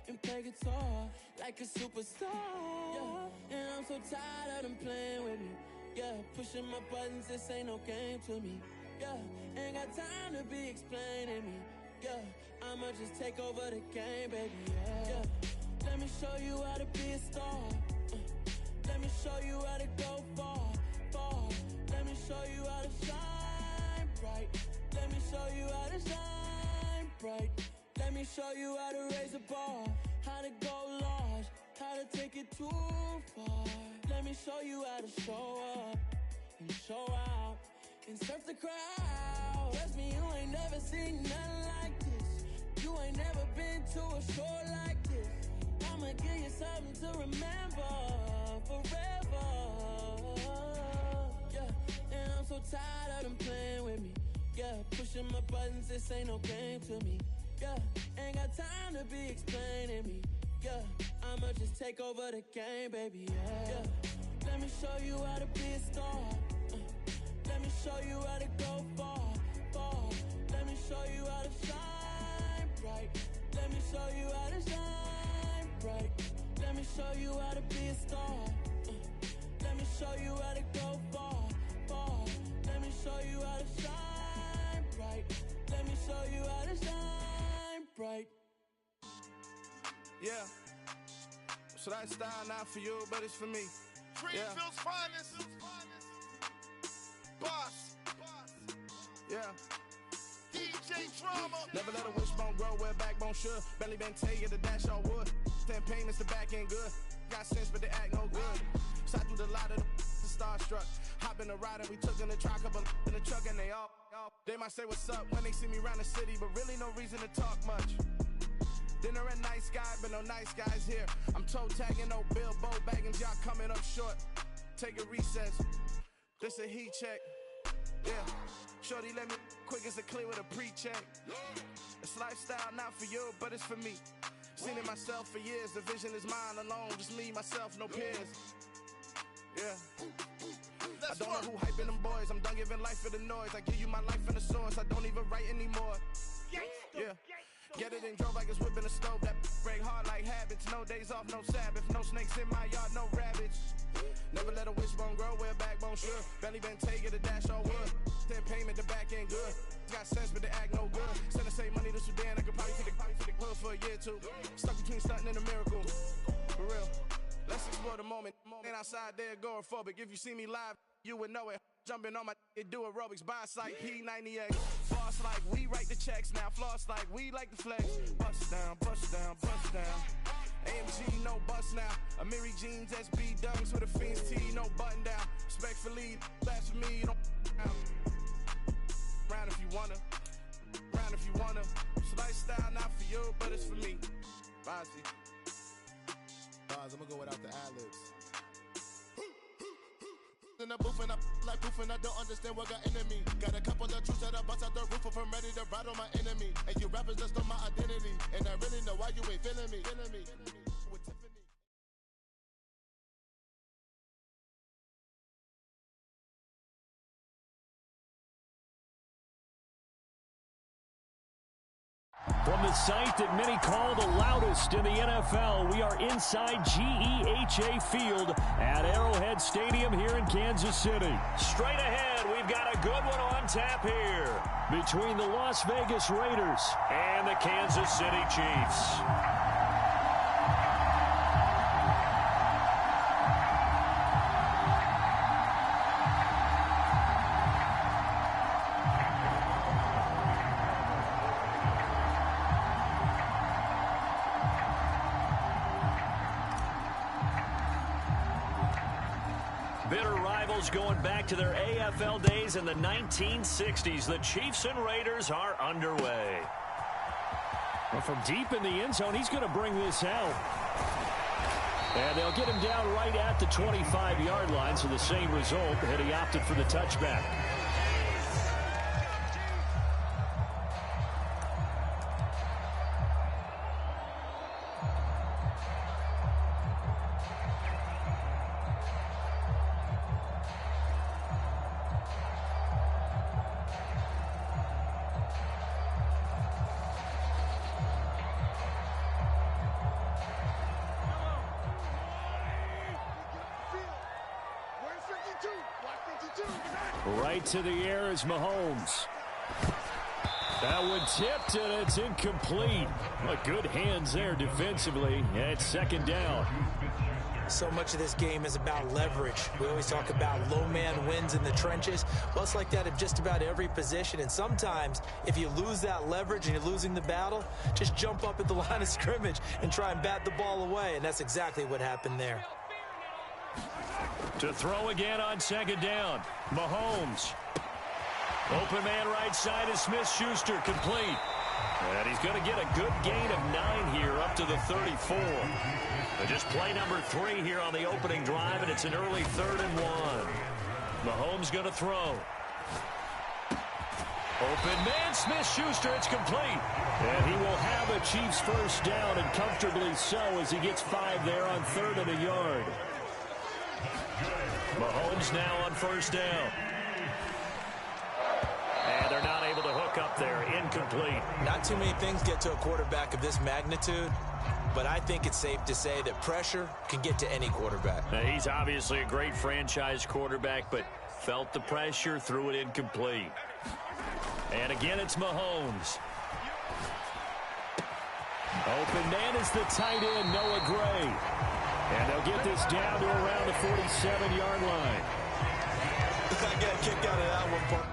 and play guitar like a superstar. Yeah, and I'm so tired of them playing with me. Yeah, pushing my buttons, this ain't no game to me. Yeah, ain't got time to be explaining me. Yeah, I'ma just take over the game, baby. Yeah, let me show you how to be a star. Let me show you how to go far, far. Let me show you how to shine bright. Let me show you how to shine bright. Let me show you how to raise a bar, how to go large, how to take it too far. Let me show you how to show up and show out and surf the crowd. Trust me, you ain't never seen nothing like this. You ain't never been to a show like this. I'ma give you something to remember forever. Yeah, and I'm so tired of them playing with me. Yeah, pushing my buttons, this ain't no game to me. Yeah, ain't got time to be explaining me. Yeah, I'ma just take over the game, baby. Yeah, let me show you how to be a star. Let me show you how to go far, far. Let me show you how to shine bright. Let me show you how to shine bright. Let me show you how to be a star. Let me show you how to go far, far. Let me show you how to shine bright. Let me show you how to shine bright. Yeah, so that style not for you, but it's for me. Greenville's finest. Boss. Yeah. DJ Drama. Never let a wishbone grow where a backbone should. Belly been tell you the dash all wood. 10 payments, the back end good. Got sense, but they act no good. So I threw the lot of the starstruck. Hop in the ride and we took in the truck, couple in the truck, and they all. They might say what's up when they see me around the city, but really no reason to talk much. Dinner at nice guy, but no nice guys here. I'm toe tagging, no Bilbo bagging, y'all coming up short. Take a recess. This a heat check. Yeah. Shorty let me quick as a clear with a pre-check. This lifestyle not for you, but it's for me. Seen it myself for years. The vision is mine alone. Just me, myself, no peers. Yeah. I don't know who hyping them boys. I'm done giving life for the noise. I give you my life in the source. I don't even write anymore. Yeah. Get it and drove like it's whipping a stove. That break hard like habits. No days off, no Sabbath. No snakes in my yard, no rabbits. Never let a wishbone grow where a backbone should. Belly been take it, a dash all wood. 10 payment, the back end good. Got sense, but they act no good. Send the same money to Sudan. I could probably take the hood for a year or two. Stuck between stunting and a miracle. For real. Let's explore the moment. Ain't outside there agoraphobic. If you see me live, you would know it. Jumping on my do aerobics, buy like P98. Boss like we write the checks now. Floss like we like the flex. Bust down, bust down, bust down. AMG, no bust now. Amiri jeans, SB dunks with a Fiends tee, no button down. Respectfully, last for me, you don't down. Round if you wanna, round if you wanna. It's lifestyle, not for you, but it's for me. Bozzy. Boz, I'm gonna go without the ad-libs. In the booth and I like proof and I don't understand what got into me. Got a couple of truths that I bust out the roof of, I'm ready to ride on my enemy. And you rappers just on my identity. And I really know why you ain't feeling me. With Tiffany. From the site that many call the loudest in the NFL, we are inside GEHA Field at Arrowhead Stadium here in Kansas City. Straight ahead, we've got a good one on tap here between the Las Vegas Raiders and the Kansas City Chiefs. Bitter rivals going back to their AFL days in the 1960s. The Chiefs and Raiders are underway. Well, from deep in the end zone, he's going to bring this out. And they'll get him down right at the 25-yard line, so the same result, and he opted for the touchback. Right to the air is Mahomes. That one tipped, and it's incomplete. But good hands there defensively. And it's second down. So much of this game is about leverage. We always talk about low man wins in the trenches. Well, it's like that in just about every position. And sometimes, if you lose that leverage and you're losing the battle, just jump up at the line of scrimmage and try and bat the ball away. And that's exactly what happened there. To throw again on second down. Mahomes. Open man right side is Smith-Schuster, complete. And he's going to get a good gain of 9 here up to the 34. But just play number 3 here on the opening drive, and it's an early 3rd and 1. Mahomes going to throw. Open man, Smith-Schuster, it's complete. And he will have a Chiefs first down, and comfortably so, as he gets 5 there on 3rd and a yard. Mahomes now on first down. And they're not able to hook up there. Incomplete. Not too many things get to a quarterback of this magnitude, but I think it's safe to say that pressure can get to any quarterback. Now, he's obviously a great franchise quarterback, but felt the pressure, threw it incomplete. And again, it's Mahomes. Open man is the tight end, Noah Gray. And they'll get this down to around the 47-yard line. I got a kick out of that one, Park.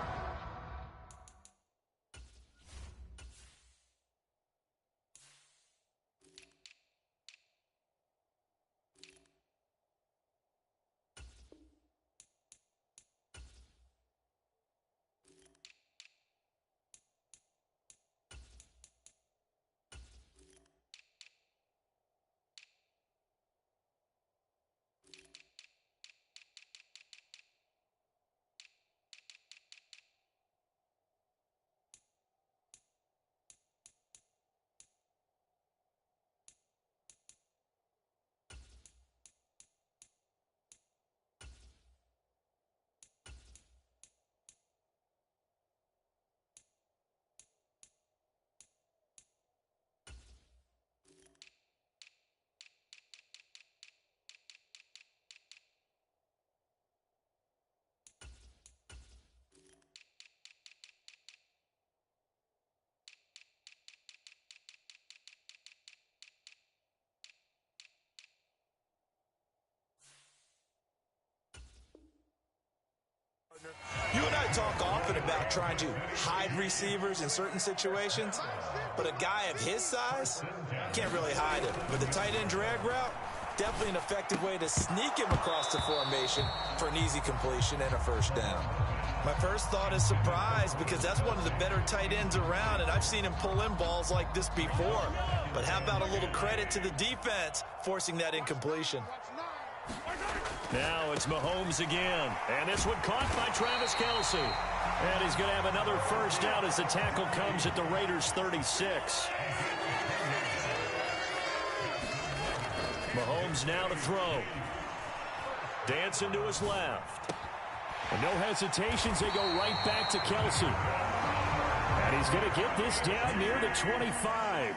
often about trying to hide receivers in certain situations, but a guy of his size can't really hide him. With the tight end drag route, definitely an effective way to sneak him across the formation for an easy completion and a first down. My first thought is surprise, because that's one of the better tight ends around, and I've seen him pull in balls like this before. But how about a little credit to the defense forcing that incompletion? Now it's Mahomes again, and this one caught by Travis Kelce. And he's going to have another first down as the tackle comes at the Raiders' 36. Mahomes now to throw. Dancing to his left. And no hesitations, they go right back to Kelce. And he's going to get this down near the 25.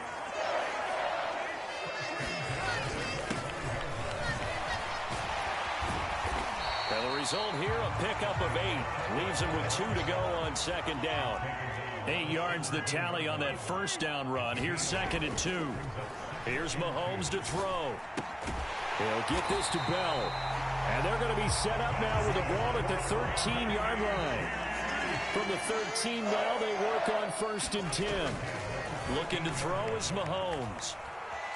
And the result here, a pickup of 8. Leaves him with 2 to go on second down. 8 yards the tally on that first down run. Here's 2nd and 2. Here's Mahomes to throw. He'll get this to Bell. And they're going to be set up now with the ball at the 13-yard line. From the 13 now, they work on 1st and 10. Looking to throw is Mahomes.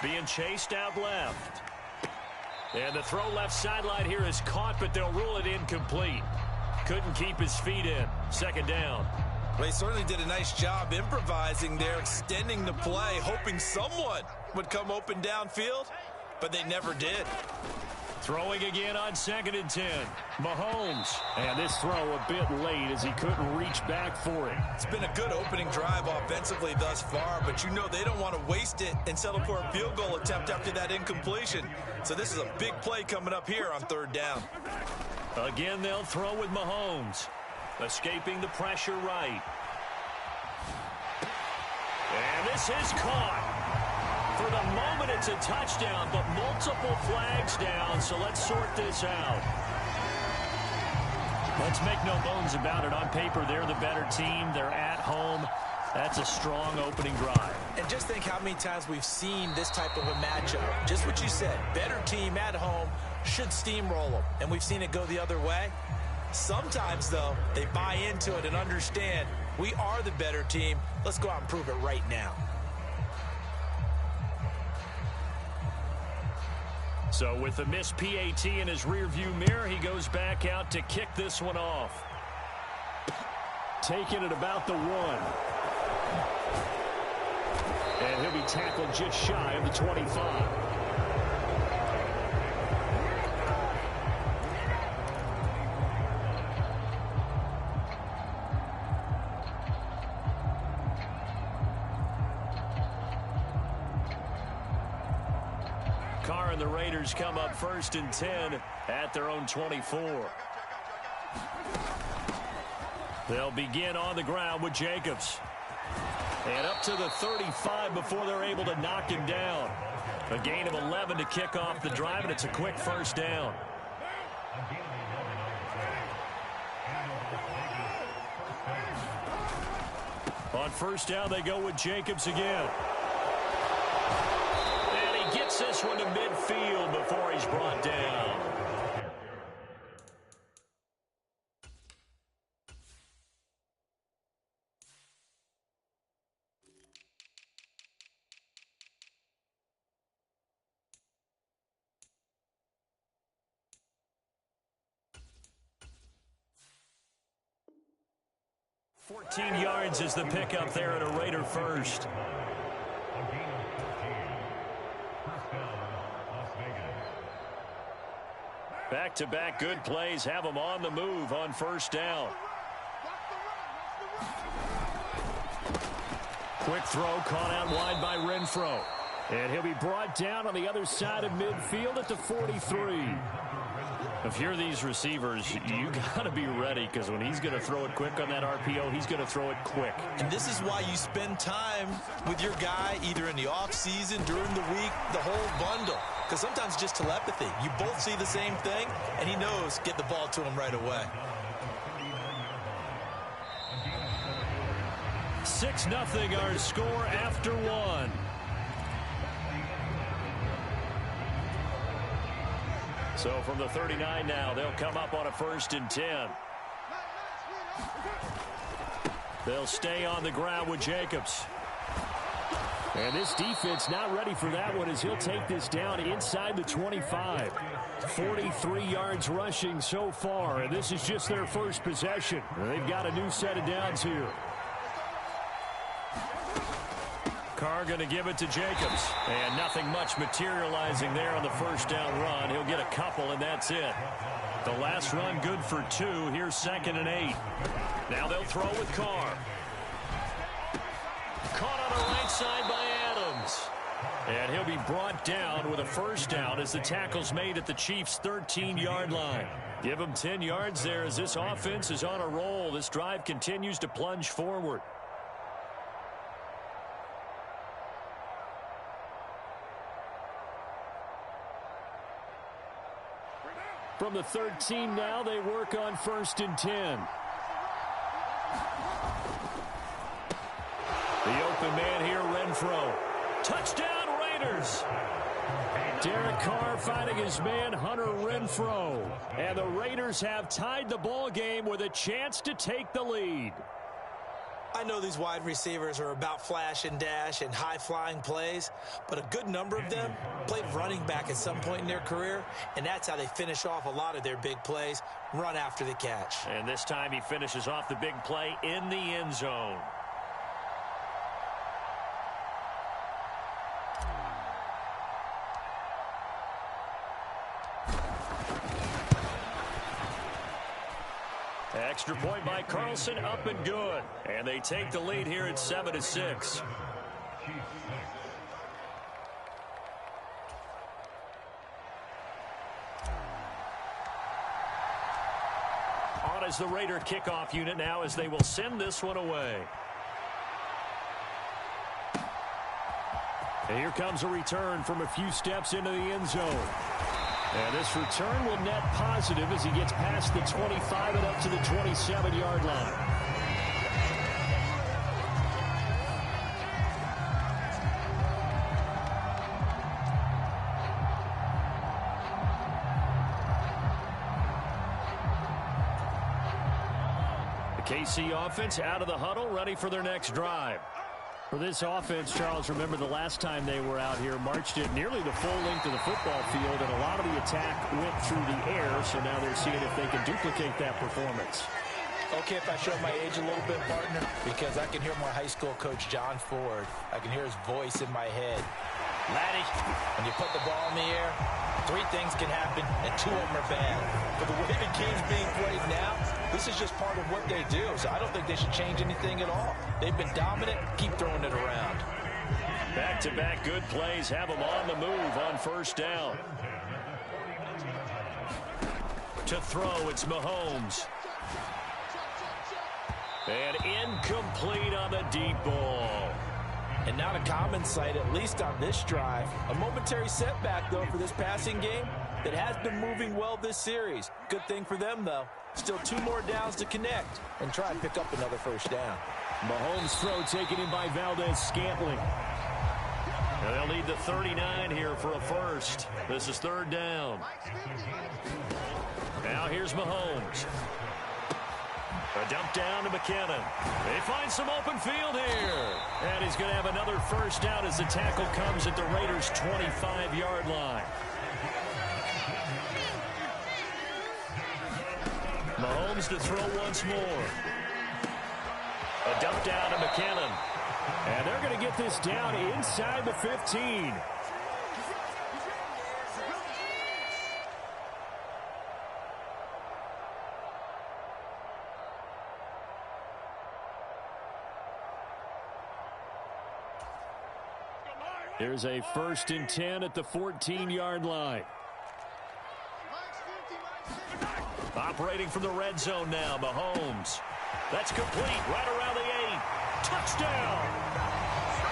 Being chased out left. And the throw left sideline here is caught, but they'll rule it incomplete. Couldn't keep his feet in. 2nd down. Well, he certainly did a nice job improvising there, extending the play, hoping someone would come open downfield, but they never did. Throwing again on 2nd and 10. Mahomes. And this throw a bit late as he couldn't reach back for it. It's been a good opening drive offensively thus far, but you know they don't want to waste it and settle for a field goal attempt after that incompletion. So this is a big play coming up here on 3rd down. Again, they'll throw with Mahomes. Escaping the pressure right. And this is caught. For the moment, it's a touchdown, but multiple flags down, so let's sort this out. Let's make no bones about it. On paper, they're the better team. They're at home. That's a strong opening drive. And just think how many times we've seen this type of a matchup. Just what you said, better team at home should steamroll them, and we've seen it go the other way. Sometimes, though, they buy into it and understand we are the better team. Let's go out and prove it right now. So with the missed PAT in his rearview mirror, he goes back out to kick this one off. Taking it about the 1. And he'll be tackled just shy of the 25. Carr and the Raiders come up 1st and 10 at their own 24. They'll begin on the ground with Jacobs. And up to the 35 before they're able to knock him down. A gain of 11 to kick off the drive, and it's a quick first down. On 1st down, they go with Jacobs again. Gets this one to midfield before he's brought down. $14 yards is the pickup there at a Raider first. Back-to-back good plays have them on the move on 1st down. Quick throw caught out wide by Renfro. And he'll be brought down on the other side of midfield at the 43. If you're these receivers, you got to be ready, because when he's going to throw it quick on that RPO, he's going to throw it quick. And this is why you spend time with your guy either in the offseason, during the week, the whole bundle. Because sometimes just telepathy. You both see the same thing, and he knows get the ball to him right away. 6-0 our score after 1. So from the 39 now, they'll come up on a 1st and 10. They'll stay on the ground with Jacobs. And this defense not ready for that one as he'll take this down inside the 25. 43 yards rushing so far, and this is just their first possession. They've got a new set of downs here. Carr going to give it to Jacobs. And nothing much materializing there on the first down run. He'll get a couple, and that's it. The last run good for 2. Here's 2nd and 8. Now they'll throw with Carr. Caught on the right side by Adams. And he'll be brought down with a first down as the tackle's made at the Chiefs' 13-yard line. Give him 10 yards there as this offense is on a roll. This drive continues to plunge forward. From the 13 now, they work on 1st and 10. The open man here, Renfro. Touchdown, Raiders! Derek Carr finding his man, Hunter Renfro. And the Raiders have tied the ball game with a chance to take the lead. I know these wide receivers are about flash and dash and high-flying plays, but a good number of them played running back at some point in their career, and that's how they finish off a lot of their big plays, run after the catch. And this time he finishes off the big play in the end zone. Extra point by Carlson, up and good. And they take the lead here at 7-6. On is the Raider kickoff unit now as they will send this one away. And here comes a return from a few steps into the end zone. And this return will net positive as he gets past the 25 and up to the 27-yard line. The KC offense out of the huddle, ready for their next drive. For this offense, Charles, remember the last time they were out here, marched it nearly the full length of the football field, and a lot of the attack went through the air, so now they're seeing if they can duplicate that performance. Okay, if I show my age a little bit, partner, because I can hear my high school coach, John Ford. I can hear his voice in my head. Laddie, when you put the ball in the air, 3 things can happen, and 2 of them are bad. But the way the game's being played now, this is just part of what they do. So I don't think they should change anything at all. They've been dominant. Keep throwing it around. Back-to-back good plays have them on the move on first down. To throw, it's Mahomes. And incomplete on the deep ball. And not a common sight, at least on this drive. A momentary setback, though, for this passing game that has been moving well this series. Good thing for them, though. Still 2 more downs to connect and try and pick up another first down. Mahomes' throw taken in by Valdez-Scantling. And they'll need the 39 here for a first. This is 3rd down. Now here's Mahomes. A dump down to McKinnon. They find some open field here. And he's going to have another first down as the tackle comes at the Raiders' 25-yard line. Mahomes to throw once more. A dump down to McKinnon. And they're going to get this down inside the 15. There's a 1st and 10 at the 14-yard line. Operating from the red zone now, Mahomes. That's complete, right around the 8. Touchdown!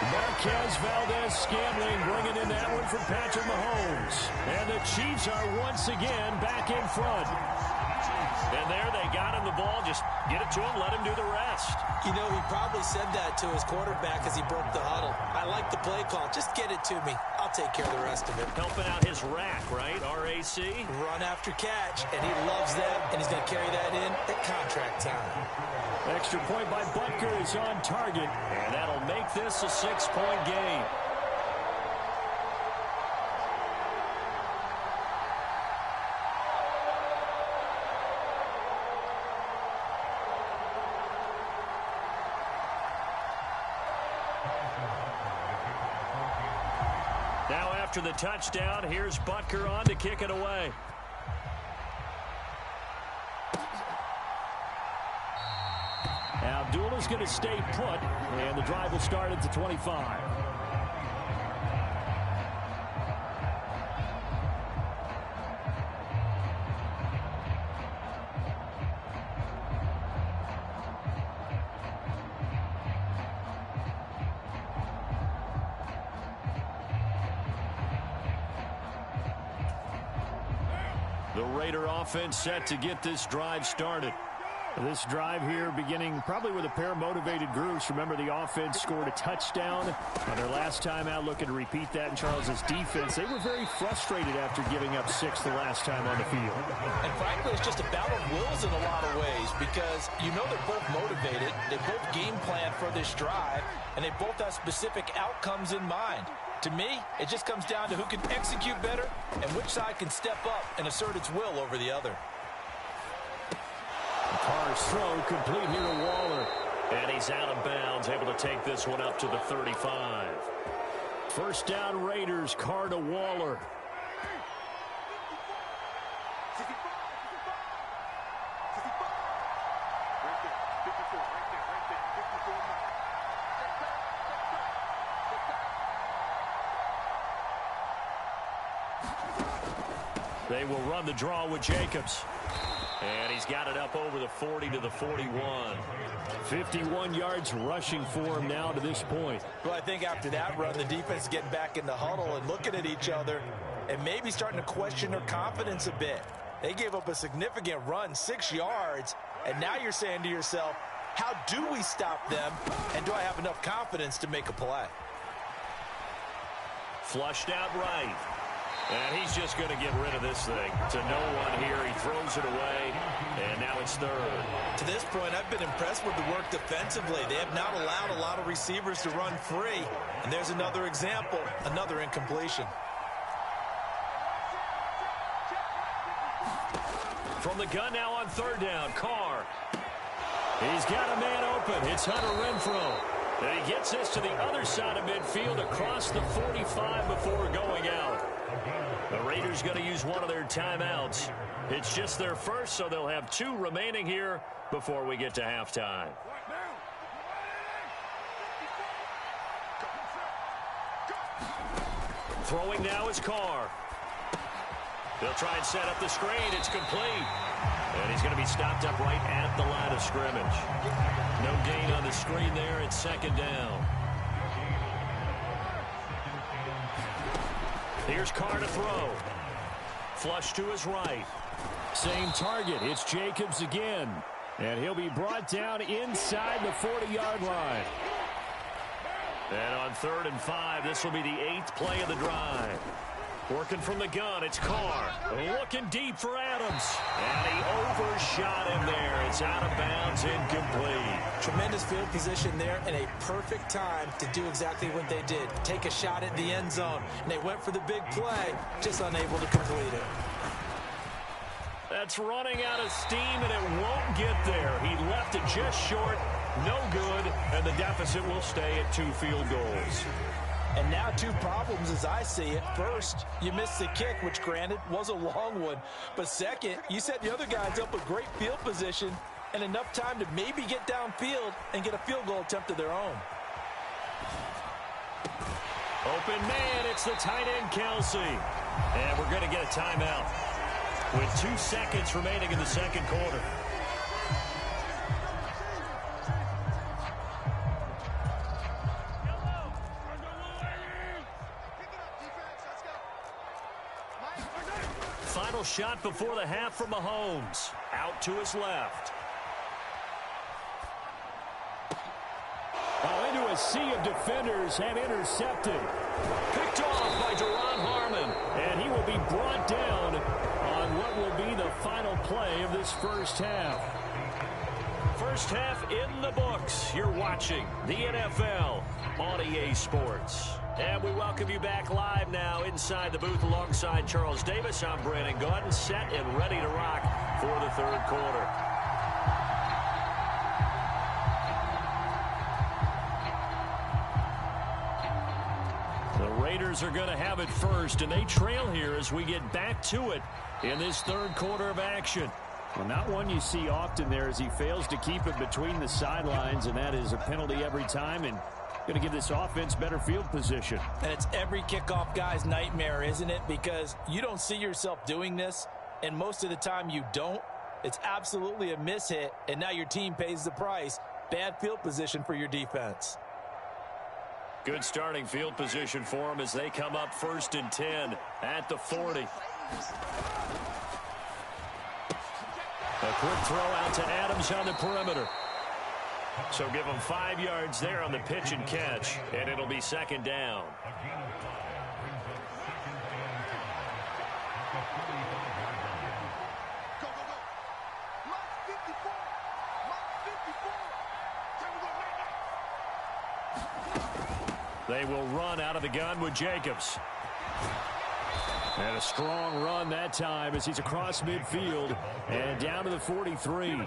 Marquez Valdez-Scantling bringing in that one from Patrick Mahomes. And the Chiefs are once again back in front. And there they got him the ball. Just get it to him, let him do the rest. You know, he probably said that to his quarterback as he broke the huddle. I like the play call. Just get it to me. I'll take care of the rest of it. Helping out his rack, right? RAC? Run after catch, and he loves that, and he's going to carry that in at contract time. Extra point by Butker is on target, and that'll make this a 6-point game. Now after the touchdown, here's Butker on to kick it away. Abdullah's going to stay put, and the drive will start at the 25. The Raider offense set to get this drive started. This drive here beginning probably with a pair of motivated groups. Remember, the offense scored a touchdown on their last time out, looking to repeat that in Charles's defense. They were very frustrated after giving up 6 the last time on the field. And frankly, it's just a battle of wills in a lot of ways because you know they're both motivated. They both game plan for this drive, and they both have specific outcomes in mind. To me, it just comes down to who can execute better and which side can step up and assert its will over the other. Carr's throw complete here to Waller. And he's out of bounds, able to take this one up to the 35. First down Raiders, Carr to Waller. They will run the draw with Jacobs. And he's got it up over the 40 to the 41. 51 yards rushing for him now to this point. Well, I think after that run, the defense is getting back in the huddle and looking at each other and maybe starting to question their confidence a bit. They gave up a significant run, 6 yards, and now you're saying to yourself, how do we stop them, and do I have enough confidence to make a play? Flushed out right. And he's just going to get rid of this thing. To no one here. He throws it away, and now it's third. To this point, I've been impressed with the work defensively. They have not allowed a lot of receivers to run free. And there's another example, another incompletion. From the gun now on third down, Carr. He's got a man open. It's Hunter Renfrow. And he gets this to the other side of midfield across the 45 before going out. The Raiders going to use one of their timeouts. It's just their first, so they'll have 2 remaining here before we get to halftime. Throwing now is Carr. They'll try and set up the screen. It's complete. And he's going to be stopped up right at the line of scrimmage. No gain on the screen there. It's second down. Here's Carr to throw. Flush to his right. Same target. It's Jacobs again. And he'll be brought down inside the 40-yard line. And on 3rd and 5, this will be the 8th play of the drive. Working from the gun, it's Carr. Looking deep for Adams. And he overshot him there. It's out of bounds, incomplete. Tremendous field position there and a perfect time to do exactly what they did. Take a shot at the end zone. And they went for the big play, just unable to complete it. That's running out of steam, and it won't get there. He left it just short. No good, and the deficit will stay at 2 field goals. And now 2 problems as I see it. First, you missed the kick, which granted was a long one. But second, you set the other guys up with great field position and enough time to maybe get downfield and get a field goal attempt of their own. Open man, it's the tight end, Kelsey. And we're going to get a timeout with 2 seconds remaining in the second quarter. Final shot before the half from Mahomes. Out to his left. Oh, into a sea of defenders and intercepted. Picked off by Duron Harmon. And he will be brought down on what will be the final play of this first half. First half in the books. You're watching the NFL on EA Sports. And we welcome you back live now inside the booth alongside Charles Davis. I'm Brandon Gaudin, set and ready to rock for the third quarter. The Raiders are going to have it first, and they trail here as we get back to it in this third quarter of action. Well, not one you see often there as he fails to keep it between the sidelines, and that is a penalty every time, and going to give this offense better field position. And it's every kickoff guy's nightmare, isn't it? Because you don't see yourself doing this, and most of the time you don't. It's absolutely a mishit, and now your team pays the price. Bad field position for your defense. Good starting field position for them as they come up 1st and 10 at the 40. A quick throw out to Adams on the perimeter. So give them 5 yards there on the pitch and catch, and it'll be 2nd down. They will run out of the gun with Jacobs. And a strong run that time as he's across midfield and down to the 43.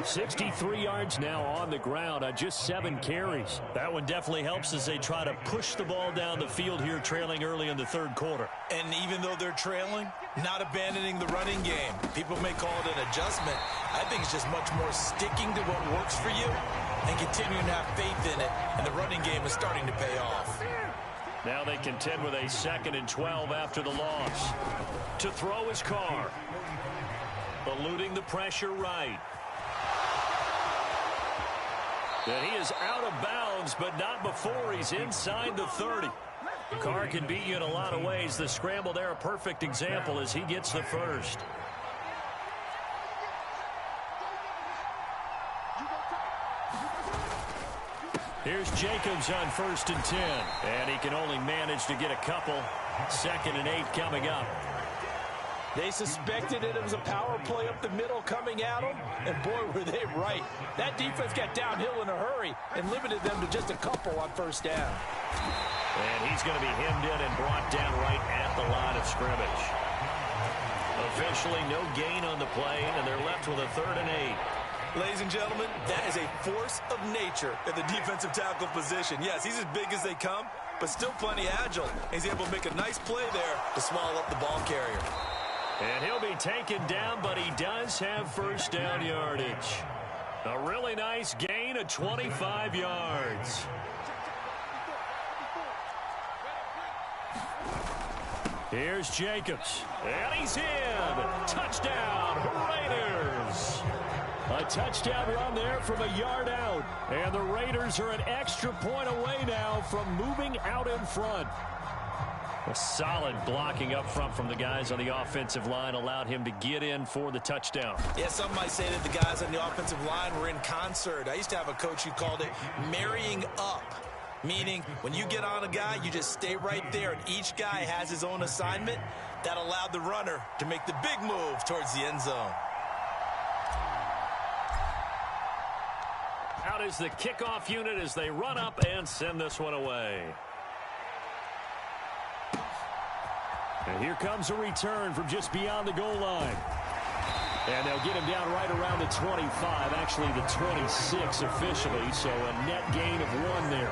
63 yards now on the ground on just 7 carries. That one definitely helps as they try to push the ball down the field here, trailing early in the third quarter. And even though they're trailing, not abandoning the running game. People may call it an adjustment. I think it's just much more sticking to what works for you and continuing to have faith in it. And the running game is starting to pay off. Now they contend with a 2nd and 12 after the loss. To throw his car. Eluding the pressure right. And he is out of bounds, but not before he's inside the 30. Carr can beat you in a lot of ways. The scramble there, a perfect example as he gets the first. Here's Jacobs on 1st and 10. And he can only manage to get a couple. 2nd and 8 coming up. They suspected it was a power play up the middle coming at them, and boy, were they right. That defense got downhill in a hurry and limited them to just a couple on 1st down. And he's going to be hemmed in and brought down right at the line of scrimmage. Officially, no gain on the play, and they're left with a 3rd and 8. Ladies and gentlemen, that is a force of nature at the defensive tackle position. Yes, he's as big as they come, but still plenty agile. He's able to make a nice play there to swallow up the ball carrier. And he'll be taken down, but he does have 1st down yardage. A really nice gain of 25 yards. Here's Jacobs. And he's in. Touchdown, Raiders. A touchdown run there from a yard out. And the Raiders are an extra point away now from moving out in front. A solid blocking up front from the guys on the offensive line allowed him to get in for the touchdown. Yeah, some might say that the guys on the offensive line were in concert. I used to have a coach who called it marrying up, meaning when you get on a guy, you just stay right there, and each guy has his own assignment. That allowed the runner to make the big move towards the end zone. Out is the kickoff unit as they run up and send this one away. And here comes a return from just beyond the goal line. And they'll get him down right around the 25, actually the 26 officially, so a net gain of 1 there.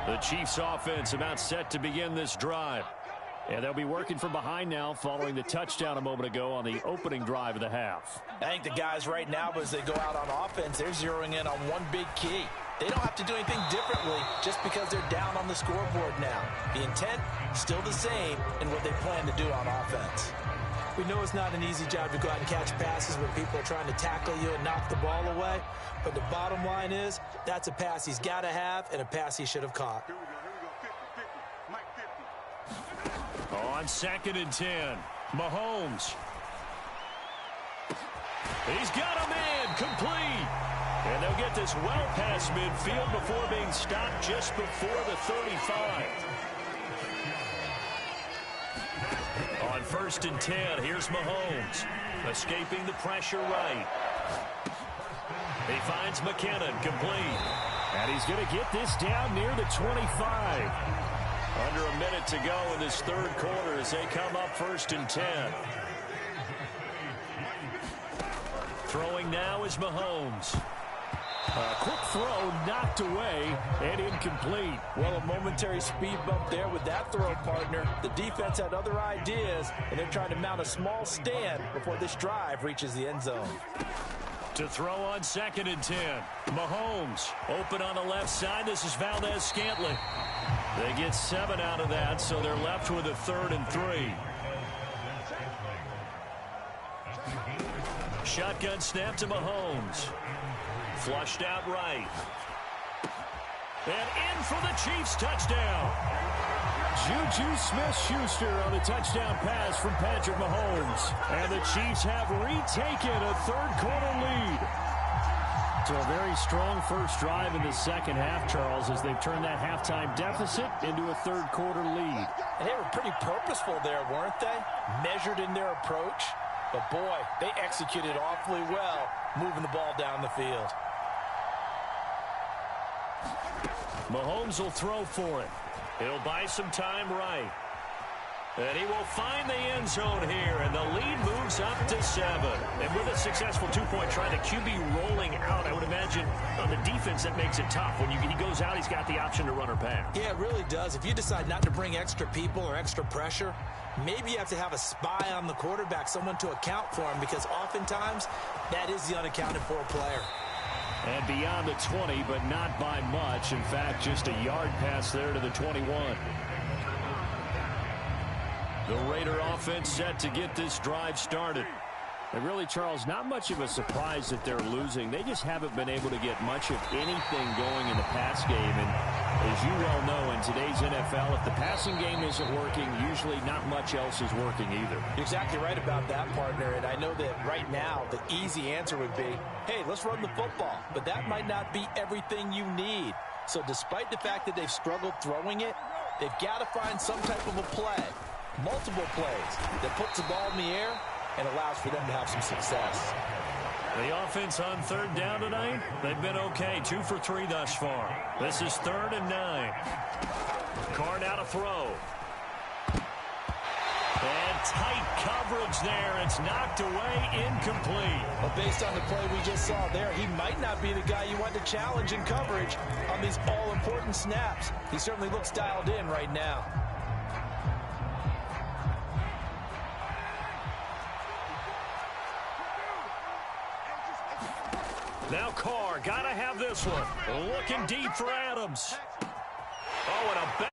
The Chiefs offense about set to begin this drive. And they'll be working from behind now following the touchdown a moment ago on the opening drive of the half. I think the guys right now, as they go out on offense, they're zeroing in on one big key. They don't have to do anything differently just because they're down on the scoreboard now. The intent, still the same in what they plan to do on offense. We know it's not an easy job to go out and catch passes when people are trying to tackle you and knock the ball away. But the bottom line is, that's a pass he's got to have and a pass he should have caught. On 2nd and 10, Mahomes. He's got him in, complete. And they'll get this well past midfield before being stopped just before the 35. On 1st and 10, here's Mahomes. Escaping the pressure right. He finds McKinnon, complete. And he's going to get this down near the 25. Under a minute to go in this third quarter as they come up 1st and 10. Throwing now is Mahomes. A quick throw knocked away and incomplete. Well, a momentary speed bump there with that throw, partner. The defense had other ideas, and they're trying to mount a small stand before this drive reaches the end zone. To throw on 2nd and 10. Mahomes open on the left side. This is Valdez-Scantling. They get 7 out of that, so they're left with a 3rd and 3. Shotgun snap to Mahomes. Flushed out right. And in for the Chiefs touchdown. Juju Smith-Schuster on a touchdown pass from Patrick Mahomes. And the Chiefs have retaken a third-quarter lead. So a very strong first drive in the second half, Charles, as they've turned that halftime deficit into a third-quarter lead. And they were pretty purposeful there, weren't they? Measured in their approach. But, boy, they executed awfully well, moving the ball down the field. Mahomes will throw for it. He'll buy some time right. And he will find the end zone here, and the lead moves up to 7. And with a successful two-point try, the QB rolling out, I would imagine on the defense that makes it tough. When he goes out, he's got the option to run or pass. Yeah, it really does. If you decide not to bring extra people or extra pressure, maybe you have to have a spy on the quarterback, someone to account for him, because oftentimes that is the unaccounted for player. And beyond the 20, but not by much. In fact, just a yard pass there to the 21. The Raider offense set to get this drive started. And really, Charles, not much of a surprise that they're losing. They just haven't been able to get much of anything going in the pass game. And as you well know, in today's NFL, if the passing game isn't working, usually not much else is working either. You're exactly right about that, partner. And I know that right now the easy answer would be, hey, let's run the football. But that might not be everything you need. So despite the fact that they've struggled throwing it, they've got to find some type of a play, multiple plays, that puts the ball in the air and allows for them to have some success. The offense on 3rd down tonight, they've been okay. 2 for 3 thus far. This is 3rd and 9. Carr now to throw. And tight coverage there. It's knocked away, incomplete. Well, based on the play we just saw there, he might not be the guy you want to challenge in coverage on these all-important snaps. He certainly looks dialed in right now. Now Carr, gotta have this one. Looking deep for Adams. Oh, and a